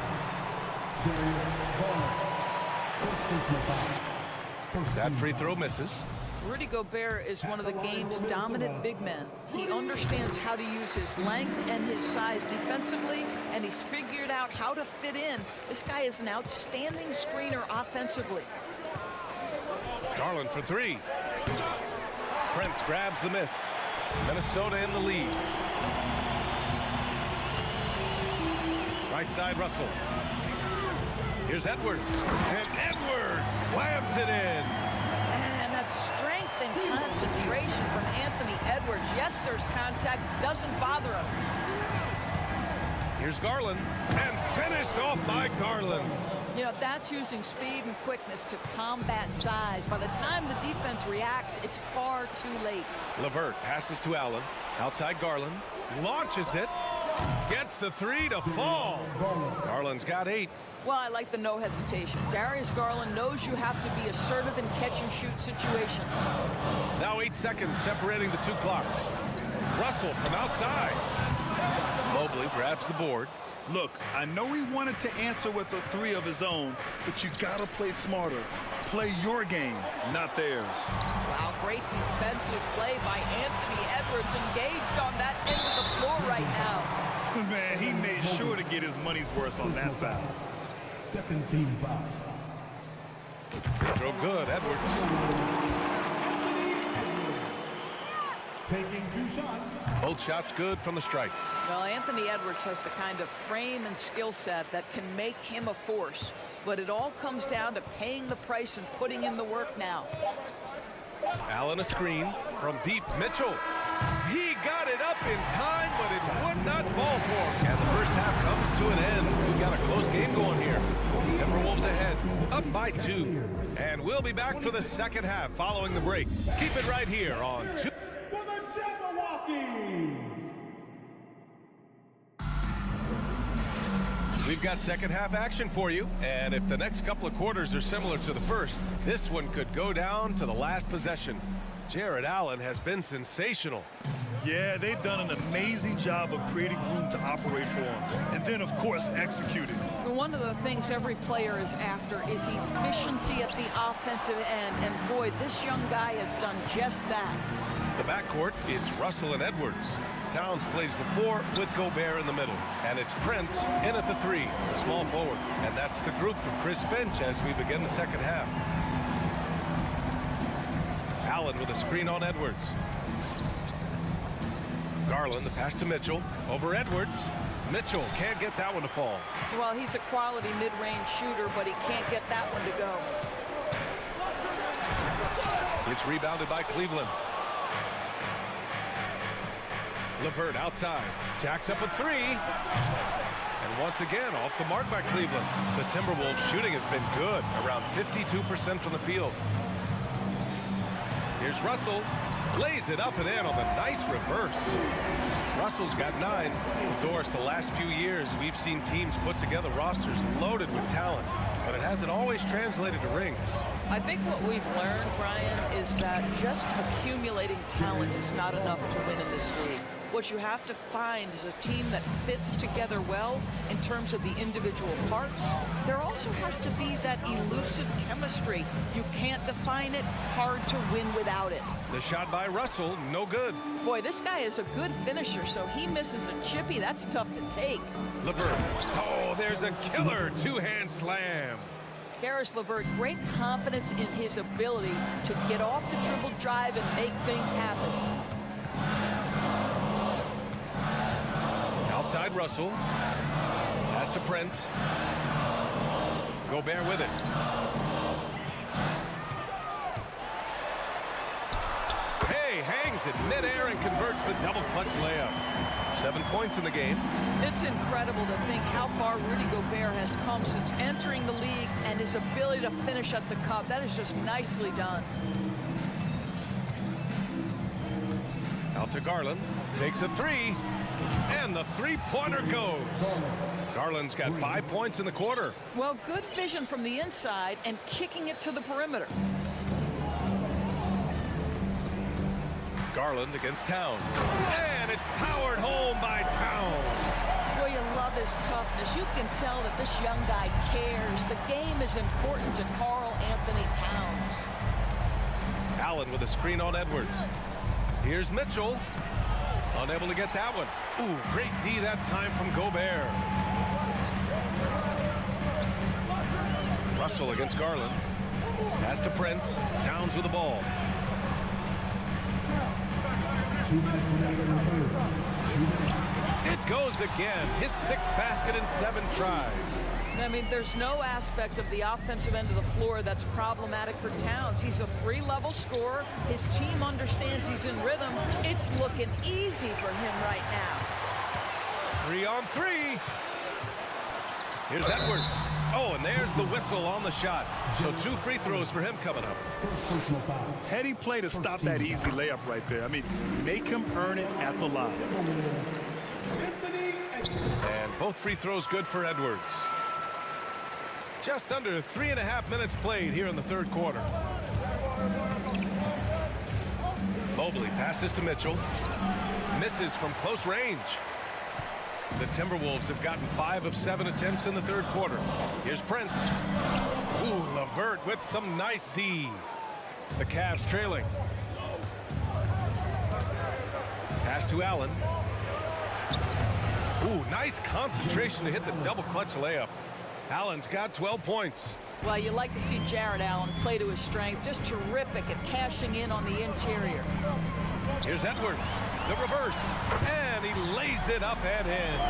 That free throw misses. Rudy Gobert is one of the game's dominant big men. He understands how to use his length and his size defensively, and he's figured out how to fit in. This guy is an outstanding screener offensively. Garland for three. Prince grabs the miss. Minnesota in the lead. Right side Russell. Here's Edwards. And Edwards slams it in. And that strength and concentration from Anthony Edwards. Yes, there's contact. Doesn't bother him. Here's Garland. And finished off by Garland. You know, that's using speed and quickness to combat size. By the time the defense reacts, it's far too late. LeVert passes to Allen. Outside Garland. Launches it. Gets the three to fall. Garland's got 8. Well, I like the no hesitation. Darius Garland knows you have to be assertive in catch-and-shoot situations. Now 8 seconds separating the two clocks. Russell from outside. Mobley grabs the board. Look, I know he wanted to answer with a three of his own, but you gotta play smarter. Play your game, not theirs. Wow, great defensive play by Anthony Edwards, engaged on that end of the floor right now. Man, he made sure to get his money's worth on that foul. Second team foul. Throw good, Edwards. Taking 2 shots. Both shots good from the strike. Well, Anthony Edwards has the kind of frame and skill set that can make him a force. But it all comes down to paying the price and putting in the work now. Allen a screen from deep. Mitchell. He got it up in time, but it would not fall for him. And the first half comes to an end. We've got a close game going here. Timberwolves ahead, up by 2. And we'll be back for the second half following the break. Keep it right here on For the Jabberwockies. We've got second half action for you, and if the next couple of quarters are similar to the first, this one could go down to the last possession. Jared Allen has been sensational. Yeah, they've done an amazing job of creating room to operate for him, and then, of course, executing. One of the things every player is after is efficiency at the offensive end, and boy, this young guy has done just that. The backcourt is Russell and Edwards. Towns plays the 4 with Gobert in the middle. And it's Prince in at the 3, the small forward. And that's the group from Chris Finch as we begin the second half. Allen with a screen on Edwards. Garland, the pass to Mitchell. Over Edwards. Mitchell can't get that one to fall. Well, he's a quality mid-range shooter, but he can't get that one to go. It's rebounded by Cleveland. LeVert outside. Jacks up a 3. And once again, off the mark by Cleveland. The Timberwolves shooting has been good, around 52% from the field. Here's Russell. Lays it up and in on the nice reverse. Russell's got 9. Of course, the last few years, we've seen teams put together rosters loaded with talent, but it hasn't always translated to rings. I think what we've learned, Brian, is that just accumulating talent is not enough to win in this league. What you have to find is a team that fits together well in terms of the individual parts. There also has to be that elusive chemistry. You can't define it, hard to win without it. The shot by Russell, no good. Boy, this guy is a good finisher, so he misses a chippy. That's tough to take. LeVert. Oh, there's a killer two-hand slam. Caris LeVert, great confidence in his ability to get off the dribble drive and make things happen. Outside Russell. Pass Pass to Prince. Gobert with it. Hey, hangs it midair and converts the double clutch layup. 7 points in the game. It's incredible to think how far Rudy Gobert has come since entering the league, and his ability to finish at the cup. That is just nicely done. Out to Garland. Takes a three. And the three-pointer goes. Garland's got 5 points in the quarter. Well, good vision from the inside and kicking it to the perimeter. Garland against Towns. And it's powered home by Towns. Well, you love his toughness. You can tell that this young guy cares. The game is important to Karl Anthony Towns. Allen with a screen on Edwards. Here's Mitchell. Unable to get that one. Ooh, great D that time from Gobert. Russell against Garland. Pass to Prince. Towns with the ball. It goes again. His 6th basket in 7 tries. I mean, there's no aspect of the offensive end of the floor that's problematic for Towns. He's a 3-level scorer. His team understands he's in rhythm. It's looking easy for him right now. 3 on 3. Here's Edwards. Oh, and there's the whistle on the shot. So 2 free throws for him coming up. Heady play to stop that easy layup right there. I mean, make him earn it at the line. And both free throws good for Edwards. Just under 3.5 minutes played here in the 3rd quarter. Mobley passes to Mitchell. Misses from close range. The Timberwolves have gotten 5 of 7 attempts in the 3rd quarter. Here's Prince. Ooh, LeVert with some nice D. The Cavs trailing. Pass to Allen. Ooh, nice concentration to hit the double clutch layup. Allen's got 12 points. Well, you like to see Jared Allen play to his strength. Just terrific at cashing in on the interior. Here's Edwards. The reverse. And he lays it up and in.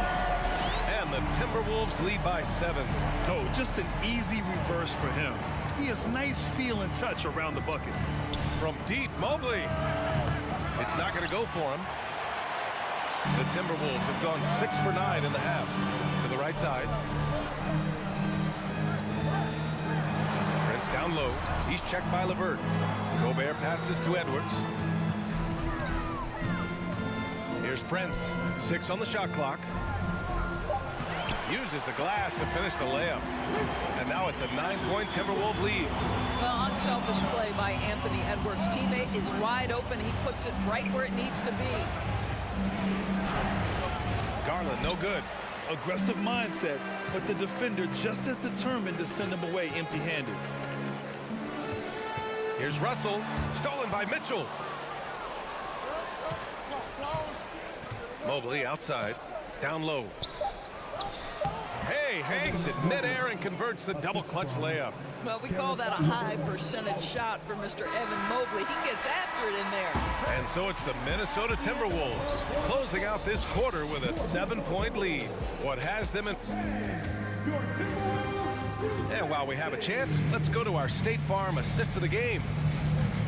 And the Timberwolves lead by 7. Oh, just an easy reverse for him. He has nice feel and touch around the bucket. From deep, Mobley. It's not going to go for him. The Timberwolves have gone 6 for 9 in the half. To the right side. Prince down low. He's checked by LeVert. Gobert passes to Edwards. Here's Prince. 6 on the shot clock. Uses the glass to finish the layup. And now it's a 9-point Timberwolves lead. Well, unselfish play by Anthony Edwards. Teammate is wide open. He puts it right where it needs to be. Garland, no good. Aggressive mindset, but the defender just as determined to send him away empty-handed. Here's Russell. Stolen by Mitchell. Mobley outside. Down low. Hey, hangs it midair and converts the double clutch layup. Well, we call that a high percentage shot for Mr. Evan Mobley. He gets after it in there. And so it's the Minnesota Timberwolves closing out this quarter with a 7-point lead. What has them in... And while we have a chance, let's go to our State Farm assist of the game.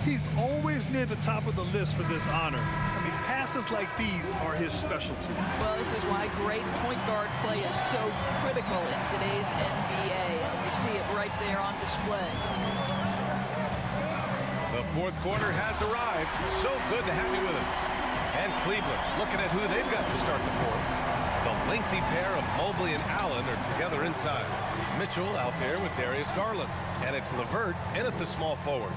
He's always near the top of the list for this honor. I mean, passes like these are his specialty. Well, this is why great point guard play is so critical in today's NBA. And you see it right there on display. The 4th quarter has arrived. So good to have you with us. And Cleveland looking at who they've got to start the 4th. The lengthy pair of Mobley and Allen are together inside. Mitchell out there with Darius Garland. And it's LeVert in at the small forward.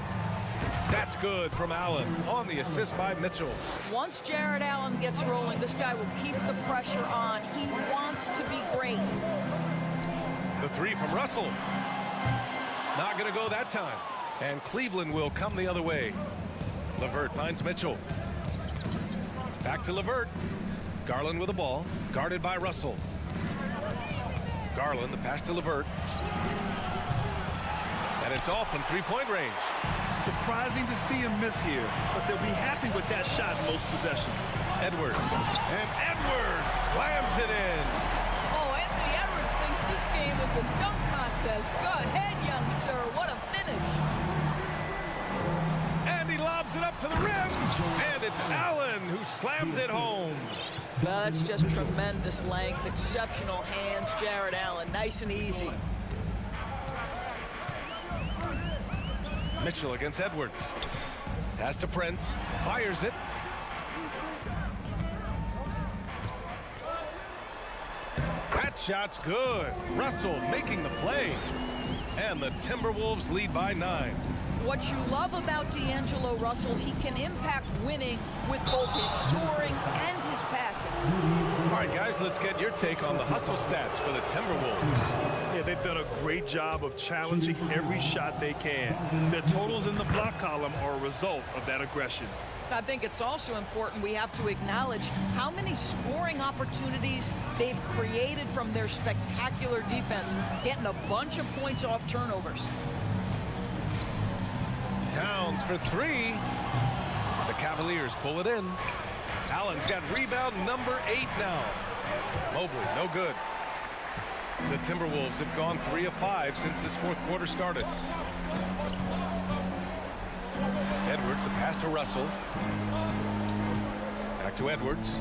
That's good from Allen on the assist by Mitchell. Once Jared Allen gets rolling, this guy will keep the pressure on. He wants to be great. The 3 from Russell. Not going to go that time. And Cleveland will come the other way. LeVert finds Mitchell. Back to LeVert. Garland with the ball. Guarded by Russell. Garland, the pass to LeVert. And it's off from 3-point range. Surprising to see him miss here, but they'll be happy with that shot in most possessions. Edwards. And Edwards slams it in. Oh, Anthony Edwards thinks game is a dunk contest. Go ahead, young sir. What a finish. And he lobs it up to the rim. And it's Allen who slams it home. That's just tremendous length, exceptional hands, Jared Allen. Nice and easy. Mitchell against Edwards. Pass to Prince. Fires it. That shot's good. Russell making the play. And the Timberwolves lead by 9. What you love about D'Angelo Russell, he can impact winning with both his scoring and his passing. All right, guys, let's get your take on the hustle stats for the Timberwolves. Yeah, they've done a great job of challenging every shot they can. Their totals in the block column are a result of that aggression. I think it's also important we have to acknowledge how many scoring opportunities they've created from their spectacular defense, getting a bunch of points off turnovers. Towns for 3. The Cavaliers pull it in. Allen's got rebound number 8 now. Mobley, no good. The Timberwolves have gone 3 of 5 since this fourth quarter started. Edwards, a pass to Russell. Back to Edwards.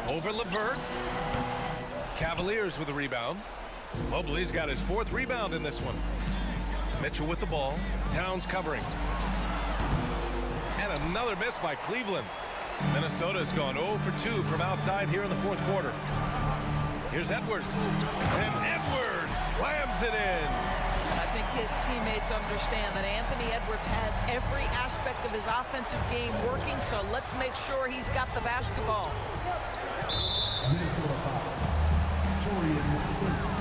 Over LeVert. Cavaliers with a rebound. Mobley's got his 4th rebound in this one. Mitchell with the ball. Towns covering. And another miss by Cleveland. Minnesota's gone 0 for 2 from outside here in the fourth quarter. Here's Edwards. And Edwards slams it in. I think his teammates understand that Anthony Edwards has every aspect of his offensive game working, so let's make sure he's got the basketball. Minnesota foul. Torian Prince.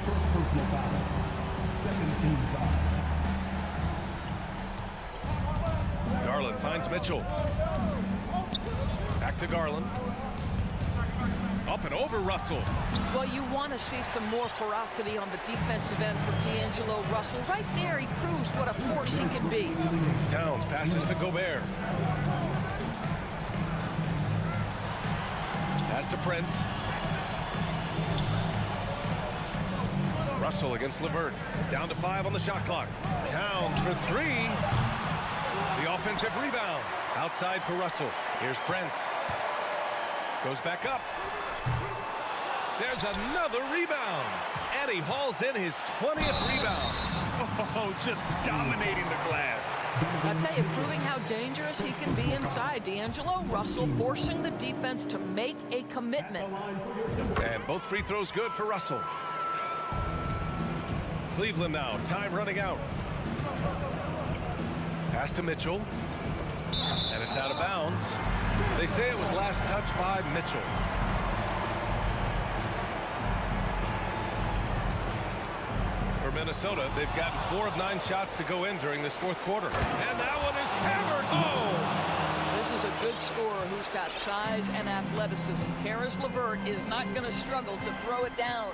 First personal foul. Second team foul. Garland finds Mitchell. Back to Garland. Up and over Russell. Well, you want to see some more ferocity on the defensive end for D'Angelo Russell. Right there, he proves what a force he can be. Towns passes to Gobert. Pass to Prince. Russell against LeVert. Down to 5 on the shot clock. Towns for 3. The offensive rebound. Outside for Russell. Here's Prince. Goes back up. There's another rebound. And he hauls in his 20th rebound. Oh, just dominating the glass. I tell you, proving how dangerous he can be inside. D'Angelo Russell forcing the defense to make a commitment. And both free throws good for Russell. Cleveland now, time running out. Pass to Mitchell. And it's out of bounds. They say it was last touched by Mitchell. For Minnesota, they've gotten 4 of 9 shots to go in during this fourth quarter. And that one is hammered home. This is a good scorer who's got size and athleticism. Karis LeVert is not going to struggle to throw it down.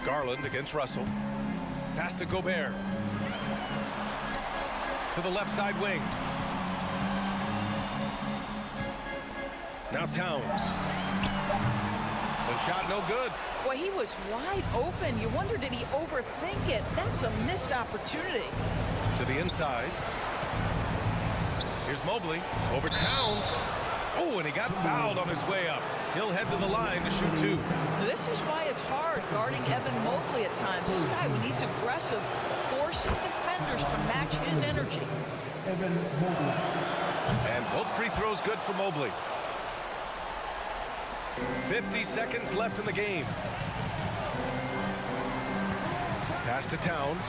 Garland against Russell. Pass to Gobert. To the left side wing. Now Towns. The shot no good. Boy, he was wide open. You wonder, did he overthink it? That's a missed opportunity. To the inside. Here's Mobley. Over Towns. Oh, and he got fouled on his way up. He'll head to the line to shoot 2. This is why it's hard guarding Evan Mobley at times. This guy, when he's aggressive, forcing defenders to match his energy. Evan Mobley. And both free throws good for Mobley. 50 seconds left in the game. Pass to Towns.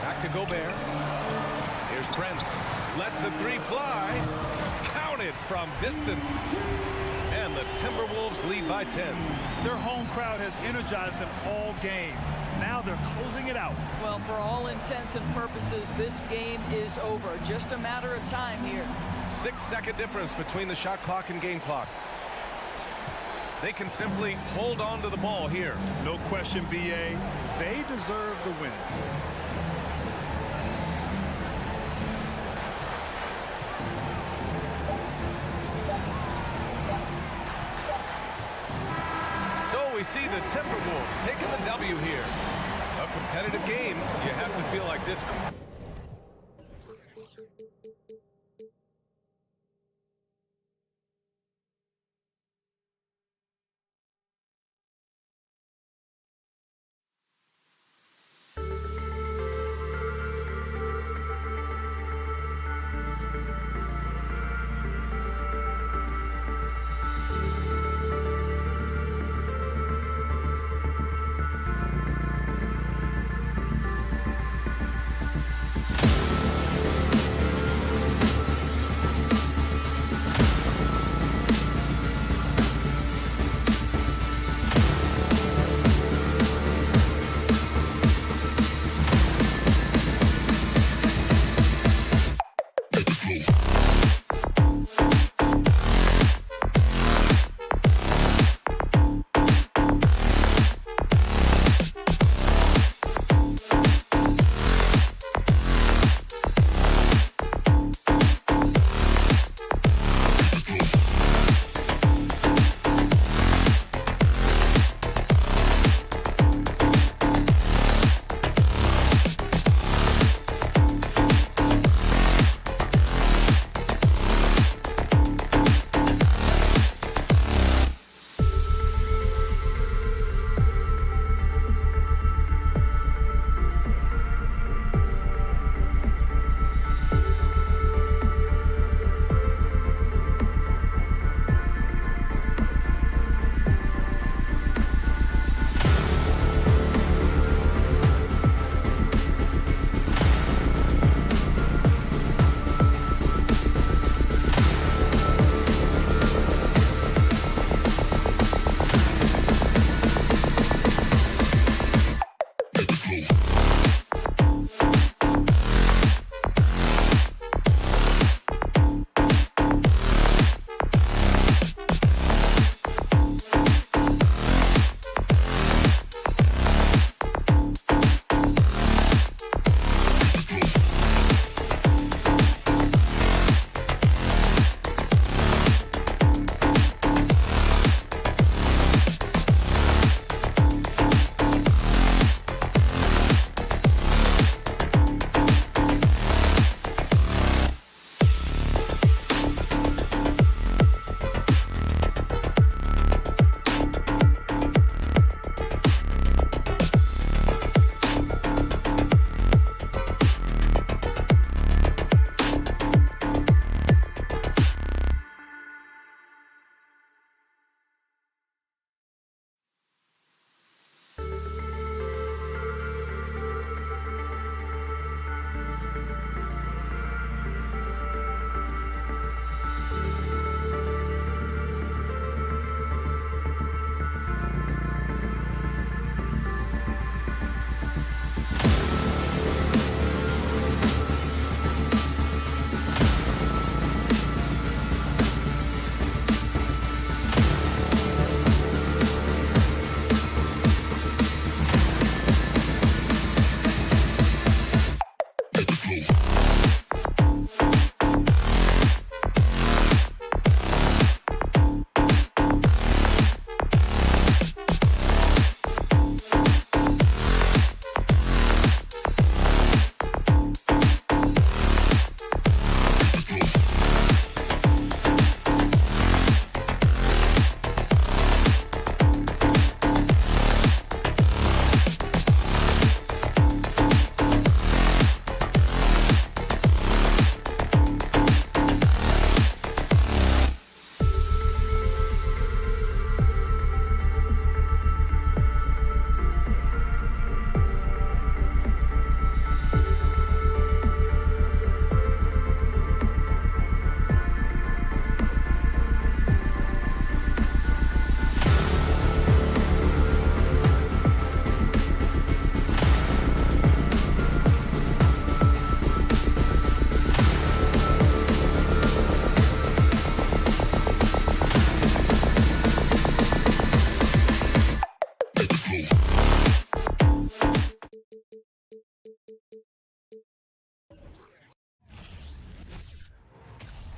Back to Gobert. Here's Prince. Lets the 3 fly. Counted from distance. And the Timberwolves lead by 10. Their home crowd has energized them all game. Now they're closing it out. Well, for all intents and purposes, this game is over. Just a matter of time here. 6-second difference between the shot clock and game clock. They can simply hold on to the ball here. No question, BA. They deserve the win. So we see the Timberwolves taking the W here. A competitive game. You have to feel like this.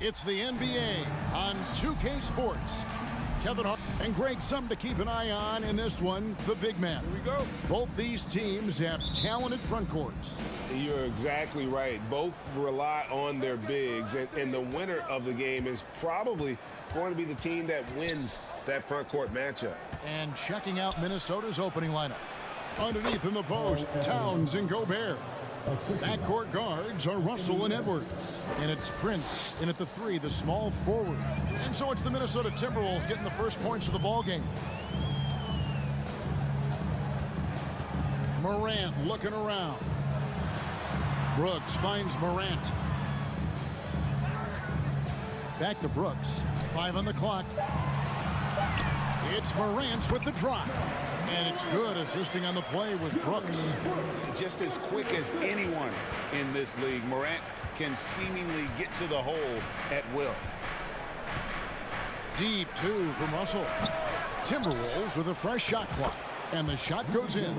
It's the NBA on 2K Sports. Kevin Hart and Greg, something to keep an eye on in this one, the big man. Here we go. Both these teams have talented front courts. You're exactly right. Both rely on their bigs, and the winner of the game is probably going to be the team that wins that front court matchup. And checking out Minnesota's opening lineup. Underneath in the post, Towns and Gobert. Backcourt guards are Russell and Edwards. And it's Prince in at the 3, the small forward. And so it's the Minnesota Timberwolves getting the first points of the ball game. Morant looking around. Brooks finds Morant. Back to Brooks. 5 on the clock. It's Morant with the drop. And it's good. Assisting on the play was Brooks. Just as quick as anyone in this league, Morant can seemingly get to the hole at will. Deep 2 from Russell. Timberwolves with a fresh shot clock. And the shot goes in.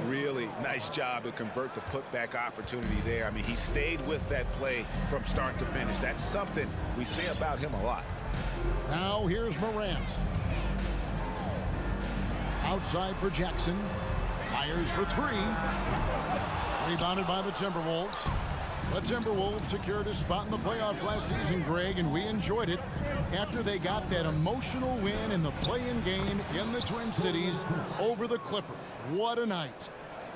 Really nice job to convert the putback opportunity there. I mean, he stayed with that play from start to finish. That's something we say about him a lot. Now here's Morant. Outside for Jackson. Fires for 3. Rebounded by the Timberwolves. The Timberwolves secured a spot in the playoffs last season, Greg, and we enjoyed it after they got that emotional win in the play-in game in the Twin Cities over the Clippers. What a night.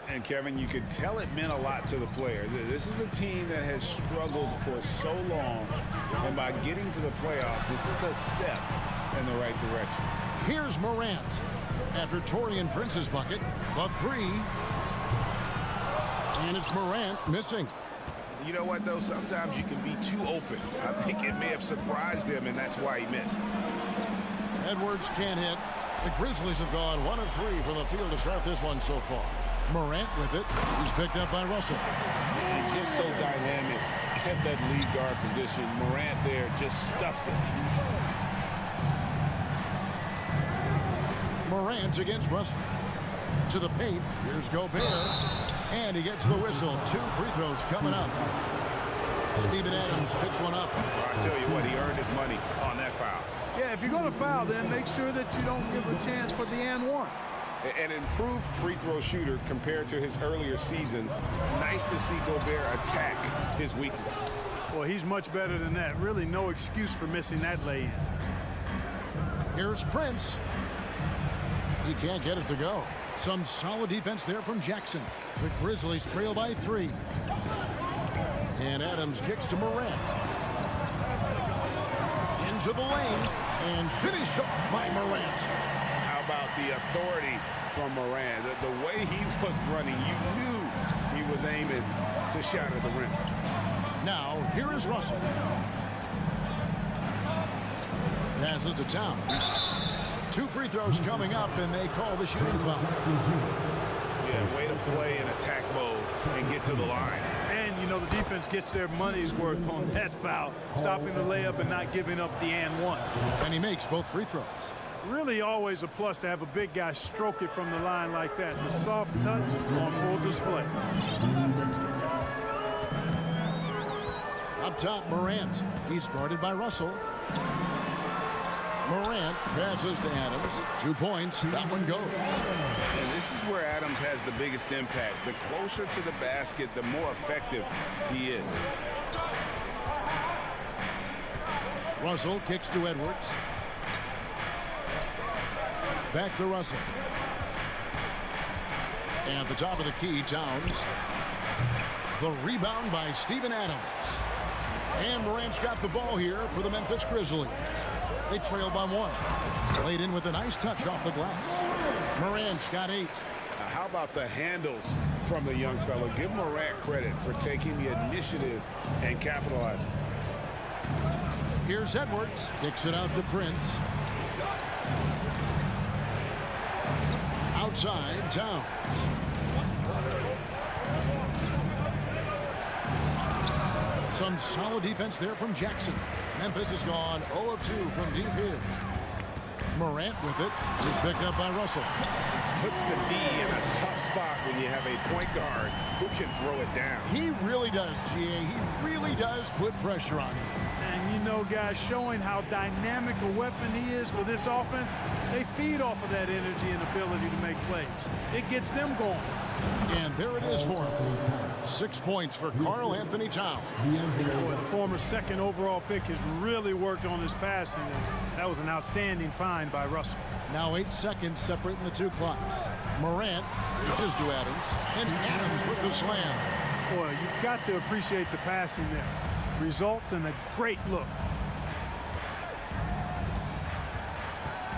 And, Kevin, you could tell it meant a lot to the players. This is a team that has struggled for so long, and by getting to the playoffs, this is a step in the right direction. Here's Morant. After Taurean Prince's bucket, the 3. And it's Morant missing. You know what, though? Sometimes you can be too open. I think it may have surprised him, and that's why he missed. Edwards can't hit. The Grizzlies have gone 1 of 3 from the field to start this one so far. Morant with it. He's picked up by Russell. And just so dynamic at that lead guard position. Morant there just stuffs it. Morant against Russell. To the paint. Here's Gobert. And he gets the whistle. 2 free throws coming up. Steven Adams picks one up. I tell you what, he earned his money on that foul. Yeah, if you're going to foul, then make sure that you don't give a chance for the and one. An improved free throw shooter compared to his earlier seasons. Nice to see Gobert attack his weakness. Well, he's much better than that. Really no excuse for missing that lay-in. Here's Prince. He can't get it to go. Some solid defense there from Jackson. The Grizzlies trail by 3. And Adams kicks to Morant. Into the lane. And finished up by Morant. How about the authority from Morant? The way he was running, you knew he was aiming to shot at the rim. Now, here is Russell. Passes to Towns. 2 free throws coming up, and they call the shooting foul. Yeah, way to play in attack mode and get to the line. And, you know, the defense gets their money's worth on that foul, stopping the layup and not giving up the and one. And he makes both free throws. Really always a plus to have a big guy stroke it from the line like that. The soft touch on full display. Up top, Morant. He's guarded by Russell. Morant passes to Adams. 2 points. That one goes. And this is where Adams has the biggest impact. The closer to the basket, the more effective he is. Russell kicks to Edwards. Back to Russell. And at the top of the key, Towns. The rebound by Steven Adams. And Morant's got the ball here for the Memphis Grizzlies. They trail by 1. Laid in with a nice touch off the glass. Morant's got 8. Now, how about the handles from the young fellow? Give Morant credit for taking the initiative and capitalizing. Here's Edwards. Kicks it out to Prince. Outside, Towns. Some solid defense there from Jackson. Memphis has gone 0 of 2 from deep here. Morant with it. Is picked up by Russell. Puts the D in a tough spot when you have a point guard who can throw it down. He really does, GA. He really does put pressure on him. And And you know, guys, showing how dynamic a weapon he is for this offense, they feed off of that energy and ability to make plays. It gets them going. And there it is for him. 6 points for Karl Anthony Towns. Boy, the former second overall pick has really worked on his passing. That was an outstanding find by Russell. Now 8 seconds separating the two clocks. Morant dishes to Adams, and Adams with the slam. Boy, you've got to appreciate the passing there. Results in a great look.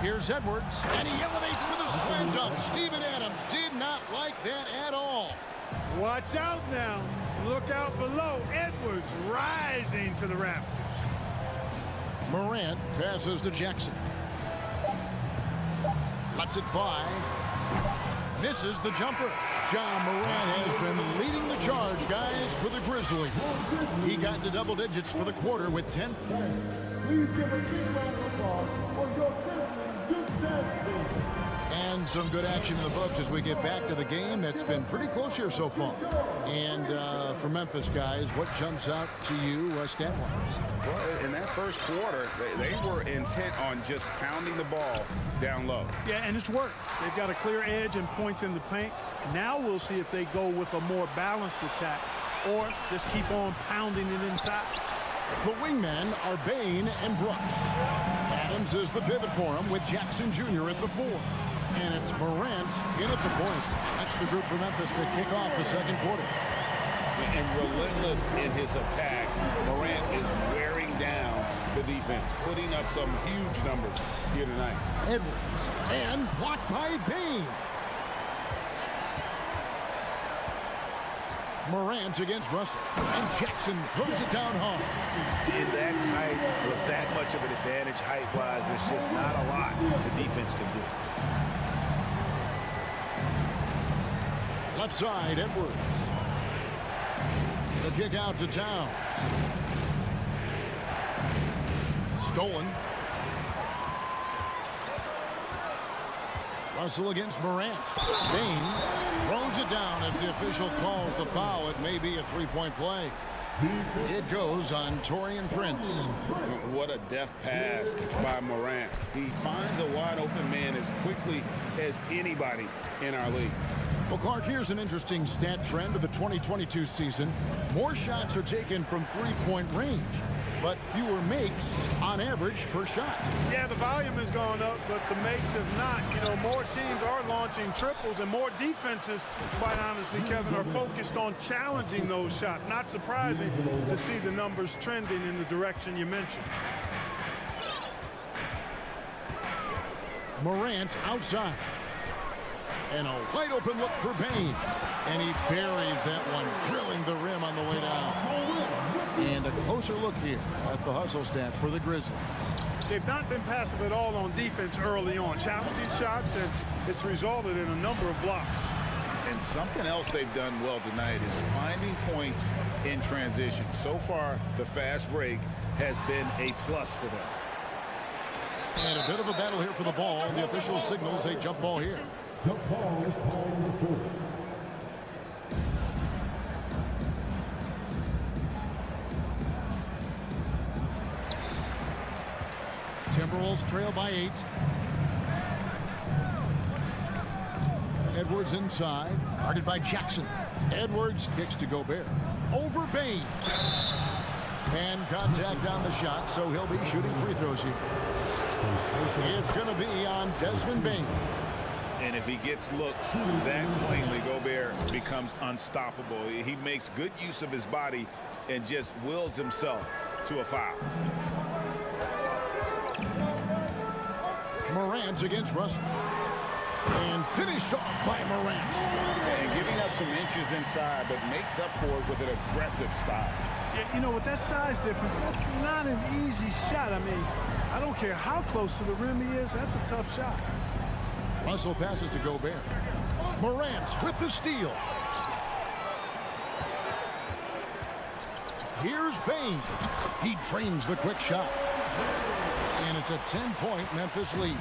Here's Edwards, and he elevates for the slam dunk. Steven Adams did not like that at all. Watch out now. Look out below. Edwards rising to the rafters. Morant passes to Jackson. Lets it fly. Misses the jumper. Ja Morant has been leading the charge, guys, for the Grizzlies. He got into double digits for the quarter with 10. Please give a big round of applause for your Grizzlies. And some good action in the books as we get back to the game. That's been pretty close here so far. And for Memphis, guys, what jumps out to you stat-wise? Well, in that first quarter, they were intent on just pounding the ball down low. Yeah, and it's worked. They've got a clear edge and points in the paint. Now we'll see if they go with a more balanced attack or just keep on pounding it inside. The wingmen are Bain and Brooks. Adams is the pivot for him with Jackson Jr. at the 4. And it's Morant in at the point. That's the group for Memphis to kick off the second quarter. And relentless in his attack, Morant is wearing down the defense, putting up some huge numbers here tonight. Edwards, and blocked by Bain. Morant against Russell, and Jackson throws it down hard. In that tight, with that much of an advantage height-wise, there's just not a lot the defense can do. Left side, Edwards. The kick out to Towns. Stolen. Russell against Morant. Bain throws it down as the official calls the foul. It may be a three-point play. It goes on Taurean Prince. What a deft pass by Morant. He finds a wide-open man as quickly as anybody in our league. Well, Clark, here's an interesting stat trend of the 2022 season. More shots are taken from three-point range, but fewer makes on average per shot. Yeah, the volume has gone up, but the makes have not. You know, more teams are launching triples, and more defenses, quite honestly, Kevin, are focused on challenging those shots. Not surprising to see the numbers trending in the direction you mentioned. Morant outside. And a wide open look for Bain. And he buries that one, drilling the rim on the way down. And a closer look here at the hustle stats for the Grizzlies. They've not been passive at all on defense early on. Challenging shots, and it's resulted in a number of blocks. And something else they've done well tonight is finding points in transition. So far, the fast break has been a plus for them. And a bit of a battle here for the ball. The official signals a jump ball here. Jump ball is called on the floor. Timberwolves trail by 8. Edwards inside, guarded by Jackson. Edwards kicks to Gobert. Over Bain. And contact on the shot, so he'll be shooting free throws here. It's going to be on Desmond Bain. And if he gets looked that plainly, Gobert becomes unstoppable. He makes good use of his body and just wills himself to a foul. Morant against Russell. And finished off by Morant. And giving up some inches inside, but makes up for it with an aggressive style. Yeah, you know, with that size difference, that's not an easy shot. I mean, I don't care how close to the rim he is, that's a tough shot. Russell passes to Gobert. Morant with the steal. Here's Bain. He drains the quick shot. And it's a 10-point Memphis lead.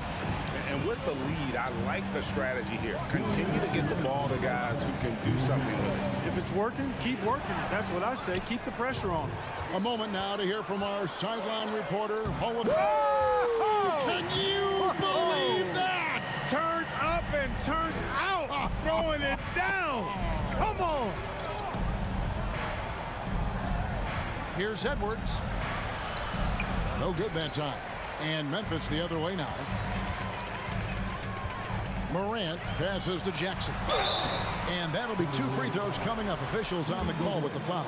And with the lead, I like the strategy here. Continue to get the ball to guys who can do something with it. If it's working, keep working it. That's what I say. Keep the pressure on. A moment now to hear from our sideline reporter, Hall of Can you believe that? Turns up and turns out. Throwing it down. Come on. Here's Edwards. No good that time. And Memphis the other way now. Morant passes to Jackson. And that'll be 2 free throws coming up. Officials on the call with the foul.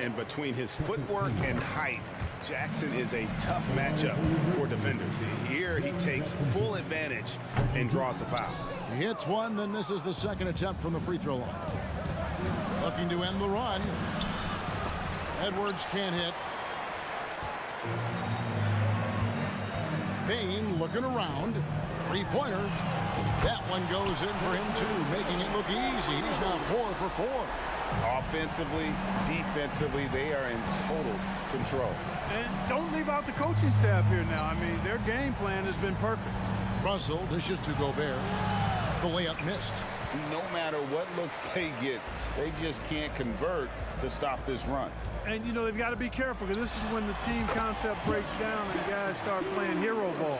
And between his footwork and height, Jackson is a tough matchup for defenders. Here he takes full advantage and draws the foul. He hits one, then this is the second attempt from the free throw line. Looking to end the run. Edwards can't hit. Bain looking around. Three-pointer. That one goes in for him, too, making it look easy. He's now 4 for 4. Offensively, defensively, they are in total control. And don't leave out the coaching staff here now. I mean, their game plan has been perfect. Russell dishes to Gobert. The layup missed. No matter what looks they get, they just can't convert to stop this run. And, you know, they've got to be careful because this is when the team concept breaks down and guys start playing hero ball.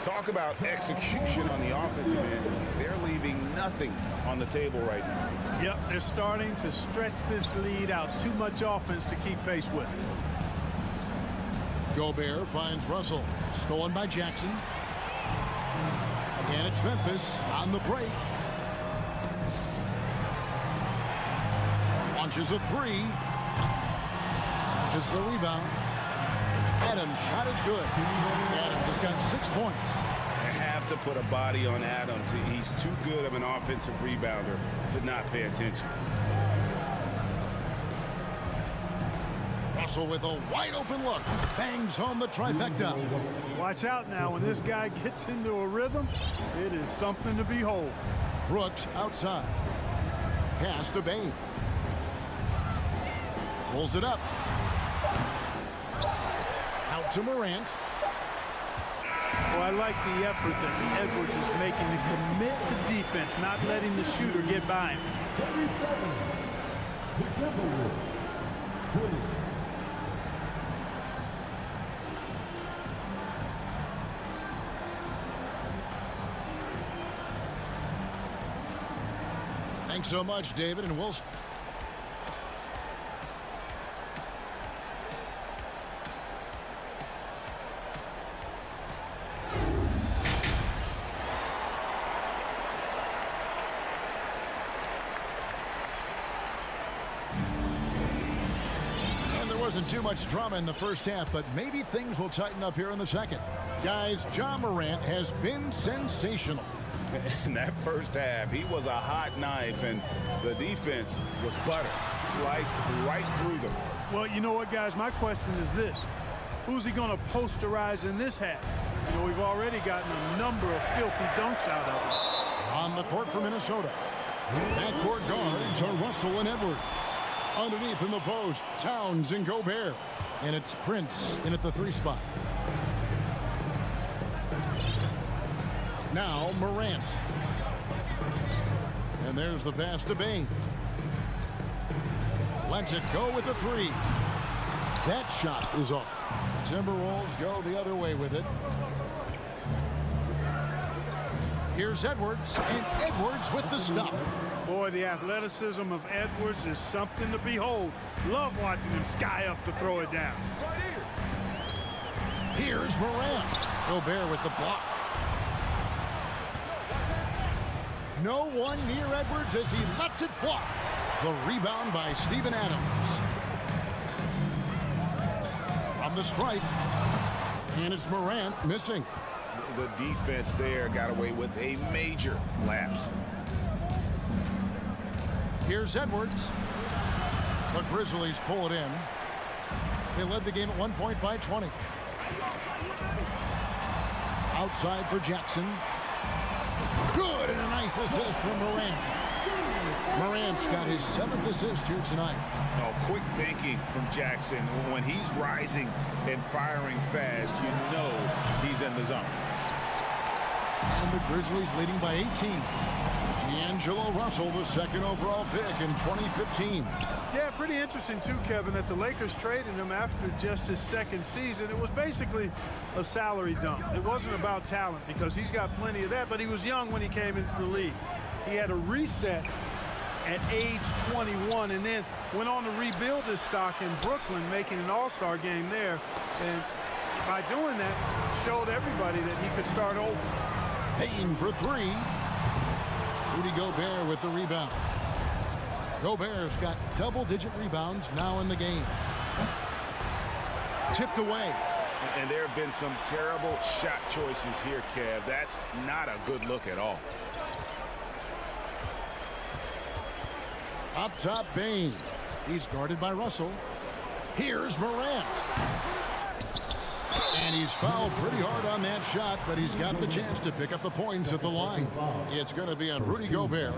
Talk about execution on the offensive end. They're leaving nothing on the table right now. Yep, they're starting to stretch this lead out. Too much offense to keep pace with. Gobert finds Russell. Stolen by Jackson. And it's Memphis on the break. Launches a 3. Launches the rebound. Adams' shot is good. Adams has got 6 points. They have to put a body on Adams. He's too good of an offensive rebounder to not pay attention. Russell with a wide open look. Bangs home the trifecta. Watch out now. When this guy gets into a rhythm, it is something to behold. Brooks outside. Pass to Bain. Pulls it up. Out to Morant. Well, I like the effort that Edwards is making to commit to defense, not letting the shooter get by him. 37, the Timberwolves, 20. Thanks so much, David, and we'll... Wasn't too much drama in the first half, but maybe things will tighten up here in the second. Guys, Ja Morant has been sensational. In that first half, he was a hot knife, and the defense was butter. Sliced right through them. Well, you know what, guys? My question is this. Who's he going to posterize in this half? You know, we've already gotten a number of filthy dunks out of him. On the court for Minnesota. Backcourt guards are Russell and Edwards. Underneath in the post, Towns and Gobert. And it's Prince in at the 3 spot. Now Morant. And there's the pass to Bain. Lets it go with the 3. That shot is off. Timberwolves go the other way with it. Here's Edwards, and Edwards with the stuff. Boy, the athleticism of Edwards is something to behold. Love watching him sky up to throw it down. Here's Morant. Gobert with the block. No one near Edwards as he lets it fly. The rebound by Steven Adams. From the stripe. And it's Morant missing. The defense there got away with a major lapse. Here's Edwards. The Grizzlies pull it in. They led the game at 1 point by 20. Outside for Jackson. Good, and a nice assist from Morant. Morant's got his 7th assist here tonight. Oh, quick thinking from Jackson. When he's rising and firing fast, you know he's in the zone. And the Grizzlies leading by 18. D'Angelo Russell, the second overall pick in 2015. Yeah, pretty interesting too, Kevin, that the Lakers traded him after just his second season. It was basically a salary dump. It wasn't about talent because he's got plenty of that, but he was young when he came into the league. He had a reset at age 21 and then went on to rebuild his stock in Brooklyn, making an all-star game there. And by doing that, showed everybody that he could start over. Payne for three. Rudy Gobert with the rebound. Gobert's got double-digit rebounds now in the game. Tipped away. And there have been some terrible shot choices here, Kev. That's not a good look at all. Up top, Payne. He's guarded by Russell. Here's Morant. And he's fouled pretty hard on that shot, but he's got the chance to pick up the points at the line. It's going to be on Rudy Gobert.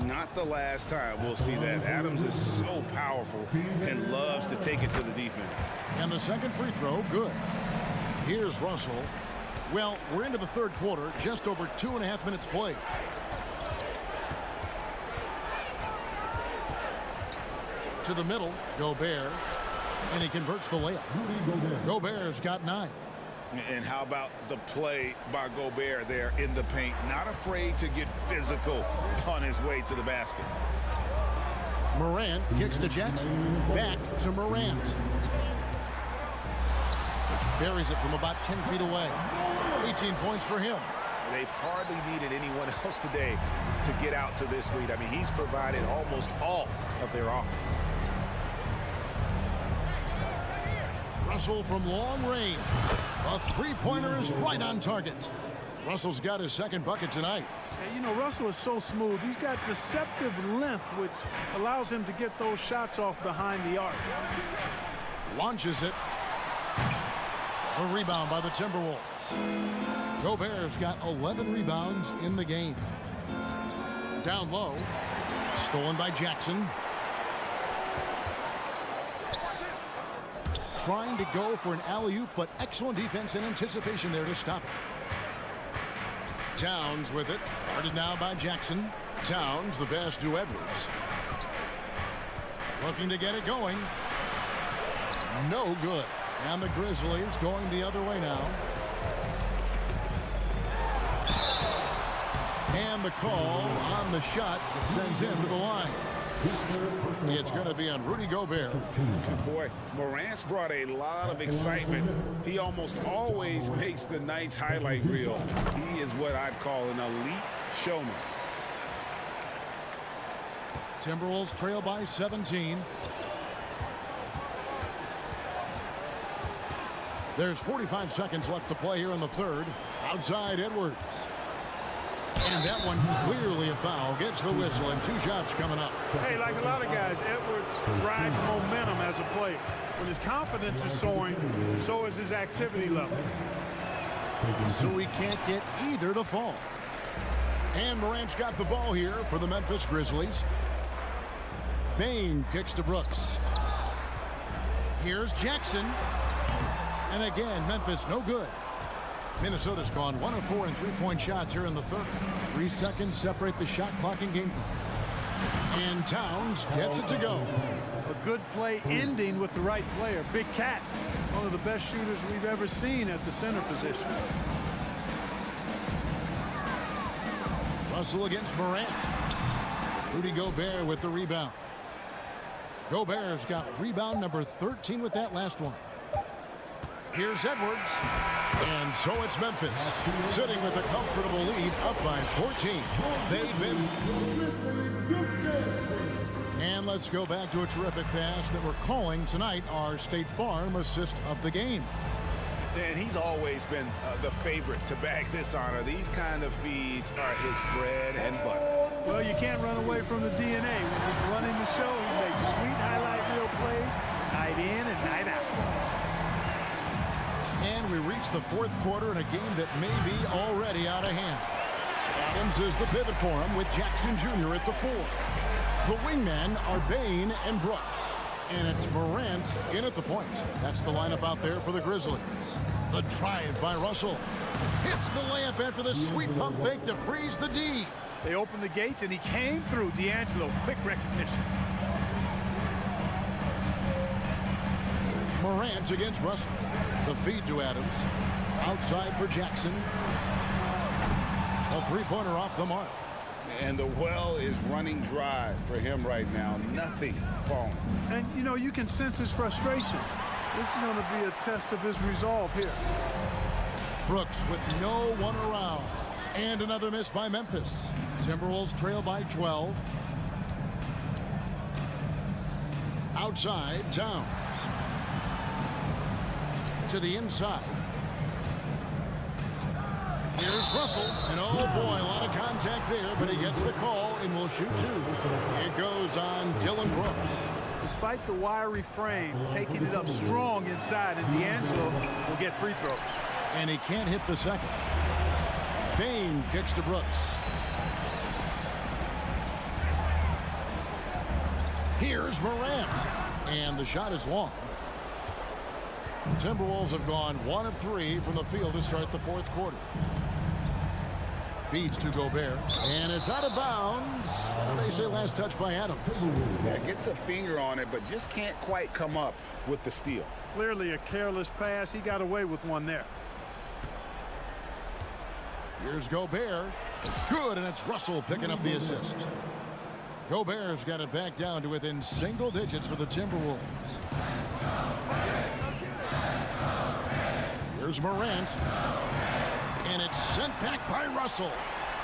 Not the last time we'll see that. Adams is so powerful and loves to take it to the defense. And the second free throw, good. Here's Russell. Well, we're into the third quarter, just over 2.5 minutes played. To the middle, Gobert, and he converts the layup. Gobert's got 9. And how about the play by Gobert there in the paint? Not afraid to get physical on his way to the basket. Morant kicks to Jackson. Back to Morant. Buries it from about 10 feet away. 18 points for him. They've hardly needed anyone else today to get out to this lead. I mean, he's provided almost all of their offense. Russell from long range. A three-pointer is right on target. Russell's got his second bucket tonight. And you know, Russell is so smooth. He's got deceptive length, which allows him to get those shots off behind the arc. Launches it. A rebound by the Timberwolves. Gobert's got 11 rebounds in the game. Down low. Stolen by Jackson. Trying to go for an alley-oop, but excellent defense and anticipation there to stop it. Towns with it. Guarded now by Jackson. Towns, the pass to Edwards. Looking to get it going. No good. And the Grizzlies going the other way now. And the call on the shot that sends him to the line. It's going to be on Rudy Gobert. Boy, Morant's brought a lot of excitement. He almost always makes the night's highlight reel. He is what I'd call an elite showman. Timberwolves trail by 17. There's 45 seconds left to play here in the third. Outside Edwards. And that one clearly a foul. Gets the whistle and 2 shots coming up. Hey, like a lot of guys, Edwards rides momentum as a player. When his confidence is soaring, so is his activity level. So he can't get either to fall. And Morant's got the ball here for the Memphis Grizzlies. Payne kicks to Brooks. Here's Jackson. And again, Memphis no good. Minnesota's gone 1 of 4 in three-point shots here in the third. 3 seconds separate the shot clock and game clock. And Towns gets it to go. A good play ending with the right player. Big Cat, one of the best shooters we've ever seen at the center position. Russell against Morant. Rudy Gobert with the rebound. Gobert's got rebound number 13 with that last one. Here's Edwards. And so it's Memphis sitting with a comfortable lead up by 14. They've been... And let's go back to a terrific pass that we're calling tonight our State Farm assist of the game. And he's always been the favorite to bag this honor. These kind of feeds are his bread and butter. Well, you can't run away from the DNA. When he's running the show, he makes sweet highlight reel plays night in and night out. And we reach the fourth quarter in a game that may be already out of hand. Adams is the pivot for him with Jackson Jr. at the 4. The wingmen are Payne and Brooks. And it's Morant in at the point. That's the lineup out there for the Grizzlies. The drive by Russell. Hits the layup after the sweet pump fake to freeze the D. They opened the gates, and he came through. D'Angelo, quick recognition. Morant against Russell. The feed to Adams. Outside for Jackson. A three-pointer off the mark. And the well is running dry for him right now. Nothing falling. And, you know, you can sense his frustration. This is going to be a test of his resolve here. Brooks with no one around. And another miss by Memphis. Timberwolves trail by 12. Outside, Towns. To the inside. Here's Russell, and oh boy, a lot of contact there, but he gets the call and will shoot two. It goes on Dylan Brooks. Despite the wiry frame, taking it up strong inside, and D'Angelo will get free throws. And he can't hit the second. Payne kicks to Brooks. Here's Morant, and the shot is long. The Timberwolves have gone 1 of 3 from the field to start the fourth quarter. Feeds to Gobert, and it's out of bounds. They say last touch by Adams. Yeah, gets a finger on it, but just can't quite come up with the steal. Clearly a careless pass. He got away with one there. Here's Gobert. Good, and it's Russell picking up the assist. Gobert's got it back down to within single digits for the Timberwolves. Here's Morant. And it's sent back by Russell.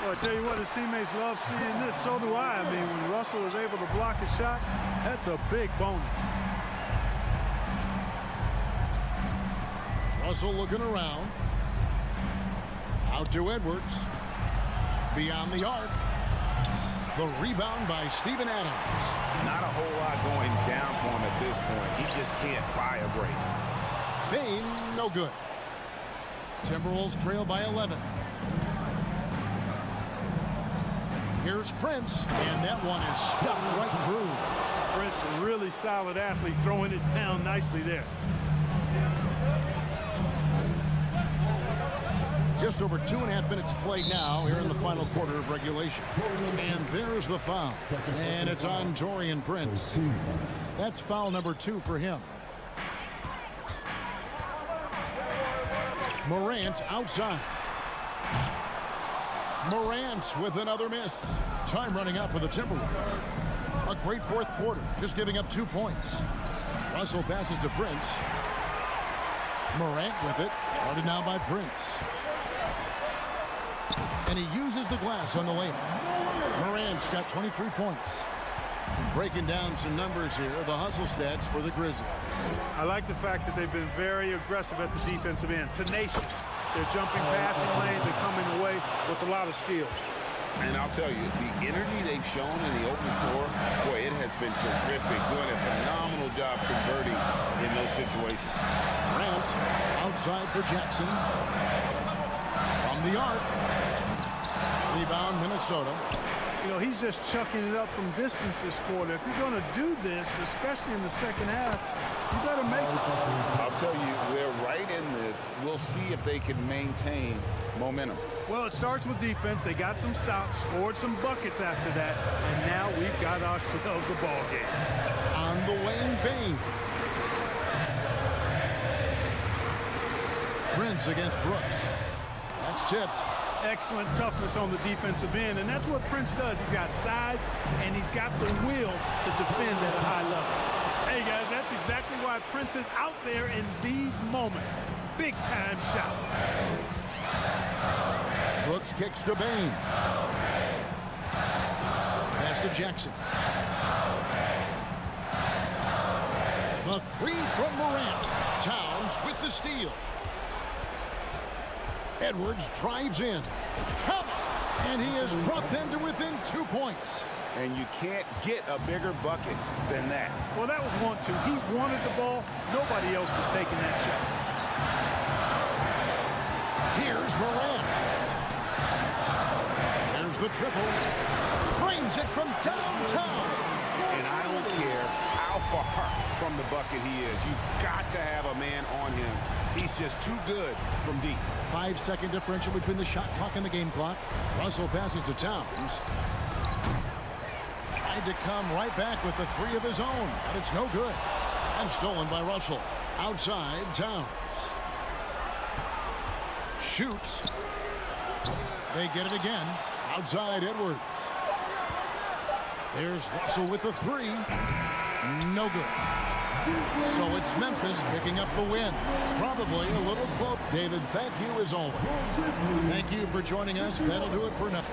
Well, I tell you what, his teammates love seeing this. So do I. I mean, when Russell is able to block a shot, that's a big bonus. Russell looking around. Out to Edwards. Beyond the arc. The rebound by Steven Adams. Not a whole lot going down for him at this point. He just can't buy a break. Payne, no good. Timberwolves trail by 11. Here's Prince, and that one is stuffed right through. Prince, a really solid athlete, throwing it down nicely there. Just over 2.5 minutes played now here in the final quarter of regulation. And there's the foul. And it's on Taurean Prince. That's foul number 2 for him. Morant outside. Morant with another miss. Time running out for the Timberwolves. A great fourth quarter, just giving up 2 points. Russell passes to Prince. Morant with it, guarded now by Prince. And he uses the glass on the layup. Morant's got 23 points. Breaking down some numbers here, the hustle stats for the Grizzlies. I like the fact that they've been very aggressive at the defensive end. Tenacious. They're jumping passing lanes and coming away with a lot of steals. And I'll tell you, the energy they've shown in the open floor, boy, it has been terrific. Doing a phenomenal job converting in those situations. Grant outside for Jackson. From the arc. Rebound, Minnesota. You know, he's just chucking it up from distance this quarter. If you're going to do this, especially in the second half, you better make it. I'll tell you, they're right in this. We'll see if they can maintain momentum. Well, it starts with defense. They got some stops, scored some buckets after that, and now we've got ourselves a ball game. On the Wayne Payne. Prince against Brooks. That's tipped. Excellent toughness on the defensive end, and that's what Prince does. He's got size, and he's got the will to defend at a high level. Hey, guys, that's exactly why Prince is out there in these moments. Big-time shot. Brooks kicks to Bain. Pass to Jackson. The three from Morant. Towns with the steal. Edwards drives in. Count it! And he has brought them to within 2 points. And you can't get a bigger bucket than that. Well, that was 1-2. He wanted the ball. Nobody else was taking that shot. Here's Morant. There's the triple. Frames it from downtown. And I don't care how how far from the bucket he is. You've got to have a man on him. He's just too good from deep. 5-second differential between the shot clock and the game clock. Russell passes to Towns. Tried to come right back with the three of his own, but it's no good. And stolen by Russell. Outside, Towns. Shoots. They get it again. Outside, Edwards. There's Russell with the three. No good. So it's Memphis picking up the win. Probably a little close. David, thank you as always. Thank you for joining us. That'll do it for now.